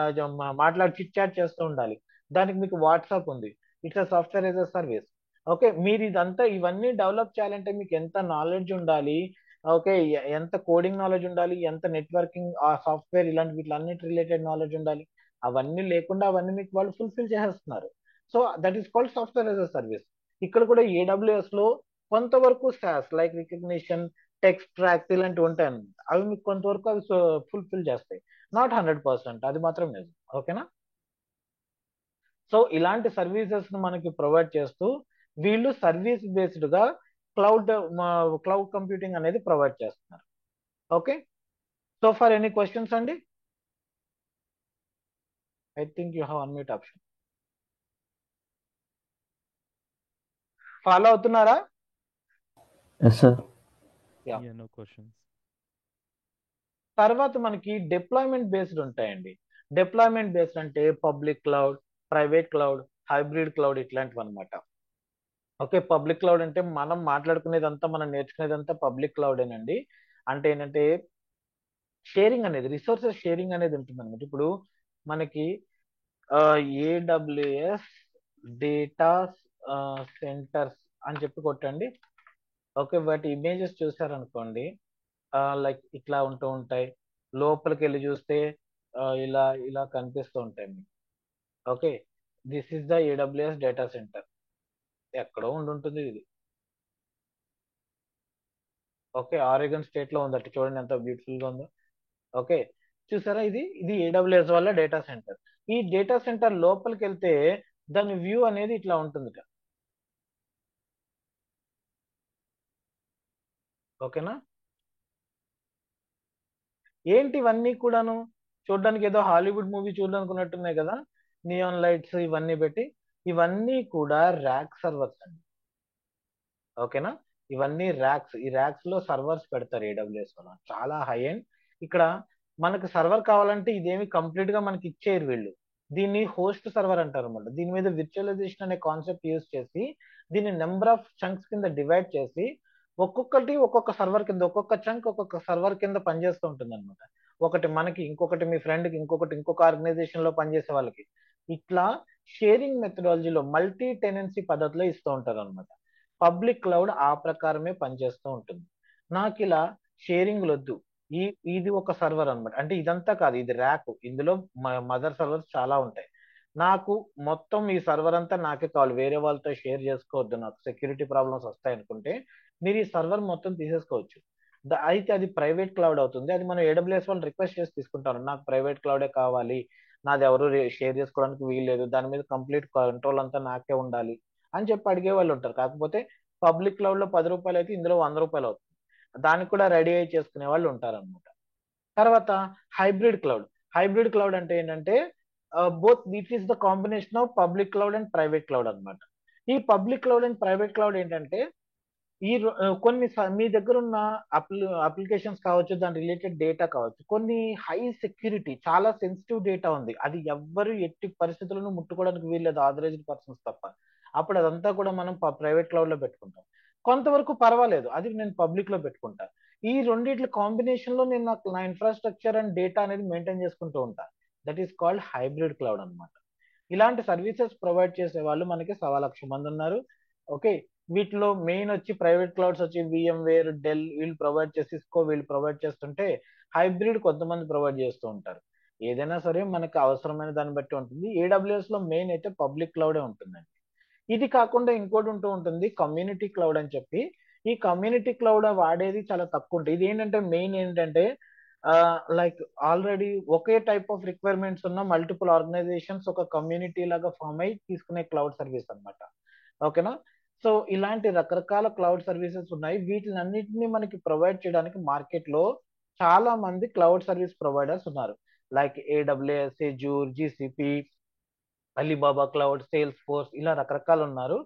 మాట్లాడి చిట్ చాట్ చేస్తూ ఉండాలి, దానికి మీకు వాట్సాప్ ఉంది, it's software as a service. Okay, మీరు ఇవన్నీ డెవలప్ చేయాలంటే మీకు ఎంత నాలెడ్జ్ ఉండాలి, ఓకే, ఎంత కోడింగ్ నాలెడ్జ్ ఉండాలి, ఎంత నెట్వర్కింగ్, ఆ సాఫ్ట్వేర్ ఇలాంటి వీటిలన్నిటి రిలేటెడ్ నాలెడ్జ్ ఉండాలి. అవన్నీ లేకుండా అవన్నీ మీకు వాళ్ళు ఫుల్ఫిల్ చేసేస్తున్నారు. So that is called software as a service. ఇక్కడ కూడా AWS లో కొంతవరకు SaaS లైక్ రికగ్నిషన్, టెక్స్ట్రాక్ట్ ఇలాంటివి ఉంటాయి అన్నమాట. అవి మీకు కొంతవరకు అవి ఫుల్ఫిల్ చేస్తాయి, నాట్ 100%, అది మాత్రం నిజం. ఓకేనా? సో ఇలాంటి సర్వీసెస్ ను మనకి ప్రొవైడ్ చేస్తూ వీళ్ళు సర్వీస్ బేస్డ్ గా క్లౌడ్ క్లౌడ్ కంప్యూటింగ్ అనేది ప్రొవైడ్ చేస్తున్నారు. Okay, so for any questions అండి? I think you have unmute option. Follow అవుతున్నారా? Yes, sir. Yeah. Yeah, no questions. తర్వాత మనకి డిప్లాయ్మెంట్ బేస్డ్ ఉంటాయండి. డిప్లాయ్మెంట్ బేస్డ్ అంటే public cloud, private cloud, hybrid cloud ఇట్లాంటివి అనమాట. ఓకే, పబ్లిక్ క్లౌడ్ అంటే మనం మాట్లాడుకునేదంతా, మనం నేర్చుకునేదంతా పబ్లిక్ క్లౌడేనండి. అంటే ఏంటంటే షేరింగ్ అనేది, రిసోర్సెస్ షేరింగ్ అనేది ఉంటుంది అనమాట. ఇప్పుడు మనకి AWS డేటా సెంటర్స్ అని చెప్పి కొట్టండి. ఓకే, వాటి ఇమేజెస్ చూసారనుకోండి, లైక్ ఇట్లా ఉంటూ ఉంటాయి. లోపలికి వెళ్ళి చూస్తే ఇలా ఇలా కనిపిస్తూ ఉంటాయి మీకు. Okay, this is the AWS data centre. ఎక్కడో ఉంటుంది ఇది. ఓకే, ఆరెగన్ స్టేట్ లో ఉందట, చూడండి ఎంత బ్యూటిఫుల్ గా ఉందో. ఓకే, చూసారా, ఇది ఏడబ్ల్యూఎస్ వల్ల డేటా సెంటర్. ఈ డేటా సెంటర్ లోపలికి వెళ్తే దాని వ్యూ అనేది ఇట్లా ఉంటుందిట. ఓకేనా, ఏంటి ఇవన్నీ కూడాను చూడడానికి ఏదో హాలీవుడ్ మూవీ చూడాలనుకున్నట్టున్నాయి కదా, నియాన్ లైట్స్ ఇవన్నీ పెట్టి. ఇవన్నీ కూడా ర్యాక్ సర్వర్స్ అండి. ఓకేనా, ఇవన్నీ ర్యాక్స్. ఈ ర్యాక్స్ లో సర్వర్స్ పెడతారు ఏడబ్ల్యూఎస్ వల్ల, చాలా హై ఎండ్. ఇక్కడ మనకు సర్వర్ కావాలంటే ఇదేమి కంప్లీట్ గా మనకి ఇచ్చేయరు వీళ్ళు. దీన్ని హోస్ట్ సర్వర్ అంటారు అన్నమాట. దీని మీద విర్చువలైజేషన్ అనే కాన్సెప్ట్ యూజ్ చేసి దీన్ని నెంబర్ ఆఫ్ చంక్స్ కింద డివైడ్ చేసి ఒక్కొక్కటి ఒక్కొక్క సర్వర్ కింద, ఒక్కొక్క చంక్ ఒక్కొక్క సర్వర్ కింద పనిచేస్తూ ఉంటుంది అనమాట. ఒకటి మనకి, ఇంకొకటి మీ ఫ్రెండ్ కి, ఇంకొకటి ఇంకొక ఆర్గనైజేషన్ లో పనిచేసే వాళ్ళకి. ఇట్లా షేరింగ్ మెథడాలజీలో మల్టీ టెనెన్సీ పద్ధతిలో ఇస్తూ ఉంటారు అనమాట. పబ్లిక్ క్లౌడ్ ఆ ప్రకారమే పనిచేస్తూ ఉంటుంది. నాకు ఇలా షేరింగ్ వద్దు, ఇది ఒక సర్వర్ అనమాట. అంటే ఇదంతా కాదు, ఇది ర్యాక్. ఇందులో మదర్ సర్వర్స్ చాలా ఉంటాయి. నాకు మొత్తం ఈ సర్వర్ అంతా నాకే కావాలి, వేరే వాళ్ళతో షేర్ చేసుకోవద్దు, నాకు సెక్యూరిటీ ప్రాబ్లమ్స్ వస్తాయి అనుకుంటే మీరు ఈ సర్వర్ మొత్తం తీసేసుకోవచ్చు. అయితే అది ప్రైవేట్ క్లౌడ్ అవుతుంది. అది మనం ఏడబ్ల్యూఎస్ వాళ్ళు రిక్వెస్ట్ చేసి తీసుకుంటారు, నాకు ప్రైవేట్ క్లౌడే కావాలి, నాది ఎవరు షేర్ చేసుకోవడానికి వీల్లేదు, దాని మీద కంప్లీట్ కంట్రోల్ అంతా నాకే ఉండాలి అని చెప్పి అడిగే వాళ్ళు ఉంటారు. కాకపోతే పబ్లిక్ క్లౌడ్ లో 10 రూపాయలు అయితే ఇందులో 100 రూపాయలు అవుతుంది. దానికి కూడా రెడీ అయి చేసుకునే వాళ్ళు ఉంటారు అనమాట. తర్వాత హైబ్రిడ్ క్లౌడ్. హైబ్రిడ్ క్లౌడ్ అంటే ఏంటంటే both that is the combination of public cloud and private cloud అనమాట. ఈ public cloud and private cloud ఏంటంటే కొన్ని మీ దగ్గర ఉన్న అప్లికేషన్స్ కావచ్చు, దాని రిలేటెడ్ డేటా కావచ్చు, కొన్ని హై సెక్యూరిటీ చాలా సెన్సిటివ్ డేటా ఉంది, అది ఎవ్వరు ఎట్టి పరిస్థితులను ముట్టుకోవడానికి వీల్లేదు, ఆథరైజ్డ్ పర్సన్స్ తప్ప. అప్పుడు అదంతా కూడా మనం ప్రైవేట్ క్లౌడ్ లో పెట్టుకుంటాం. కొంతవరకు పర్వాలేదు, అది నేను పబ్లిక్ లో పెట్టుకుంటా. ఈ రెండిట్ల కాంబినేషన్ లో నేను నా ఇన్ఫ్రాస్ట్రక్చర్ అండ్ డేటా అనేది మెయింటైన్ చేసుకుంటూ ఉంటా. That is called hybrid cloud అనమాట. ఇలాంటి సర్వీసెస్ ప్రొవైడ్ చేసే వాళ్ళు మనకి 1,00,000 మంది ఉన్నారు. ఓకే, వీటిలో మెయిన్ వచ్చి ప్రైవేట్ క్లౌడ్స్ వచ్చి VMware, డెల్ వీళ్ళు ప్రొవైడ్ చేసి, సిస్కో వీళ్ళు ప్రొవైడ్ చేస్తుంటే హైబ్రిడ్ కొంతమంది ప్రొవైడ్ చేస్తూ ఉంటారు. ఏదైనా సరే మనకు అవసరమైన దాన్ని బట్టి ఉంటుంది. ఏడబ్ల్యూఎస్ లో మెయిన్ అయితే పబ్లిక్ క్లౌడే ఉంటుందండి. ఇది కాకుండా ఇంకోటి ఉంటుంది కమ్యూనిటీ క్లౌడ్ అని చెప్పి. ఈ కమ్యూనిటీ క్లౌడ్ వాడేది చాలా తక్కువ ఉంటుంది. ఇది ఏంటంటే మెయిన్ ఏంటంటే like already okay type of requirements ఉన్న మల్టిపుల్ ఆర్గనైజేషన్స్ ఒక కమ్యూనిటీ లాగా ఫామ్ అయి తీసుకునే క్లౌడ్ సర్వీస్ అనమాట. ఓకేనా, సో ఇలాంటి రకరకాల క్లౌడ్ సర్వీసెస్ ఉన్నాయి. వీటిని అన్నింటినీ మనకి ప్రొవైడ్ చేయడానికి మార్కెట్ లో చాలా మంది క్లౌడ్ సర్వీస్ ప్రొవైడర్స్ ఉన్నారు. Like AWS, Azure, GCP, Alibaba cloud, sales force, ఇలా రకరకాలు ఉన్నారు.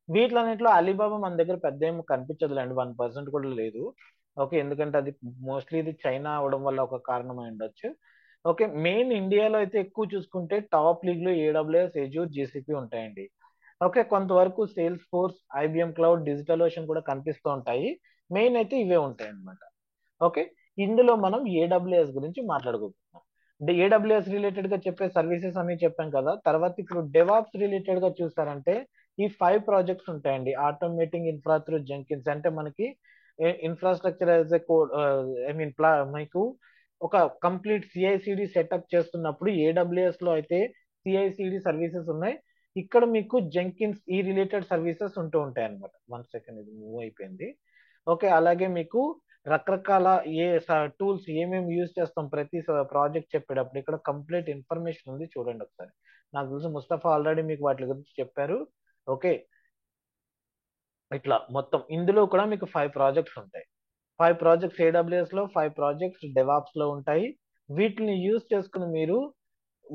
వీటిలన్నింటిలో అలీబాబా మన దగ్గర పెద్ద ఏమి కనిపించదులేండి, 1% కూడా లేదు. ఓకే, ఎందుకంటే అది మోస్ట్లీ ఇది చైనా అవడం వల్ల ఒక కారణం అయి ఉండొచ్చు. ఓకే, మెయిన్ ఇండియాలో అయితే ఎక్కువ చూసుకుంటే టాప్ లీగ్ లో AWS, Azure, GCP ఉంటాయండి. ఓకే, కొంతవరకు sales force, IBM cloud, digital ocean కూడా కనిపిస్తూ ఉంటాయి. మెయిన్ అయితే ఇవే ఉంటాయి అన్నమాట. ఓకే, ఇందులో మనం AWS గురించి మాట్లాడుకుంటున్నాం. AWS రిలేటెడ్ గా చెప్పే సర్వీసెస్ అన్ని చెప్పాం కదా. తర్వాత ఇప్పుడు డెవాప్స్ రిలేటెడ్ గా చూసారంటే ఈ 5 ప్రాజెక్ట్స్ ఉంటాయండి. ఆటోమేటింగ్ ఇన్ఫ్రా త్రూ జెంకిన్స్, అంటే మనకి ఇన్ఫ్రాస్ట్రక్చర్ యాజ్ ఎ కోడ్, మీకు ఒక కంప్లీట్ CI/CD సెటప్ చేస్తున్నప్పుడు AWS లో అయితే CI/CD సర్వీసెస్ ఉన్నాయి. ఇక్కడ మీకు జెంకిన్స్ ఈ రిలేటెడ్ సర్వీసెస్ ఉంటూ ఉంటాయి అనమాట. 1 సెకండ్, ఇది మూవ్ అయిపోయింది. ఓకే, అలాగే మీకు రకరకాల టూల్స్ ఏమేమి యూజ్ చేస్తాం ప్రతి ప్రాజెక్ట్ చెప్పేటప్పుడు ఇక్కడ కంప్లీట్ ఇన్ఫర్మేషన్ ఉంది, చూడండి ఒకసారి. నాకు తెలిసి ముస్తఫా ఆల్రెడీ మీకు వాటి గురించి చెప్పారు. ఓకే, ఇట్లా మొత్తం ఇందులో కూడా మీకు 5 ప్రాజెక్ట్స్ ఉంటాయి. 5 ప్రాజెక్ట్స్ AWS లో, 5 ప్రాజెక్ట్స్ డెవాప్స్ లో ఉంటాయి. వీటిని యూజ్ చేసుకుని మీరు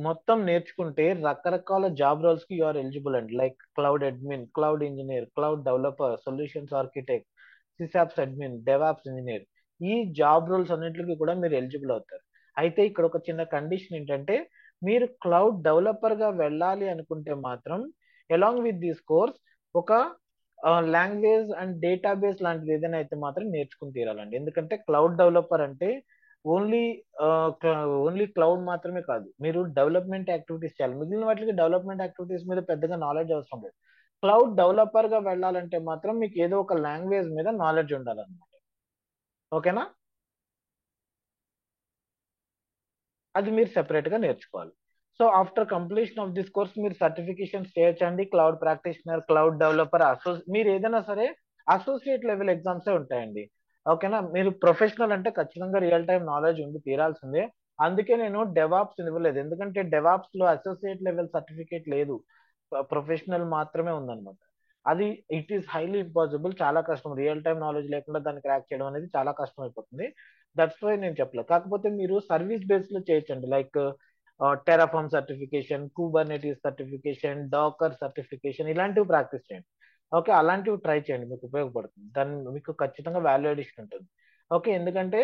మొత్తం నేర్చుకుంటే రకరకాల జాబ్ రోల్స్ కి యూఆర్ ఎలిజిబుల్ అండి. Like cloud admin, cloud engineer, cloud developer, solutions architect, SysOps admin, DevOps engineer, ఈ జాబ్ రోల్స్ అన్నింటికి కూడా మీరు ఎలిజిబుల్ అవుతారు. అయితే ఇక్కడ ఒక చిన్న కండిషన్ ఏంటంటే మీరు క్లౌడ్ డెవలపర్ గా వెళ్ళాలి అనుకుంటే మాత్రం అలాంగ్ విత్ దిస్ కోర్స్ ఒక లాంగ్వేజ్ అండ్ డేటాబేస్ లాంటిది ఏదైనా అయితే మాత్రం నేర్చుకుని తీరాలండి. ఎందుకంటే క్లౌడ్ డెవలపర్ అంటే ఓన్లీ ఓన్లీ క్లౌడ్ మాత్రమే కాదు, మీరు డెవలప్మెంట్ యాక్టివిటీస్ చేయాలి. మిగిలిన వాటికి డెవలప్మెంట్ యాక్టివిటీస్ మీద పెద్దగా నాలెడ్జ్ అవసరం లేదు. క్లౌడ్ డెవలపర్ గా వెళ్ళాలంటే మాత్రం మీకు ఏదో ఒక లాంగ్వేజ్ మీద నాలెడ్జ్ ఉండాలన్నమాట. ఓకేనా, అది మీరు సెపరేట్ గా నేర్చుకోవాలి. So after completion of this course మీరు సర్టిఫికేషన్స్ చేయొచ్చండి. క్లౌడ్ ప్రాక్టీషనర్, క్లౌడ్ డెవలపర్, మీరు ఏదైనా సరే అసోసియేట్ లెవెల్ ఎగ్జామ్సే ఉంటాయండి. ఓకేనా. మీరు ప్రొఫెషనల్ అంటే ఖచ్చితంగా రియల్ టైం నాలెడ్జ్ ఉండి తీరాల్సిందే. అందుకే నేను డెవాప్స్ ఇవ్వలేదు, ఎందుకంటే డెవాప్స్ లో అసోసియేట్ లెవెల్ సర్టిఫికేట్ లేదు, ప్రొఫెషనల్ మాత్రమే ఉందన్నమాట. అది ఇట్ ఈస్ హైలీ ఇంపాసిబుల్, చాలా కష్టం. రియల్ టైం నాలెడ్జ్ లేకుండా దాన్ని క్రాక్ చేయడం అనేది చాలా కష్టం అయిపోతుంది. దట్స్ వై నేను చెప్పలేదు. కాకపోతే మీరు సర్వీస్ బేస్ లో చేయొచ్చండి, like Terraform certification, Kubernetes certification, Docker certification, ఇలాంటివి ప్రాక్టీస్ చేయండి. ఓకే, అలాంటివి ట్రై చేయండి, మీకు ఉపయోగపడుతుంది. దాన్ని మీకు ఖచ్చితంగా వాల్యూ అడిషన్ ఉంటుంది. ఓకే, ఎందుకంటే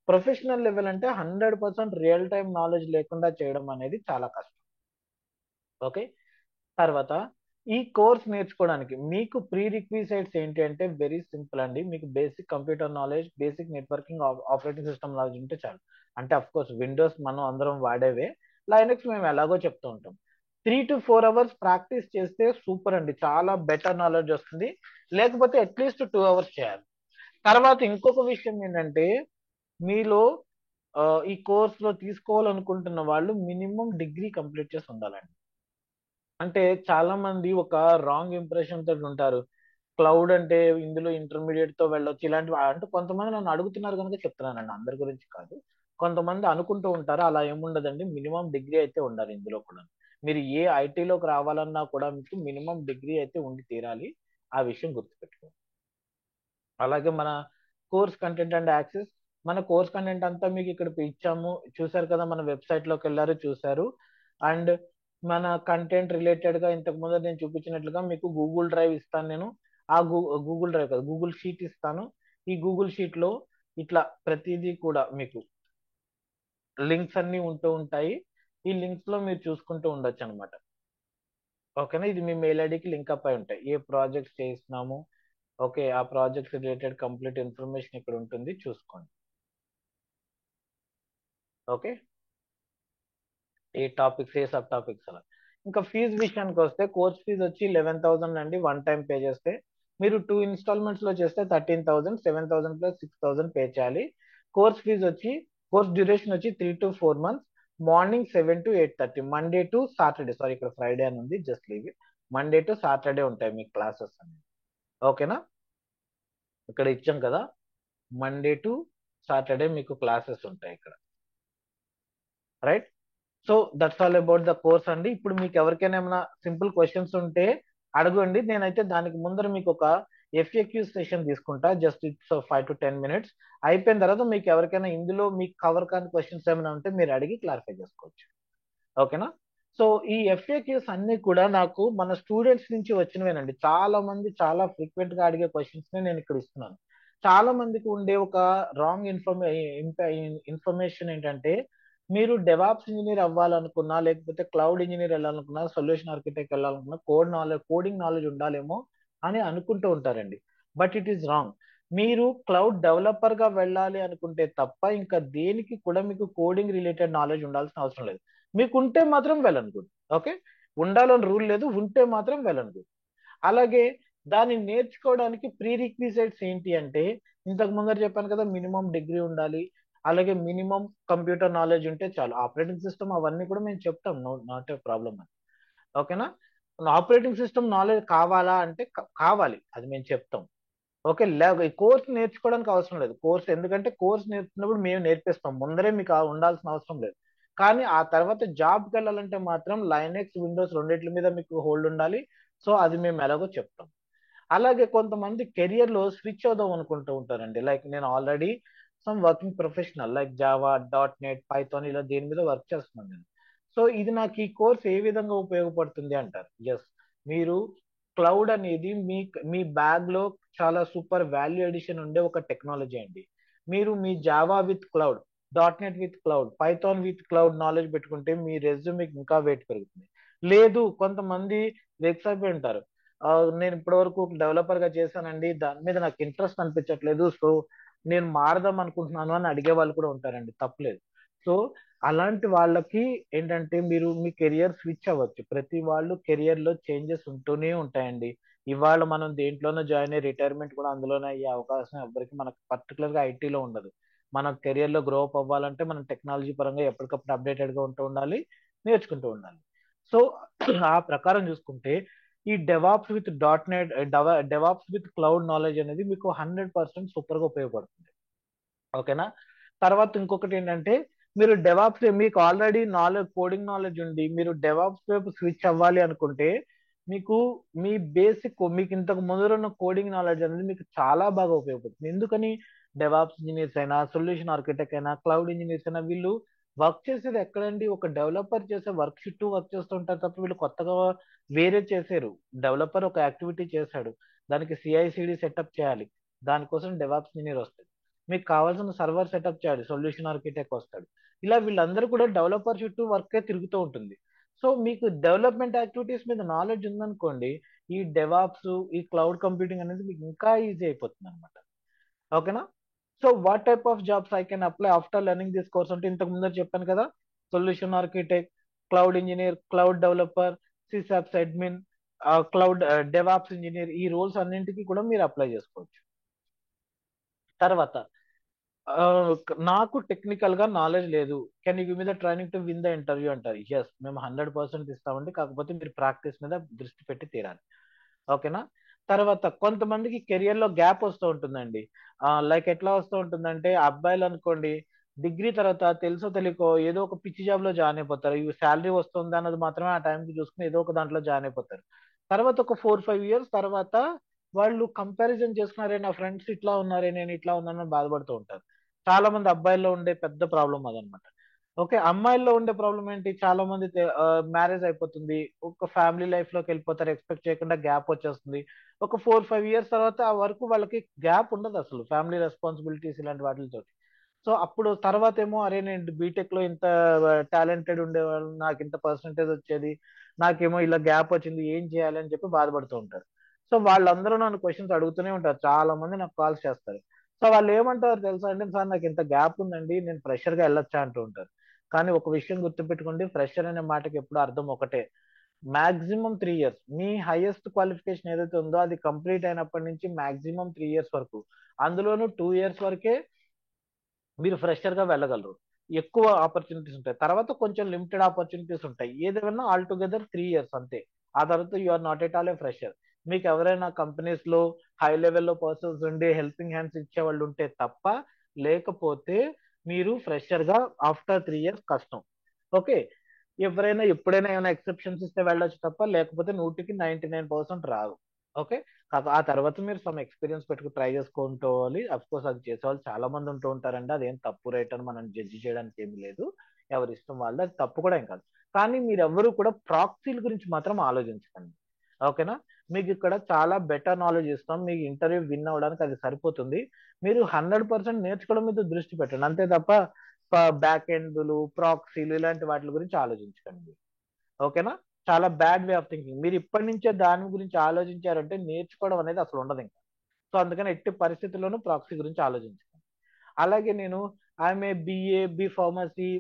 ప్రొఫెషనల్ లెవెల్ అంటే 100% రియల్ టైం నాలెడ్జ్ లేకుండా చేయడం అనేది చాలా కష్టం. ఓకే, తర్వాత ఈ కోర్స్ నేర్చుకోవడానికి మీకు ప్రీ రిక్విజైట్స్ ఏంటి అంటే వెరీ సింపుల్ అండి. మీకు basic computer knowledge, basic networking, operating system knowledge ఉంటే చాలు. అంటే అఫ్ కోర్స్ విండోస్ మనం అందరం వాడేవే, లైనక్స్ మేము ఎలాగో చెప్తూ ఉంటాం. 3 to 4 hours ప్రాక్టీస్ చేస్తే సూపర్ అండి, చాలా బెటర్ నాలెడ్జ్ వస్తుంది. లేకపోతే అట్లీస్ట్ 2 hours చేయాలి. తర్వాత ఇంకొక విషయం ఏంటంటే, మీలో ఈ కోర్స్ లో తీసుకోవాలనుకుంటున్న వాళ్ళు మినిమం డిగ్రీ కంప్లీట్ చేసి ఉండాలండి. అంటే చాలా మంది ఒక రాంగ్ ఇంప్రెషన్ తోటి ఉంటారు. క్లౌడ్ అంటే ఇందులో ఇంటర్మీడియట్ తో వెళ్ళొచ్చు ఇలాంటివి, అంటే కొంతమంది నన్ను అడుగుతున్నారు కనుక చెప్తున్నానండి, అందరి గురించి కాదు. కొంతమంది అనుకుంటూ ఉంటారు, అలా ఏముండదండి. మినిమం డిగ్రీ అయితే ఉండాలి ఇందులో కూడా. మీరు ఏ ఐటీలోకి రావాలన్నా కూడా మీకు మినిమం డిగ్రీ అయితే ఉండి తీరాలి, ఆ విషయం గుర్తుపెట్టుకోండి. అలాగే మన కోర్స్ కంటెంట్ అండ్ యాక్సెస్, మన కోర్స్ కంటెంట్ అంతా మీకు ఇక్కడ ఇచ్చాము, చూసారు కదా, మన వెబ్సైట్ లోకి వెళ్ళారు చూసారు. అండ్ మన కంటెంట్ రిలేటెడ్ గా ఇంతకు ముందు నేను చూపించినట్లుగా మీకు గూగుల్ డ్రైవ్ ఇస్తాను నేను. ఆ గూగుల్ డ్రైవ్ కాదు, గూగుల్ షీట్ ఇస్తాను. ఈ గూగుల్ షీట్ లో ఇట్లా ప్రతిదీ కూడా మీకు లింక్స్ అన్ని ఉంటూ ఉంటాయి. ఈ లింక్స్ లో మీరు చూసుకుంటూ ఉండొచ్చు అనమాట. ఓకేనా, ఇది మీ మెయిల్ ఐడికి లింక్ అప్ అయి ఉంటాయి. ఏ ప్రాజెక్ట్స్ చేస్తున్నాము, ఓకే, ఆ ప్రాజెక్ట్స్ రిలేటెడ్ కంప్లీట్ ఇన్ఫర్మేషన్ ఇక్కడ ఉంటుంది, చూసుకోండి. ఓకే, ఏ టాపిక్స్, ఏ సబ్ టాపిక్స్ అలా. ఇంకా ఫీజు విషయానికి వస్తే, కోర్స్ ఫీజు వచ్చి 11,000 అండి. వన్ టైం పే చేస్తే. మీరు 2 ఇన్స్టాల్మెంట్స్ లో చేస్తే 13,000, 7,000 ప్లస్ 6,000 పే చేయాలి. కోర్స్ ఫీజు వచ్చి, కోర్స్ డ్యూరేషన్ వచ్చి 3 to 4 months. Morning 7 to 8:30, Monday to Saturday, sorry ఇక్కడ ఫ్రైడే అని ఉంది, just leave it. Monday to Saturday ఉంటాయి మీకు క్లాసెస్ అనేది. ఓకేనా, ఇక్కడ ఇచ్చాం కదా, మండే టు సాటర్డే మీకు క్లాసెస్ ఉంటాయి ఇక్కడ. Right, so that's all about the course అండి. ఇప్పుడు మీకు ఎవరికైనా ఏమైనా సింపుల్ క్వశ్చన్స్ ఉంటే అడగండి. నేనైతే దానికి ముందర మీకు ఒక FAQ సెషన్ తీసుకుంటా, జస్ట్ ఇట్స్ 5 to 10 minutes. అయిపోయిన తర్వాత మీకు ఎవరికైనా ఇందులో మీకు కవర్ కాని క్వశ్చన్స్ ఏమైనా ఉంటే మీరు అడిగి క్లారిఫై చేసుకోవచ్చు. ఓకేనా, సో ఈ FAQs అన్ని కూడా నాకు మన స్టూడెంట్స్ నుంచి వచ్చినవేనండి. చాలా మంది చాలా ఫ్రీక్వెంట్ గా అడిగే క్వశ్చన్స్ ని నేను ఇక్కడ ఇస్తున్నాను. చాలా మందికి ఉండే ఒక రాంగ్ ఇన్ఫర్మేషన్ ఏంటంటే, మీరు డెవాప్స్ ఇంజనీర్ అవ్వాలనుకున్నా, లేకపోతే క్లౌడ్ ఇంజనీర్ వెళ్ళాలనుకున్నా, సొల్యూషన్ ఆర్కిటెక్ట్ వెళ్ళాలనుకున్నా, కోడింగ్ నాలెడ్జ్ ఉండాలేమో అని అనుకుంటూ ఉంటారండి. But it is wrong. మీరు క్లౌడ్ డెవలపర్ గా వెళ్ళాలి అనుకుంటే తప్ప ఇంకా దేనికి కూడా మీకు కోడింగ్ రిలేటెడ్ నాలెడ్జ్ ఉండాల్సిన అవసరం లేదు. మీకు ఉంటే మాత్రం వెళ్ళను గుడ్. ఓకే, ఉండాలని రూల్ లేదు, ఉంటే మాత్రం వెళ్ళను గుడ్. అలాగే దాన్ని నేర్చుకోవడానికి ప్రీ రిక్విజైట్స్ ఏంటి అంటే, ఇంతకు ముందర చెప్పాను కదా, మినిమం డిగ్రీ ఉండాలి, అలాగే మినిమం కంప్యూటర్ నాలెడ్జ్ ఉంటే చాలు. ఆపరేటింగ్ సిస్టమ్ అవన్నీ కూడా మేము చెప్తాం, నాట్ ఏ ప్రాబ్లం అని. ఓకేనా, ఆపరేటింగ్ సిస్టమ్ నాలెడ్జ్ కావాలా అంటే కావాలి, అది మేము చెప్తాం. ఓకే, కోర్స్ నేర్చుకోవడానికి అవసరం లేదు. కోర్స్ ఎందుకంటే కోర్స్ నేర్చుకున్నప్పుడు మేము నేర్పిస్తాం, ముందరే మీకు ఉండాల్సిన అవసరం లేదు. కానీ ఆ తర్వాత జాబ్కి వెళ్ళాలంటే మాత్రం లైనెక్స్, విండోస్ రెండిట్ల మీద మీకు హోల్డ్ ఉండాలి. సో అది మేము ఎలాగో చెప్తాం. అలాగే కొంతమంది కెరియర్ లో స్విచ్ అవుదాం అనుకుంటూ ఉంటారండి. లైక్ నేను already some working professional like Java, .NET, Python ఇలా దేని మీద వర్క్ చేస్తున్నాను నేను. సో ఇది నాకు ఈ కోర్స్ ఏ విధంగా ఉపయోగపడుతుంది అంటారు. ఎస్, మీరు క్లౌడ్ అనేది మీ బ్యాగ్ లో చాలా సూపర్ వాల్యూ ఎడిషన్ ఉండే ఒక టెక్నాలజీ అండి. మీరు మీ Java with cloud, .NET with cloud, Python with cloud knowledge పెట్టుకుంటే మీ రెజ్యూమ్ ఇంకా వెయిట్ పెరుగుతుంది. లేదు, కొంతమంది వెక్స్ అయిపోయి ఉంటారు, నేను ఇప్పటివరకు డెవలపర్ గా చేశానండి, దాని మీద నాకు ఇంట్రెస్ట్ అనిపించట్లేదు, సో నేను మారదాం అనుకుంటున్నాను అని అడిగే వాళ్ళు కూడా ఉంటారండి, తప్పలేదు. సో అలాంటి వాళ్ళకి ఏంటంటే, మీరు మీ కెరియర్ స్విచ్ అవ్వచ్చు. ప్రతి వాళ్ళు కెరియర్ లో చేంజెస్ ఉంటూనే ఉంటాయండి. ఇవాళ మనం దేంట్లోనో జాయిన్ అయ్యి రిటైర్మెంట్ కూడా అందులోనే అయ్యే అవకాశం ఎవరికి మనకు పర్టికులర్ గా ఐటీలో ఉండదు. మన కెరియర్ లో గ్రో అప్ అవ్వాలంటే మనం టెక్నాలజీ పరంగా ఎప్పటికప్పుడు అప్డేటెడ్ గా ఉంటూ ఉండాలి, నేర్చుకుంటూ ఉండాలి. సో ఆ ప్రకారం చూసుకుంటే ఈ DevOps with .NET, DevOps with cloud knowledge అనేది మీకు 100% సూపర్ గా ఉపయోగపడుతుంది. ఓకేనా. తర్వాత ఇంకొకటి ఏంటంటే మీరు డెవాప్స్, మీకు ఆల్రెడీ కోడింగ్ నాలెడ్జ్ ఉండి మీరు డెవాప్స్ వైపు స్విచ్ అవ్వాలి అనుకుంటే మీకు మీ బేసిక్, మీకు ఇంతకు ముందరున్న కోడింగ్ నాలెడ్జ్ అనేది మీకు చాలా బాగా ఉపయోగపడుతుంది. ఎందుకని డెవాప్స్ ఇంజనీర్స్ అయినా, సొల్యూషన్ ఆర్కిటెక్ట్ అయినా, క్లౌడ్ ఇంజనీర్స్ అయినా వీళ్ళు వర్క్ చేసేది ఎక్కడండి? ఒక డెవలపర్ చేసే వర్క్ చుట్టూ వర్క్ చేస్తుంటారు తప్ప వీళ్ళు కొత్తగా వేరే చేశారు. డెవలపర్ ఒక యాక్టివిటీ చేశాడు, దానికి CI/CD సెటప్ చేయాలి, దానికోసం డెవాప్స్ ఇంజనీర్ వస్తాడు. మీకు కావాల్సిన సర్వర్ సెటప్ చేయాలి, సొల్యూషన్ ఆర్కిటెక్ట్ వస్తాడు. ఇలా వీళ్ళందరూ కూడా డెవలపర్ చుట్టూ వర్కే తిరుగుతూ ఉంటుంది. సో మీకు డెవలప్మెంట్ యాక్టివిటీస్ మీద నాలెడ్జ్ ఉందనుకోండి, ఈ డెవాప్స్, ఈ క్లౌడ్ కంప్యూటింగ్ అనేది మీకు ఇంకా ఈజీ అయిపోతుంది అనమాట. ఓకేనా. So what type of jobs I can apply after learning this course అంటే ఇంతకు ముందర చెప్పాను కదా, solution architect, cloud engineer, cloud developer, SysOps admin, cloud DevOps engineer, ఈ రోల్స్ అన్నింటికి కూడా మీరు అప్లై చేసుకోవచ్చు. తర్వాత నాకు టెక్నికల్ గా నాలెడ్జ్ లేదు, can you give me the training to win the interview అంటారు. ఎస్, మేము 100% ఇస్తామండి, కాకపోతే మీరు ప్రాక్టీస్ మీద దృష్టి పెట్టి తీరాలి. ఓకేనా. తర్వాత కొంతమందికి కెరియర్ లో గ్యాప్ వస్తూ ఉంటుందండి. లైక్ ఎట్లా వస్తూ ఉంటుందంటే, అబ్బాయిలు అనుకోండి డిగ్రీ తర్వాత తెలుసో తెలియకో ఏదో ఒక పిచ్చి జాబ్ లో జాయిన్ అయిపోతారు. ఇవి శాలరీ వస్తుంది అన్నది మాత్రమే ఆ టైంకి చూసుకుని ఏదో ఒక దాంట్లో జాయిన్ అయిపోతారు. తర్వాత ఒక 4-5 ఇయర్స్ తర్వాత వాళ్ళు కంపారిజన్ చేసుకున్నారే, నా ఫ్రెండ్స్ ఇట్లా ఉన్నారే, నేను ఇట్లా ఉన్నానని బాధపడుతూ ఉంటారు. చాలా మంది అబ్బాయిల్లో ఉండే పెద్ద ప్రాబ్లం అదనమాట. ఓకే. అమ్మాయిల్లో ఉండే ప్రాబ్లం ఏంటి? చాలా మంది మ్యారేజ్ అయిపోతుంది, ఒక ఫ్యామిలీ లైఫ్ లోకి వెళ్ళిపోతారు, ఎక్స్పెక్ట్ చేయకుండా గ్యాప్ వచ్చేస్తుంది. ఒక 4-5 ఇయర్స్ తర్వాత ఆ వరకు వాళ్ళకి గ్యాప్ ఉండదు అసలు, ఫ్యామిలీ రెస్పాన్సిబిలిటీస్ ఇలాంటి వాటితో. సో అప్పుడు తర్వాత ఏమో, అరే నేను బీటెక్ లో ఇంత టాలెంటెడ్ ఉండేవాళ్ళు, నాకు ఇంత పర్సంటేజ్ వచ్చేది, నాకేమో ఇలా గ్యాప్ వచ్చింది, ఏం చేయాలి అని చెప్పి బాధపడుతూ ఉంటారు. సో వాళ్ళందరూ నన్ను క్వశ్చన్స్ అడుగుతూనే ఉంటారు, చాలా మంది నాకు కాల్స్ చేస్తారు. సో వాళ్ళు ఏమంటారు తెలుసా అంటే, సార్ నాకు ఇంత గ్యాప్ ఉందండి, నేను ఫ్రెషర్ గా వెళ్ళొచ్చా అంటూ ఉంటారు. కానీ ఒక విషయం గుర్తుపెట్టుకోండి, ఫ్రెషర్ అనే మాటకి ఎప్పుడు అర్థం ఒకటే, మాక్సిమం 3 ఇయర్స్. మీ హైయెస్ట్ క్వాలిఫికేషన్ ఏదైతే ఉందో అది కంప్లీట్ అయినప్పటి నుంచి మాక్సిమం 3 ఇయర్స్ వరకు, అందులోనూ 2 ఇయర్స్ వరకే మీరు ఫ్రెషర్ గా వెళ్ళగలరు. ఎక్కువ ఆపర్చునిటీస్ ఉంటాయి, తర్వాత కొంచెం లిమిటెడ్ ఆపర్చునిటీస్ ఉంటాయి. ఏదైనా ఆల్ టుగెదర్ 3 ఇయర్స్ అంతే. ఆ తర్వాత you are not at all a fresher. మీకు ఎవరైనా కంపెనీస్ లో హై లెవెల్లో పర్సన్స్ ఉండి హెల్పింగ్ హ్యాండ్స్ ఇచ్చే వాళ్ళు ఉంటే తప్ప, లేకపోతే మీరు ఫ్రెషర్ గా ఆఫ్టర్ 3 ఇయర్స్ కష్టం. ఓకే. ఎవరైనా ఎప్పుడైనా ఏమైనా ఎక్సెప్షన్స్ ఇస్తే వెళ్ళొచ్చు తప్ప, లేకపోతే 99% రాదు. ఓకే. ఆ తర్వాత మీరు సమ్ ఎక్స్పీరియన్స్ పెట్టుకు ట్రై చేసుకుంటోవాలి. అఫ్ కోర్స్ అది చేసేవాళ్ళు చాలా మంది ఉంటూ ఉంటారండి, అదేం తప్పు రైట్ అని మనం జడ్జి చేయడానికి ఏమి లేదు, ఎవరి ఇష్టం వాళ్ళది, అది తప్పు కూడా ఏం కాదు. కానీ మీరు ఎవరు కూడా ప్రాక్సీల గురించి మాత్రం ఆలోచించకండి. ఓకేనా. మీకు ఇక్కడ చాలా బెటర్ నాలెడ్జ్ ఇస్తాం, మీకు ఇంటర్వ్యూ విన్ అవ్వడానికి అది సరిపోతుంది. మీరు 100% నేర్చుకోవడం మీద దృష్టి పెట్టండి, అంతే తప్ప బ్యాక్ ఎండ్లు, ప్రాక్సీలు ఇలాంటి వాటి గురించి ఆలోచించకండి. ఓకేనా. చాలా బ్యాడ్ వే ఆఫ్ థింకింగ్. మీరు ఇప్పటి నుంచే దాని గురించి ఆలోచించారంటే నేర్చుకోవడం అనేది అసలు ఉండదు ఇంకా. సో అందుకని ఎట్టి పరిస్థితుల్లోనూ ప్రాక్సీ గురించి ఆలోచించండి. అలాగే నేను ఆమె బి ఫార్మసీ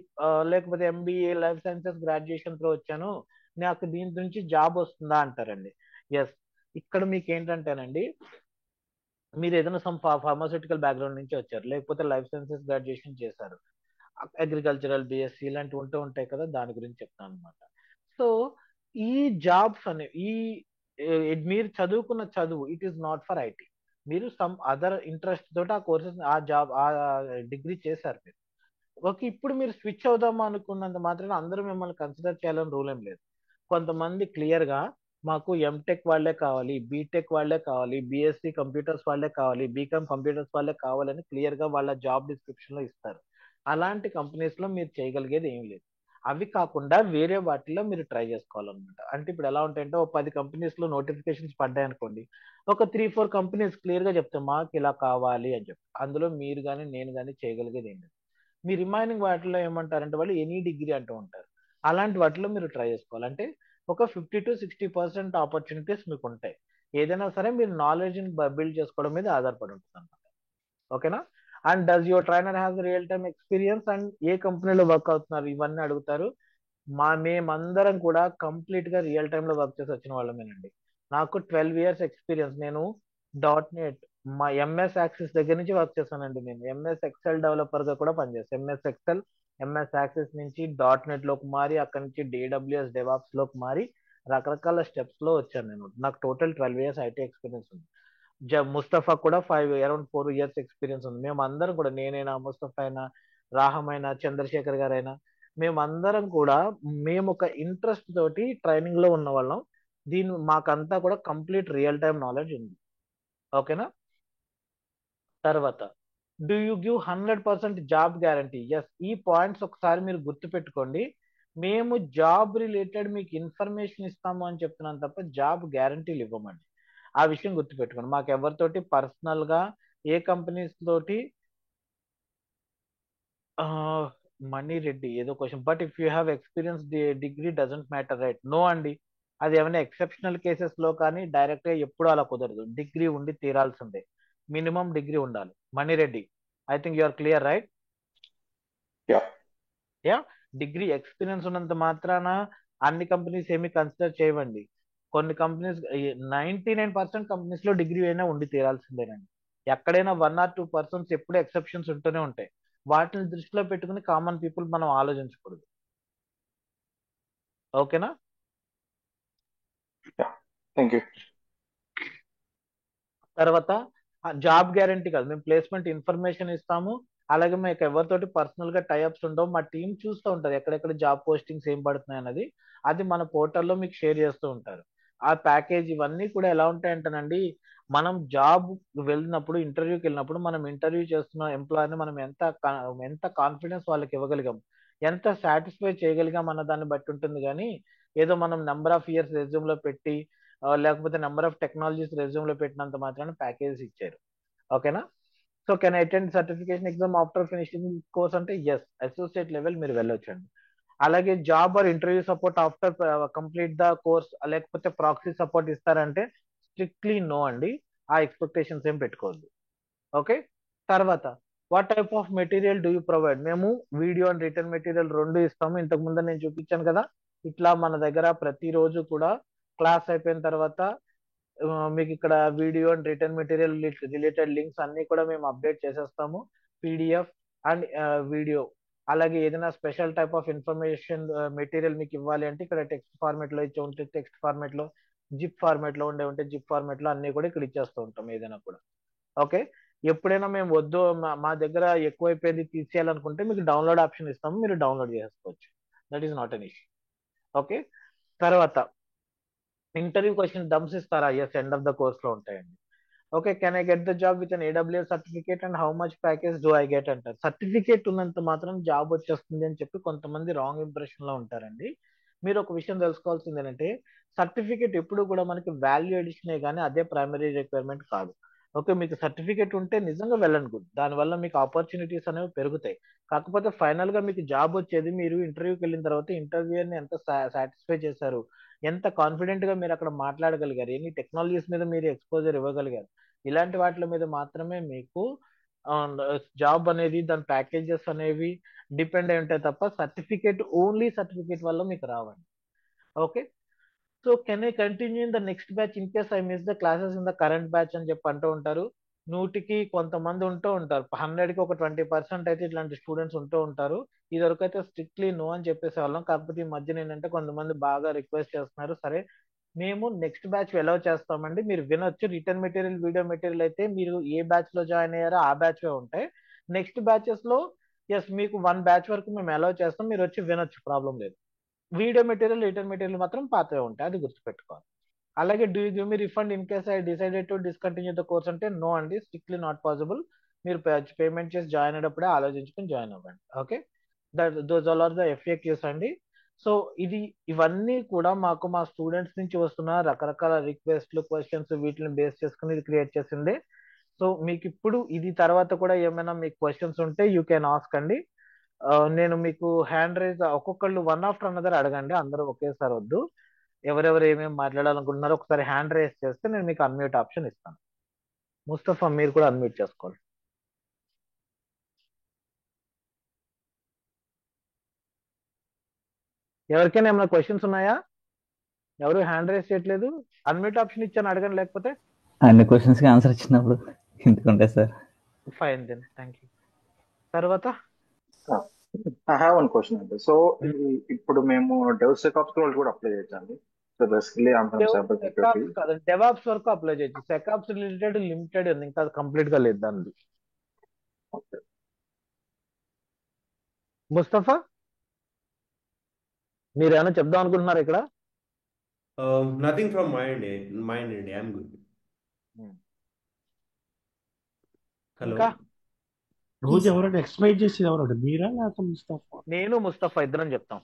లేకపోతే MBA లైఫ్ సైన్సెస్ గ్రాడ్యుయేషన్ తో వచ్చాను, నాకు దీని నుంచి జాబ్ వస్తుందా అంటారండి. ఎస్, ఇక్కడ మీకు ఏంటంటేనండి, మీరు ఏదైనా సమ్ ఫార్మాస్యూటికల్ బ్యాక్గ్రౌండ్ నుంచి వచ్చారు, లేకపోతే లైఫ్ సైన్సెస్ గ్రాడ్యుయేషన్ చేశారు, అగ్రికల్చరల్ BSc ఇలాంటివి ఉంటాయి కదా, దాని గురించి చెప్తాను అనమాట. సో ఈ జాబ్స్ అనే మీరు చదువుకున్న చదువు it is not for IT. మీరు సమ్ అదర్ ఇంట్రెస్ట్ తోటి ఆ కోర్సెస్, ఆ జాబ్, ఆ డిగ్రీ చేశారు మీరు. ఓకే. ఇప్పుడు మీరు స్విచ్ అవుదామా అనుకున్నంత మాత్రాన అందరూ మిమ్మల్ని కన్సిడర్ చేయాలని రూల్ ఏం లేదు. కొంతమంది క్లియర్ గా మాకు MTech వాళ్ళే కావాలి, బీటెక్ వాళ్ళే కావాలి, BSc కంప్యూటర్స్ వాళ్ళే కావాలి, బీకామ్ కంప్యూటర్స్ వాళ్ళే కావాలని క్లియర్ గా వాళ్ళ జాబ్ డిస్క్రిప్షన్ లో ఇస్తారు. అలాంటి కంపెనీస్ లో మీరు చేయగలిగేది ఏం లేదు. అవి కాకుండా వేరే వాటిలో మీరు ట్రై చేసుకోవాలన్నమాట. అంటే ఇప్పుడు ఎలా ఉంటాయంటే, ఒక 10 కంపెనీస్ లో నోటిఫికేషన్స్ పడ్డాయి అనుకోండి, ఒక 3-4 కంపెనీస్ క్లియర్ గా చెప్తాం మాకు ఇలా కావాలి అని చెప్పి, అందులో మీరు కానీ నేను కానీ చేయగలిగేది ఏం లేదు. మీ రిమైనింగ్ వాటిలో ఏమంటారంటే వాళ్ళు ఎనీ డిగ్రీ అంటూ ఉంటారు. అలాంటి వాటిలో మీరు ట్రై చేసుకోవాలి. అంటే ఒక 50-60% ఆపర్చునిటీస్ మీకు ఉంటాయి. ఏదైనా సరే మీరు నాలెడ్జ్ బిల్డ్ చేసుకోవడం మీద ఆధారపడి ఉంటుంది అనమాట. ఓకేనా. And does your trainer has real time experience, and ఏ కంపెనీలో వర్క్ అవుతున్నారు, ఇవన్నీ అడుగుతారు. మేమందరం కూడా కంప్లీట్ గా రియల్ టైమ్ లో వర్క్ చేసి వచ్చిన వాళ్ళమేనండి. నాకు 12 ఇయర్స్ ఎక్స్పీరియన్స్. నేను .NET, మా ఎంఎస్ యాక్సిస్ దగ్గర నుంచి వర్క్ చేశానండి. నేను ఎంఎస్ ఎక్సెల్ డెవలపర్ గా కూడా పనిచేస్తాను. ఎంఎస్ ఎక్సెల్, ఎంఎస్ యాక్సిస్ నుంచి .NET లోకి మారి, అక్కడ నుంచి AWS DevOps లోకి మారి రకరకాల స్టెప్స్ లో వచ్చాను నేను. నాకు టోటల్ 12 years ఐటీ ఎక్స్పీరియన్స్ ఉంది. ముస్తఫా కూడా అరౌండ్ 4 years ఎక్స్పీరియన్స్ ఉంది. మేము అందరం కూడా, నేనైనా, ముస్తఫా అయినా, రాహమ్ అయినా, చంద్రశేఖర్ గారైనా, మేమందరం కూడా మేము ఒక ఇంట్రెస్ట్ తోటి ట్రైనింగ్ లో ఉన్న వాళ్ళం. మాకంతా కూడా కంప్లీట్ రియల్ టైం నాలెడ్జ్ ఉంది. ఓకేనా? తర్వాత do you give 100% job guarantee? Yes. ఈ పాయింట్స్ ఒకసారి మీరు గుర్తుపెట్టుకోండి. మేము జాబ్ రిలేటెడ్ మీకు ఇన్ఫర్మేషన్ ఇస్తాము అని చెప్తున్నాను తప్ప జాబ్ గ్యారంటీలు ఇవ్వమండి. ఆ విషయం గుర్తుపెట్టుకోండి. మాకు ఎవరితోటి పర్సనల్ గా ఏ కంపెనీస్ తోటి మనీ రెడ్డి ఏదో question, but if you have experience degree doesn't matter, right? No అండి. అది ఏమైనా ఎక్సెప్షనల్ కేసెస్ లో కానీ డైరెక్ట్ గా ఎప్పుడు అలా కుదరదు. డిగ్రీ ఉండి తీరాల్సిందే. మినిమం డిగ్రీ ఉండాలి. Manireddy, I think you are clear, right? Yeah. Yeah. Degree experience ఉన్నంత మాత్రాన అన్ని కంపెనీస్ ఏమి కన్సిడర్ చేయవండి. కొన్ని కంపెనీస్, 99% కంపెనీస్ లో డిగ్రీ అయినా ఉండి తీరాల్సిందేనండి. ఎక్కడైనా 1 or 2% ఎప్పుడు ఎక్సెప్షన్స్ ఉంటూనే ఉంటాయి. వాటిని దృష్టిలో పెట్టుకుని కామన్ పీపుల్ మనం ఆలోచించకూడదు. ఓకేనా? Thank you. తర్వాత జాబ్ గ్యారంటీ కాదు, మేము ప్లేస్మెంట్ ఇన్ఫర్మేషన్ ఇస్తాము. అలాగే మీకు ఎవరితోటి పర్సనల్ గా టైఅప్స్ ఉండవు. మా టీం చూస్తూ ఉంటారు ఎక్కడెక్కడ జాబ్ పోస్టింగ్స్ ఏం పడుతున్నాయి అన్నది. అది మన పోర్టల్లో మీకు షేర్ చేస్తూ ఉంటారు. ఆ ప్యాకేజ్ ఇవన్నీ కూడా ఎలా ఉంటాయంటేనండి, మనం జాబ్ వెళ్ళినప్పుడు, ఇంటర్వ్యూకి వెళ్ళినప్పుడు, మనం ఇంటర్వ్యూ చేస్తున్న ఎంప్లాయర్ని మనం ఎంత కాన్ఫిడెన్స్ వాళ్ళకి ఇవ్వగలిగాం, ఎంత సాటిస్ఫై చేయగలిగాం అన్న దాన్ని బట్టి ఉంటుంది. కానీ ఏదో మనం నెంబర్ ఆఫ్ ఇయర్స్ రెజ్యూమ్ లో పెట్టి, లేకపోతే నెంబర్ ఆఫ్ టెక్నాలజీస్ రెజ్యూమ్ లో పెట్టినంత మాత్రాన ప్యాకేజ్ ఇచ్చారు. ఓకేనా? So can I attend certification exam after finishing course అంటే ఎస్, అసోసియేట్ లెవెల్ మీరు వెళ్ళొచ్చండి. అలాగే job or interview support after complete the course, లేకపోతే ప్రాక్సీ సపోర్ట్ ఇస్తారంటే స్ట్రిక్ట్లీ నో అండి. ఆ ఎక్స్పెక్టేషన్స్ ఏం పెట్టుకోవద్దు. ఓకే. తర్వాత what type of material do you provide? మేము వీడియో అండ్ రిటర్న్ మెటీరియల్ రెండు ఇస్తాము. ఇంతకు ముందు నేను చూపించాను కదా, ఇట్లా మన దగ్గర ప్రతిరోజు కూడా క్లాస్ అయిపోయిన తర్వాత మీకు ఇక్కడ video and return material related links అన్ని కూడా మేము అప్డేట్ చేసేస్తాము. PDF and video. అలాగే ఏదైనా special type of information material మీకు ఇవ్వాలి అంటే ఇక్కడ టెక్స్ట్ ఫార్మేట్ లో ఇచ్చి ఉంటే టెక్స్ట్ ఫార్మేట్ లో, జిప్ ఫార్మేట్ లో ఉంటే జిప్ ఫార్మేట్ లో అన్ని కూడా ఇక్కడ ఇచ్చేస్తూ ఉంటాం ఏదైనా కూడా. ఓకే. ఎప్పుడైనా మేము వద్దు, మా దగ్గర ఎక్కువైపోయింది తీసేయాలనుకుంటే మీకు డౌన్లోడ్ ఆప్షన్ ఇస్తాము, మీరు డౌన్లోడ్ చేసుకోవచ్చు. That is not an issue. Okay. తర్వాత ఇంటర్వ్యూ క్వశ్చన్ డమ్స్ ఇస్తారా? Yes, end of the course లో ఉంటాయండి. Okay. Can I get the job with an AWS certificate and how much package do I get అంటారు. Certificate ఉన్నంత మాత్రం job వచ్చేస్తుంది అని చెప్పి కొంతమంది రాంగ్ ఇంప్రెషన్ లో ఉంటారండి. మీరు ఒక విషయం తెలుసుకోవాల్సింది ఏంటంటే, సర్టిఫికేట్ ఎప్పుడు కూడా మనకి వాల్యూ అడిషనే కానీ అదే ప్రైమరీ రిక్వైర్మెంట్ కాదు. ఓకే. మీకు సర్టిఫికేట్ ఉంటే నిజంగా వెళ్ళండి గుడ్, దానివల్ల మీకు ఆపర్చునిటీస్ అనేవి పెరుగుతాయి. కాకపోతే ఫైనల్ గా మీకు జాబ్ వచ్చేది మీరు ఇంటర్వ్యూకి వెళ్ళిన తర్వాత ఇంటర్వ్యూని ఎంత సాటిస్ఫై చేశారు, ఎంత కాన్ఫిడెంట్ గా మీరు అక్కడ మాట్లాడగలిగారు, ఎన్ని టెక్నాలజీస్ మీద మీరు ఎక్స్పోజర్ ఇవ్వగలిగారు, ఇలాంటి వాటి మీద మాత్రమే మీకు జాబ్ అనేది, దాని ప్యాకేజెస్ అనేవి డిపెండ్ అయి ఉంటాయి తప్ప సర్టిఫికేట్, ఓన్లీ సర్టిఫికేట్ వల్ల మీకు రావండి. Okay. So can I continue in the next batch in case I miss the classes in the current batch అని చెప్పి అంటూ ఉంటారు. 100కి కొంతమంది ఉంటూ ఉంటారు, 100కి ఒక 20% అయితే ఇట్లాంటి స్టూడెంట్స్ ఉంటూ ఉంటారు. ఇదివరకు అయితే స్ట్రిక్ట్లీ నో అని చెప్పేసే వాళ్ళం. కాకపోతే ఈ మధ్యన ఏంటంటే కొంతమంది బాగా రిక్వెస్ట్ చేస్తున్నారు. సరే, మేము నెక్స్ట్ బ్యాచ్ ఎలా చేస్తామండి, మీరు వినొచ్చు. రిటర్న్ మెటీరియల్, వీడియో మెటీరియల్ అయితే మీరు ఏ బ్యాచ్ లో జాయిన్ అయ్యారో ఆ బ్యాచ్ ఉంటాయి. నెక్స్ట్ బ్యాచెస్ లో ఎస్, మీకు 1 బ్యాచ్ వరకు మేము అలౌ చేస్తాం, మీరు వచ్చి వినొచ్చు, ప్రాబ్లం లేదు. వీడియో మెటీరియల్, రిటర్న్ మెటీరియల్ మాత్రం పాతవే ఉంటాయి, అది గుర్తుపెట్టుకోవాలి. అలాగే do you give me refund in case I decided to discontinue the course అంటే నో అండి, స్ట్రిక్ట్లీ నాట్ పాసిబుల్. మీరు పేమెంట్ చేసి జాయిన్ అయ్యేటప్పుడే ఆలోచించుకొని జాయిన్ అవ్వండి. Okay. Those all are the FAQs అండి. సో ఇవన్నీ కూడా మాకు మా స్టూడెంట్స్ నుంచి వస్తున్న రకరకాల రిక్వెస్ట్లు, క్వశ్చన్స్, వీటిని బేస్ చేసుకుని ఇది క్రియేట్ చేసింది. సో మీకు ఇప్పుడు ఇది తర్వాత కూడా ఏమైనా మీకు క్వశ్చన్స్ ఉంటే యూ కెన్ ఆస్క్ అండి. నేను మీకు హ్యాండ్ రైజ్ ఒక్కొక్కళ్ళు వన్ ఆఫ్టర్ అనదర్ అడగండి, అందరూ ఒకేసారి వద్దు. ఎవరెవరు ఏమేమి మాట్లాడాలనుకుంటున్నారో ఒకసారి హ్యాండ్ రైజ్ చేస్తే నేను మీకు అన్మ్యూట్ ఆప్షన్ ఇస్తాను. ముస్తఫా, మీరు కూడా అన్మ్యూట్ చేసుకోండి. ఎవరికైనా ఏమైనా క్వశ్చన్స్ ఉన్నాయా? ఎవరు హ్యాండ్ రైజ్ చేయట్లేదు? అన్మ్యూట్ ఆప్షన్ ఇచ్చాను, అడగండి. లేకపోతే అన్ని క్వశ్చన్స్ కి ఆన్సర్ ఇచ్చినప్పుడు ఎందుకంటే sir fine then, thank you. తర్వాత ఐ హ్యావ్ వన్ క్వశ్చన్ అండి. సో ఇప్పుడు మేము డెవసెకాప్స్ రోల్ కూడా అప్లై చేయొచ్చండి. So basically I'm from cyber security. SecOps కాదు, డెవాప్స్ వరకు అప్లై చేయొచ్చు. సెకాప్స్ రిలేటెడ్ లిమిటెడ్ ఉంది, ఇంకా కంప్లీట్ గా లేదు దానిది. ముస్తఫా, మీరు ఏమైనా చెప్దాం అనుకుంటున్నారు ఇక్కడ? నథింగ్ ఫ్రమ్ మైండ్ అండి, ఐఎమ్ గుడ్. హలో, ఇంకా రోజు ఎవరైనా ఎక్స్ప్లెయిన్ చేసేది ఎవరండి, మీరా లేకపోతే ముస్తఫా? నేను ముస్తఫా ఇద్దరం చెప్తాం.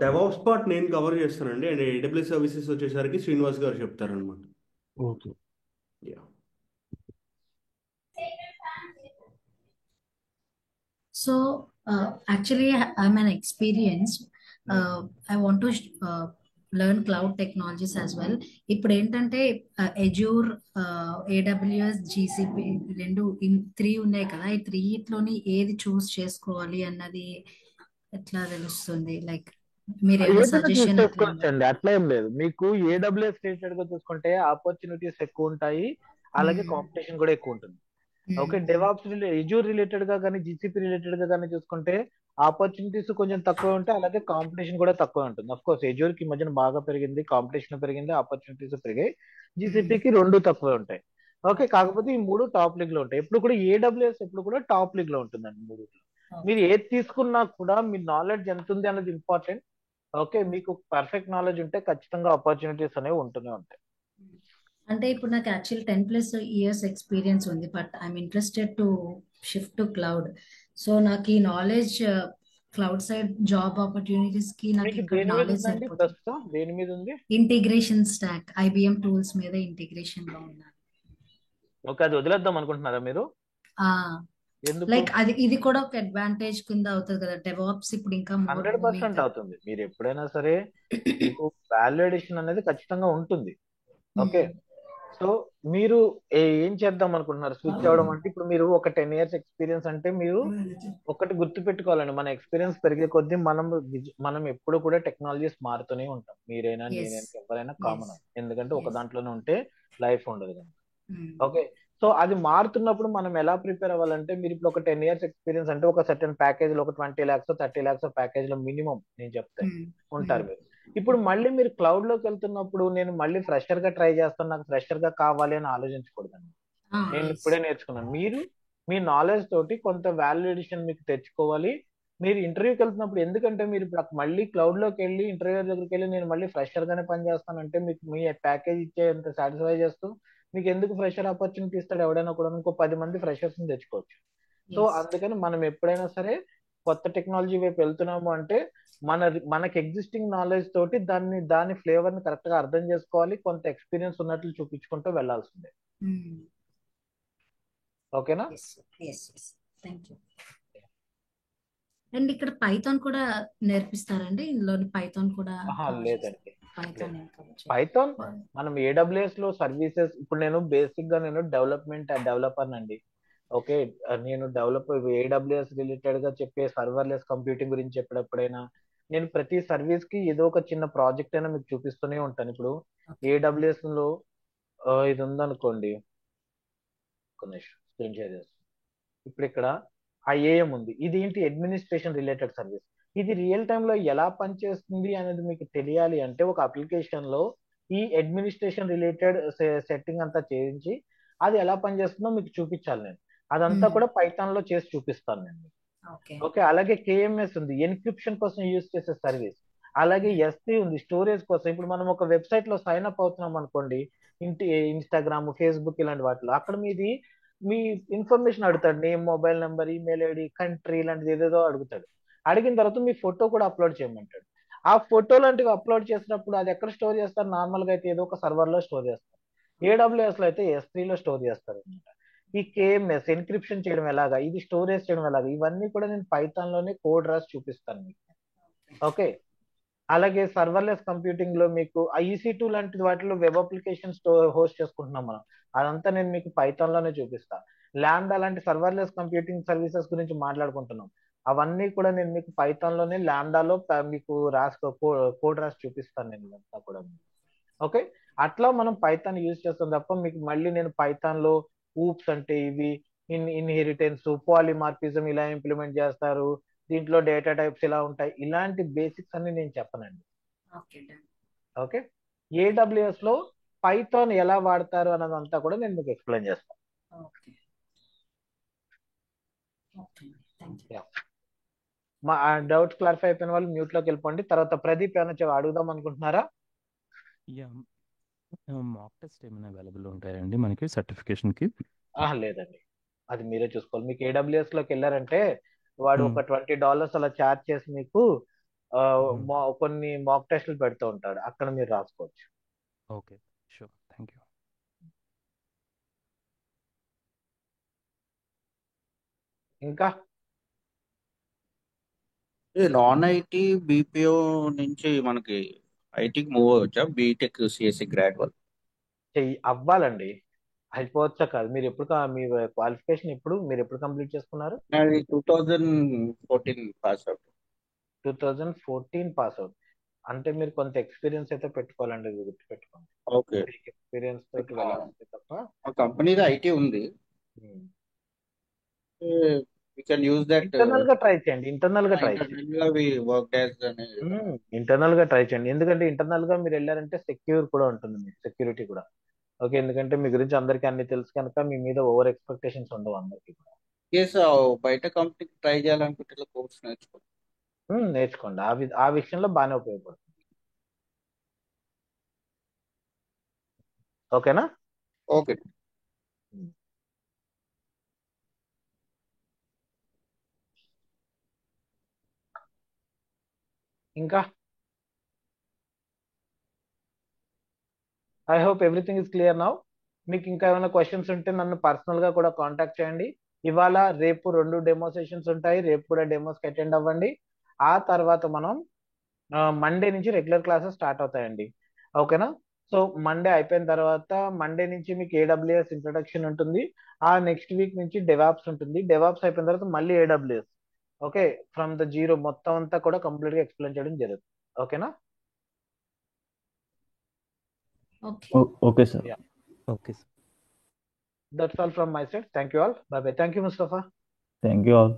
డెవాప్స్ పార్ట్ నేను కవర్ చేస్తానండి, అండ్ AWS సర్వీసెస్ వచ్చేసరికి శ్రీనివాస్ గారు చెప్తారనమాట. Okay. Yeah. So, actually, I'm an experienced. I want to learn cloud technologies as well. ఇప్పుడు ఏంటంటే Azure, AWS, GCP రెండు 3 ఉన్నాయి కదా, ఈ 3లోని ఏది చూస్ చేసుకోవాలి అన్నది ఎట్లా తెలుస్తుంది? లైక్ మీరు ఏమైనా సజెషన్ చేసుకోవచ్చండి, అట్లా ఏం లేదు. మీకు AWS రిలేటెడ్ గా చూసుకుంటే ఆపర్చునిటీస్ ఎక్కువ ఉంటాయి, అలాగే కాంపిటీషన్ కూడా ఎక్కువ ఉంటుంది. ఓకే, డెవాప్స్ ఎజ్యూర్ రిలేటెడ్ గా కానీ GCP రిలేటెడ్ గా కానీ చూసుకుంటే ఆపర్చునిటీస్ కొంచెం తక్కువ ఉంటాయి, అలాగే కాంపిటీషన్ కూడా తక్కువ ఉంటుంది. అఫ్ కోర్స్ ఎజ్యూర్ కి మధ్యన బాగా పెరిగింది, కాంపిటీషన్ పెరిగింది, ఆపర్చునిటీస్ పెరిగాయి. GCPకి 2 తక్కువ ఉంటాయి. ఓకే, కాకపోతే ఈ 3 టాప్ లీగ్ లో ఉంటాయి. ఎప్పుడు కూడా AWS ఎప్పుడు కూడా టాప్ లీగ్ లో ఉంటుందండి 3లో. మీరు ఏది తీసుకున్నా కూడా మీ నాలెడ్జ్ ఎంత ఉంది అనేది ఇంపార్టెంట్. ఓకే, మీకు పర్ఫెక్ట్ నాలెడ్జ్ ఉంటే ఖచ్చితంగా ఆపర్చునిటీస్ అనేవి ఉంటూనే ఉంటాయి. అంటే ఇప్పుడు నాకు యాక్చువల్ 10+ years ఎక్స్పీరియన్స్ ఉంది, but I'm interested to shift to cloud. So నాకు ఈ knowledge cloud side job opportunities కి నాకు మీకు ఇక్కడ దేని మీద నాలెడ్జ్ ఉందండి సరిపోతుంది. ప్రస్తుతం? దేని మీద ఉంది? ఇంటిగ్రేషన్ స్టాక్, IBM టూల్స్ మీద ఇంటిగ్రేషన్ లో ఉన్నాను. ఓకే, అది వదిలేద్దాం అనుకుంటున్నారా మీరు? ఎందుకు? లైక్ ఇది కూడా ఒక అడ్వాంటేజ్ కింద అవుతుంది కదా డెవాప్స్, ఇప్పుడు ఇంకా 100% అవుతుంది. మీరు ఎప్పుడైనా సరే మీకు వాల్యూ అడిషన్ అనేది ఖచ్చితంగా ఉంటుంది. ఓకే, సో మీరు ఏం చేద్దాం అనుకుంటున్నారు? స్విచ్ అవడం అంటే ఇప్పుడు మీరు ఒక 10 years ఎక్స్పీరియన్స్ అంటే మీరు ఒకటి గుర్తు పెట్టుకోవాలండి, మన ఎక్స్పీరియన్స్ పెరిగే కొద్దీ మనం ఎప్పుడు కూడా టెక్నాలజీస్ మారుతూనే ఉంటాం. మీరైనా నేనైనా ఎవరైనా కామన్, ఎందుకంటే ఒక దాంట్లోనే ఉంటే లైఫ్ ఉండదు కనుక. ఓకే, సో అది మారుతున్నప్పుడు మనం ఎలా ప్రిపేర్ అవ్వాలంటే, మీరు ఇప్పుడు ఒక 10 years ఎక్స్పీరియన్స్ అంటే ఒక సర్టెన్ ప్యాకేజ్ లో ఒక 20 lakhs 30 lakhs ప్యాకేజ్ లో మినిమం నేను చెప్తే ఉంటారు మీరు. ఇప్పుడు మళ్ళీ మీరు క్లౌడ్ లోకి వెళ్తున్నప్పుడు నేను మళ్ళీ ఫ్రెషర్ గా ట్రై చేస్తాను, నాకు ఫ్రెషర్ గా కావాలి అని ఆలోచించకూడదండి. నేను ఇప్పుడే నేర్చుకున్నాను. మీరు మీ నాలెడ్జ్ తోటి కొంత వాల్యూ ఎడిషన్ మీకు తెచ్చుకోవాలి. మీరు ఇంటర్వ్యూకి వెళ్తున్నప్పుడు, ఎందుకంటే మీరు ఇప్పుడు మళ్ళీ క్లౌడ్ లోకి వెళ్ళి ఇంటర్వ్యూ దగ్గరికి వెళ్ళి నేను మళ్ళీ ఫ్రెషర్ గానే పని చేస్తానంటే మీకు మీ ప్యాకేజ్ ఇచ్చేంత సాటిస్ఫై చేస్తూ మీకు ఎందుకు ఫ్రెషర్ ఆపర్చునిటీ ఇస్తాడు ఎవడైనా కూడా? ఇంకో 10 మంది ఫ్రెషర్స్ ని తెచ్చుకోవచ్చు. సో అందుకని మనం ఎప్పుడైనా సరే కొత్త టెక్నాలజీ వైపు వెళ్తున్నాము అంటే మనకి ఎగ్జిస్టింగ్ నాలెడ్జ్ తోటి దాని ఫ్లేవర్ ని కరెక్ట్ గా అర్థం చేసుకోవాలి, కొంత ఎక్స్పీరియన్స్ ఉన్నట్లు చూపించుకుంటూ వెళ్లాల్సిందే. ఓకేనా? Thank you. అండ్ ఇక్కడ పైథాన్ కూడా నేర్పిస్తారండి? ఇందులోని పైథాన్ కూడా? లేదండి, పైథాన్ మనం AWS లో సర్వీసెస్, ఇప్పుడు నేను బేసిక్ గా డెవలపర్ అండి. ఓకే, నేను AWS రిలేటెడ్ గా చెప్పే సర్వర్లెస్ కంప్యూటింగ్ గురించి చెప్పేటప్పుడైనా నేను ప్రతి సర్వీస్ కి ఏదో ఒక చిన్న ప్రాజెక్ట్ అయినా మీకు చూపిస్తూనే ఉంటాను. ఇప్పుడు AWS లో ఇది ఉందనుకోండి, స్క్రీన్ షేర్ చేస్తాను. ఇప్పుడు ఇక్కడ IAM ఉంది, ఇది ఏంటి? Administration related service. ఇది రియల్ టైమ్ లో ఎలా పనిచేస్తుంది అనేది మీకు తెలియాలి అంటే ఒక అప్లికేషన్ లో ఈ అడ్మినిస్ట్రేషన్ రిలేటెడ్ సెట్టింగ్ అంతా చేయించి అది ఎలా పనిచేస్తుందో మీకు చూపించాలి నేను. అదంతా కూడా పైథాన్ లో చేసి చూపిస్తాను నేను. ఓకే, అలాగే KMS ఉంది, ఎన్క్రిప్షన్ కోసం యూజ్ చేసే సర్వీస్. అలాగే S3 ఉంది, స్టోరేజ్ కోసం. ఇప్పుడు మనం ఒక వెబ్సైట్ లో సైన్ అప్ అవుతున్నాం అనుకోండి, ఇన్స్టాగ్రామ్, ఫేస్బుక్ ఇలాంటి వాటిలో, అక్కడ మీ ఇన్ఫర్మేషన్ అడుగుతాడు, name, mobile number, email ID, country ఇలాంటిది ఏదేదో అడుగుతాడు. అడిగిన తర్వాత మీ ఫోటో కూడా అప్లోడ్ చేయమంటాడు. ఆ ఫోటో లాంటివి అప్లోడ్ చేసినప్పుడు అది ఎక్కడ స్టోర్ చేస్తారు? నార్మల్ గా అయితే ఏదో ఒక సర్వర్ లో స్టోర్ చేస్తారు. AWS లో అయితే S3 లో స్టోర్ చేస్తారు అనమాట. ఈ KMS ఎన్క్రిప్షన్ చేయడం ఎలాగా, ఇది స్టోరేజ్ చేయడం ఎలాగా, ఇవన్నీ కూడా నేను పైథాన్ లోనే కోడ్ రాసి చూపిస్తాను మీకు. ఓకే, అలాగే సర్వర్లెస్ కంప్యూటింగ్ లో మీకు EC2 లాంటి వాటిలో వెబ్ అప్లికేషన్ హోస్ట్ చేసుకుంటున్నాం మనం, అదంతా నేను మీకు పైథాన్ లోనే చూపిస్తా. ల్యాండా లాంటి సర్వర్లెస్ కంప్యూటింగ్ సర్వీసెస్ గురించి మాట్లాడుకుంటున్నాం, అవన్నీ కూడా నేను మీకు పైథాన్ లోనే ల్యాండాలో మీకు కోడ్ రాసి చూపిస్తాను నేను అంతా కూడా. ఓకే, అట్లా మనం పైథాన్ యూజ్ చేస్తాం తప్ప మీకు మళ్ళీ నేను పైథాన్ లో ఊప్స్ అంటే ఇవి, ఇన్హెరిటెన్స్, పాలిమార్ఫిజం ఇలా ఇంప్లిమెంట్ చేస్తారు, దీంట్లో డేటా టైప్స్ ఇలా ఉంటాయి, ఇలాంటి బేసిక్స్ అన్ని నేను చెప్పనండి. Okay done. ఓకే, ఏడబ్ల్యూఎస్ లో పైథాన్ ఎలా వాడతారు అన్నదంతా కూడా నేను మీకు ఎక్స్ప్లెయిన్ చేస్తాను. Okay okay thank you. Yeah. మా డౌట్స్ క్లారిఫై అయిపోయిన వాళ్ళు మ్యూట్ లోకి వెళ్ళిపోండి. తర్వాత ప్రదీప్ ఏమైనా అడుగుదాం అనుకుంటున్నారా? యా మాక్ టెస్ట్ ఏమైనా అవైలబుల్ ఉంటాయండి మనకి సర్టిఫికేషన్కి? లేదండి, అది మీరే చూసుకోవాలి. మీకు ఏడబ్ల్యూఎస్ లోకి వెళ్ళారంటే వాడు ఒక $20 అలా ఛార్జ్ చేసి మీకు కొన్ని మాక్ టెస్ట్లు పెడుతూ ఉంటాడు, అక్కడ మీరు రాసుకోవచ్చు. Okay sure, thank you. ఇంకా నాన్ ఐటీ బీపీఓ నుంచి మనకి ఐటీకి మూవ్ అవ్వచ్చా? బీటెక్ సిఎస్సి గ్రాడ్యువల్ అవ్వాలండి, అయిపోవచ్చా కాదు. మీరు ఎప్పుడు మీ క్వాలిఫికేషన్ మీరు ఎప్పుడు కంప్లీట్ చేసుకున్నారు? నాది 2014 పాస్ అవుట్. 2014 పాస్ అవుట్ అంటే మీరు కొంత ఎక్స్పీరియన్స్ అయితే పెట్టుకోవాలండి, ఇది గుర్తుపెట్టుకోండి. ఓకే, ఎక్స్పీరియన్స్ తోటి వెళ్ళాలంటే తప్ప. మా కంపెనీది ఐటీ ఉంది, we can use that. Internal గా ట్రై చేయండి, ఇంటర్నల్ గా ట్రై చేయండి, ఇంటర్నల్ గా ట్రై చేయండి. ఎందుకంటే ఇంటర్నల్ గా మీరు వెళ్ళారంటే సెక్యూర్ కూడా ఉంటుంది, మీకు సెక్యూరిటీ కూడా. ఓకే, ఎందుకంటే మీ గురించి అందరికీ అన్ని తెలుసు కనుక మీ మీద ఓవర్ ఎక్స్పెక్టేషన్స్ ఉండవు అందరికి కూడా. బయట కంపెనీకి ట్రై చేయాలనుకుంటే కోర్స్ నేర్చుకోండి, ఆ విషయంలో బాగానే ఉపయోగపడుతుంది. ఓకేనా? ఓకే, ఇంకా I hope everything is clear now. మీకు ఇంకా ఏమైనా క్వశ్చన్స్ ఉంటే నన్ను పర్సనల్ గా కూడా కాంటాక్ట్ చేయండి. ఇవాళ రేపు 2 డెమో సెషన్స్ ఉంటాయి, రేపు కూడా డెమోస్కి అటెండ్ అవ్వండి. ఆ తర్వాత మనం మండే నుంచి రెగ్యులర్ క్లాసెస్ స్టార్ట్ అవుతాయండి. ఓకేనా? సో మండే అయిపోయిన తర్వాత మండే నుంచి మీకు ఏడబ్ల్యూఎస్ ఇంట్రొడక్షన్ ఉంటుంది, ఆ నెక్స్ట్ వీక్ నుంచి డెవాప్స్ ఉంటుంది, డెవాప్స్ అయిపోయిన తర్వాత మళ్ళీ AWS. Okay, from the zero మొత్తం అంతా కూడా కంప్లీట్ గా ఎక్స్ప్లెయిన్ చేయడం జరుగుతుంది. ఓకేనా? Okay sir. Okay sir. That's all from my side. Thank you all. Bye bye. Thank you, Mustafa. Thank you all.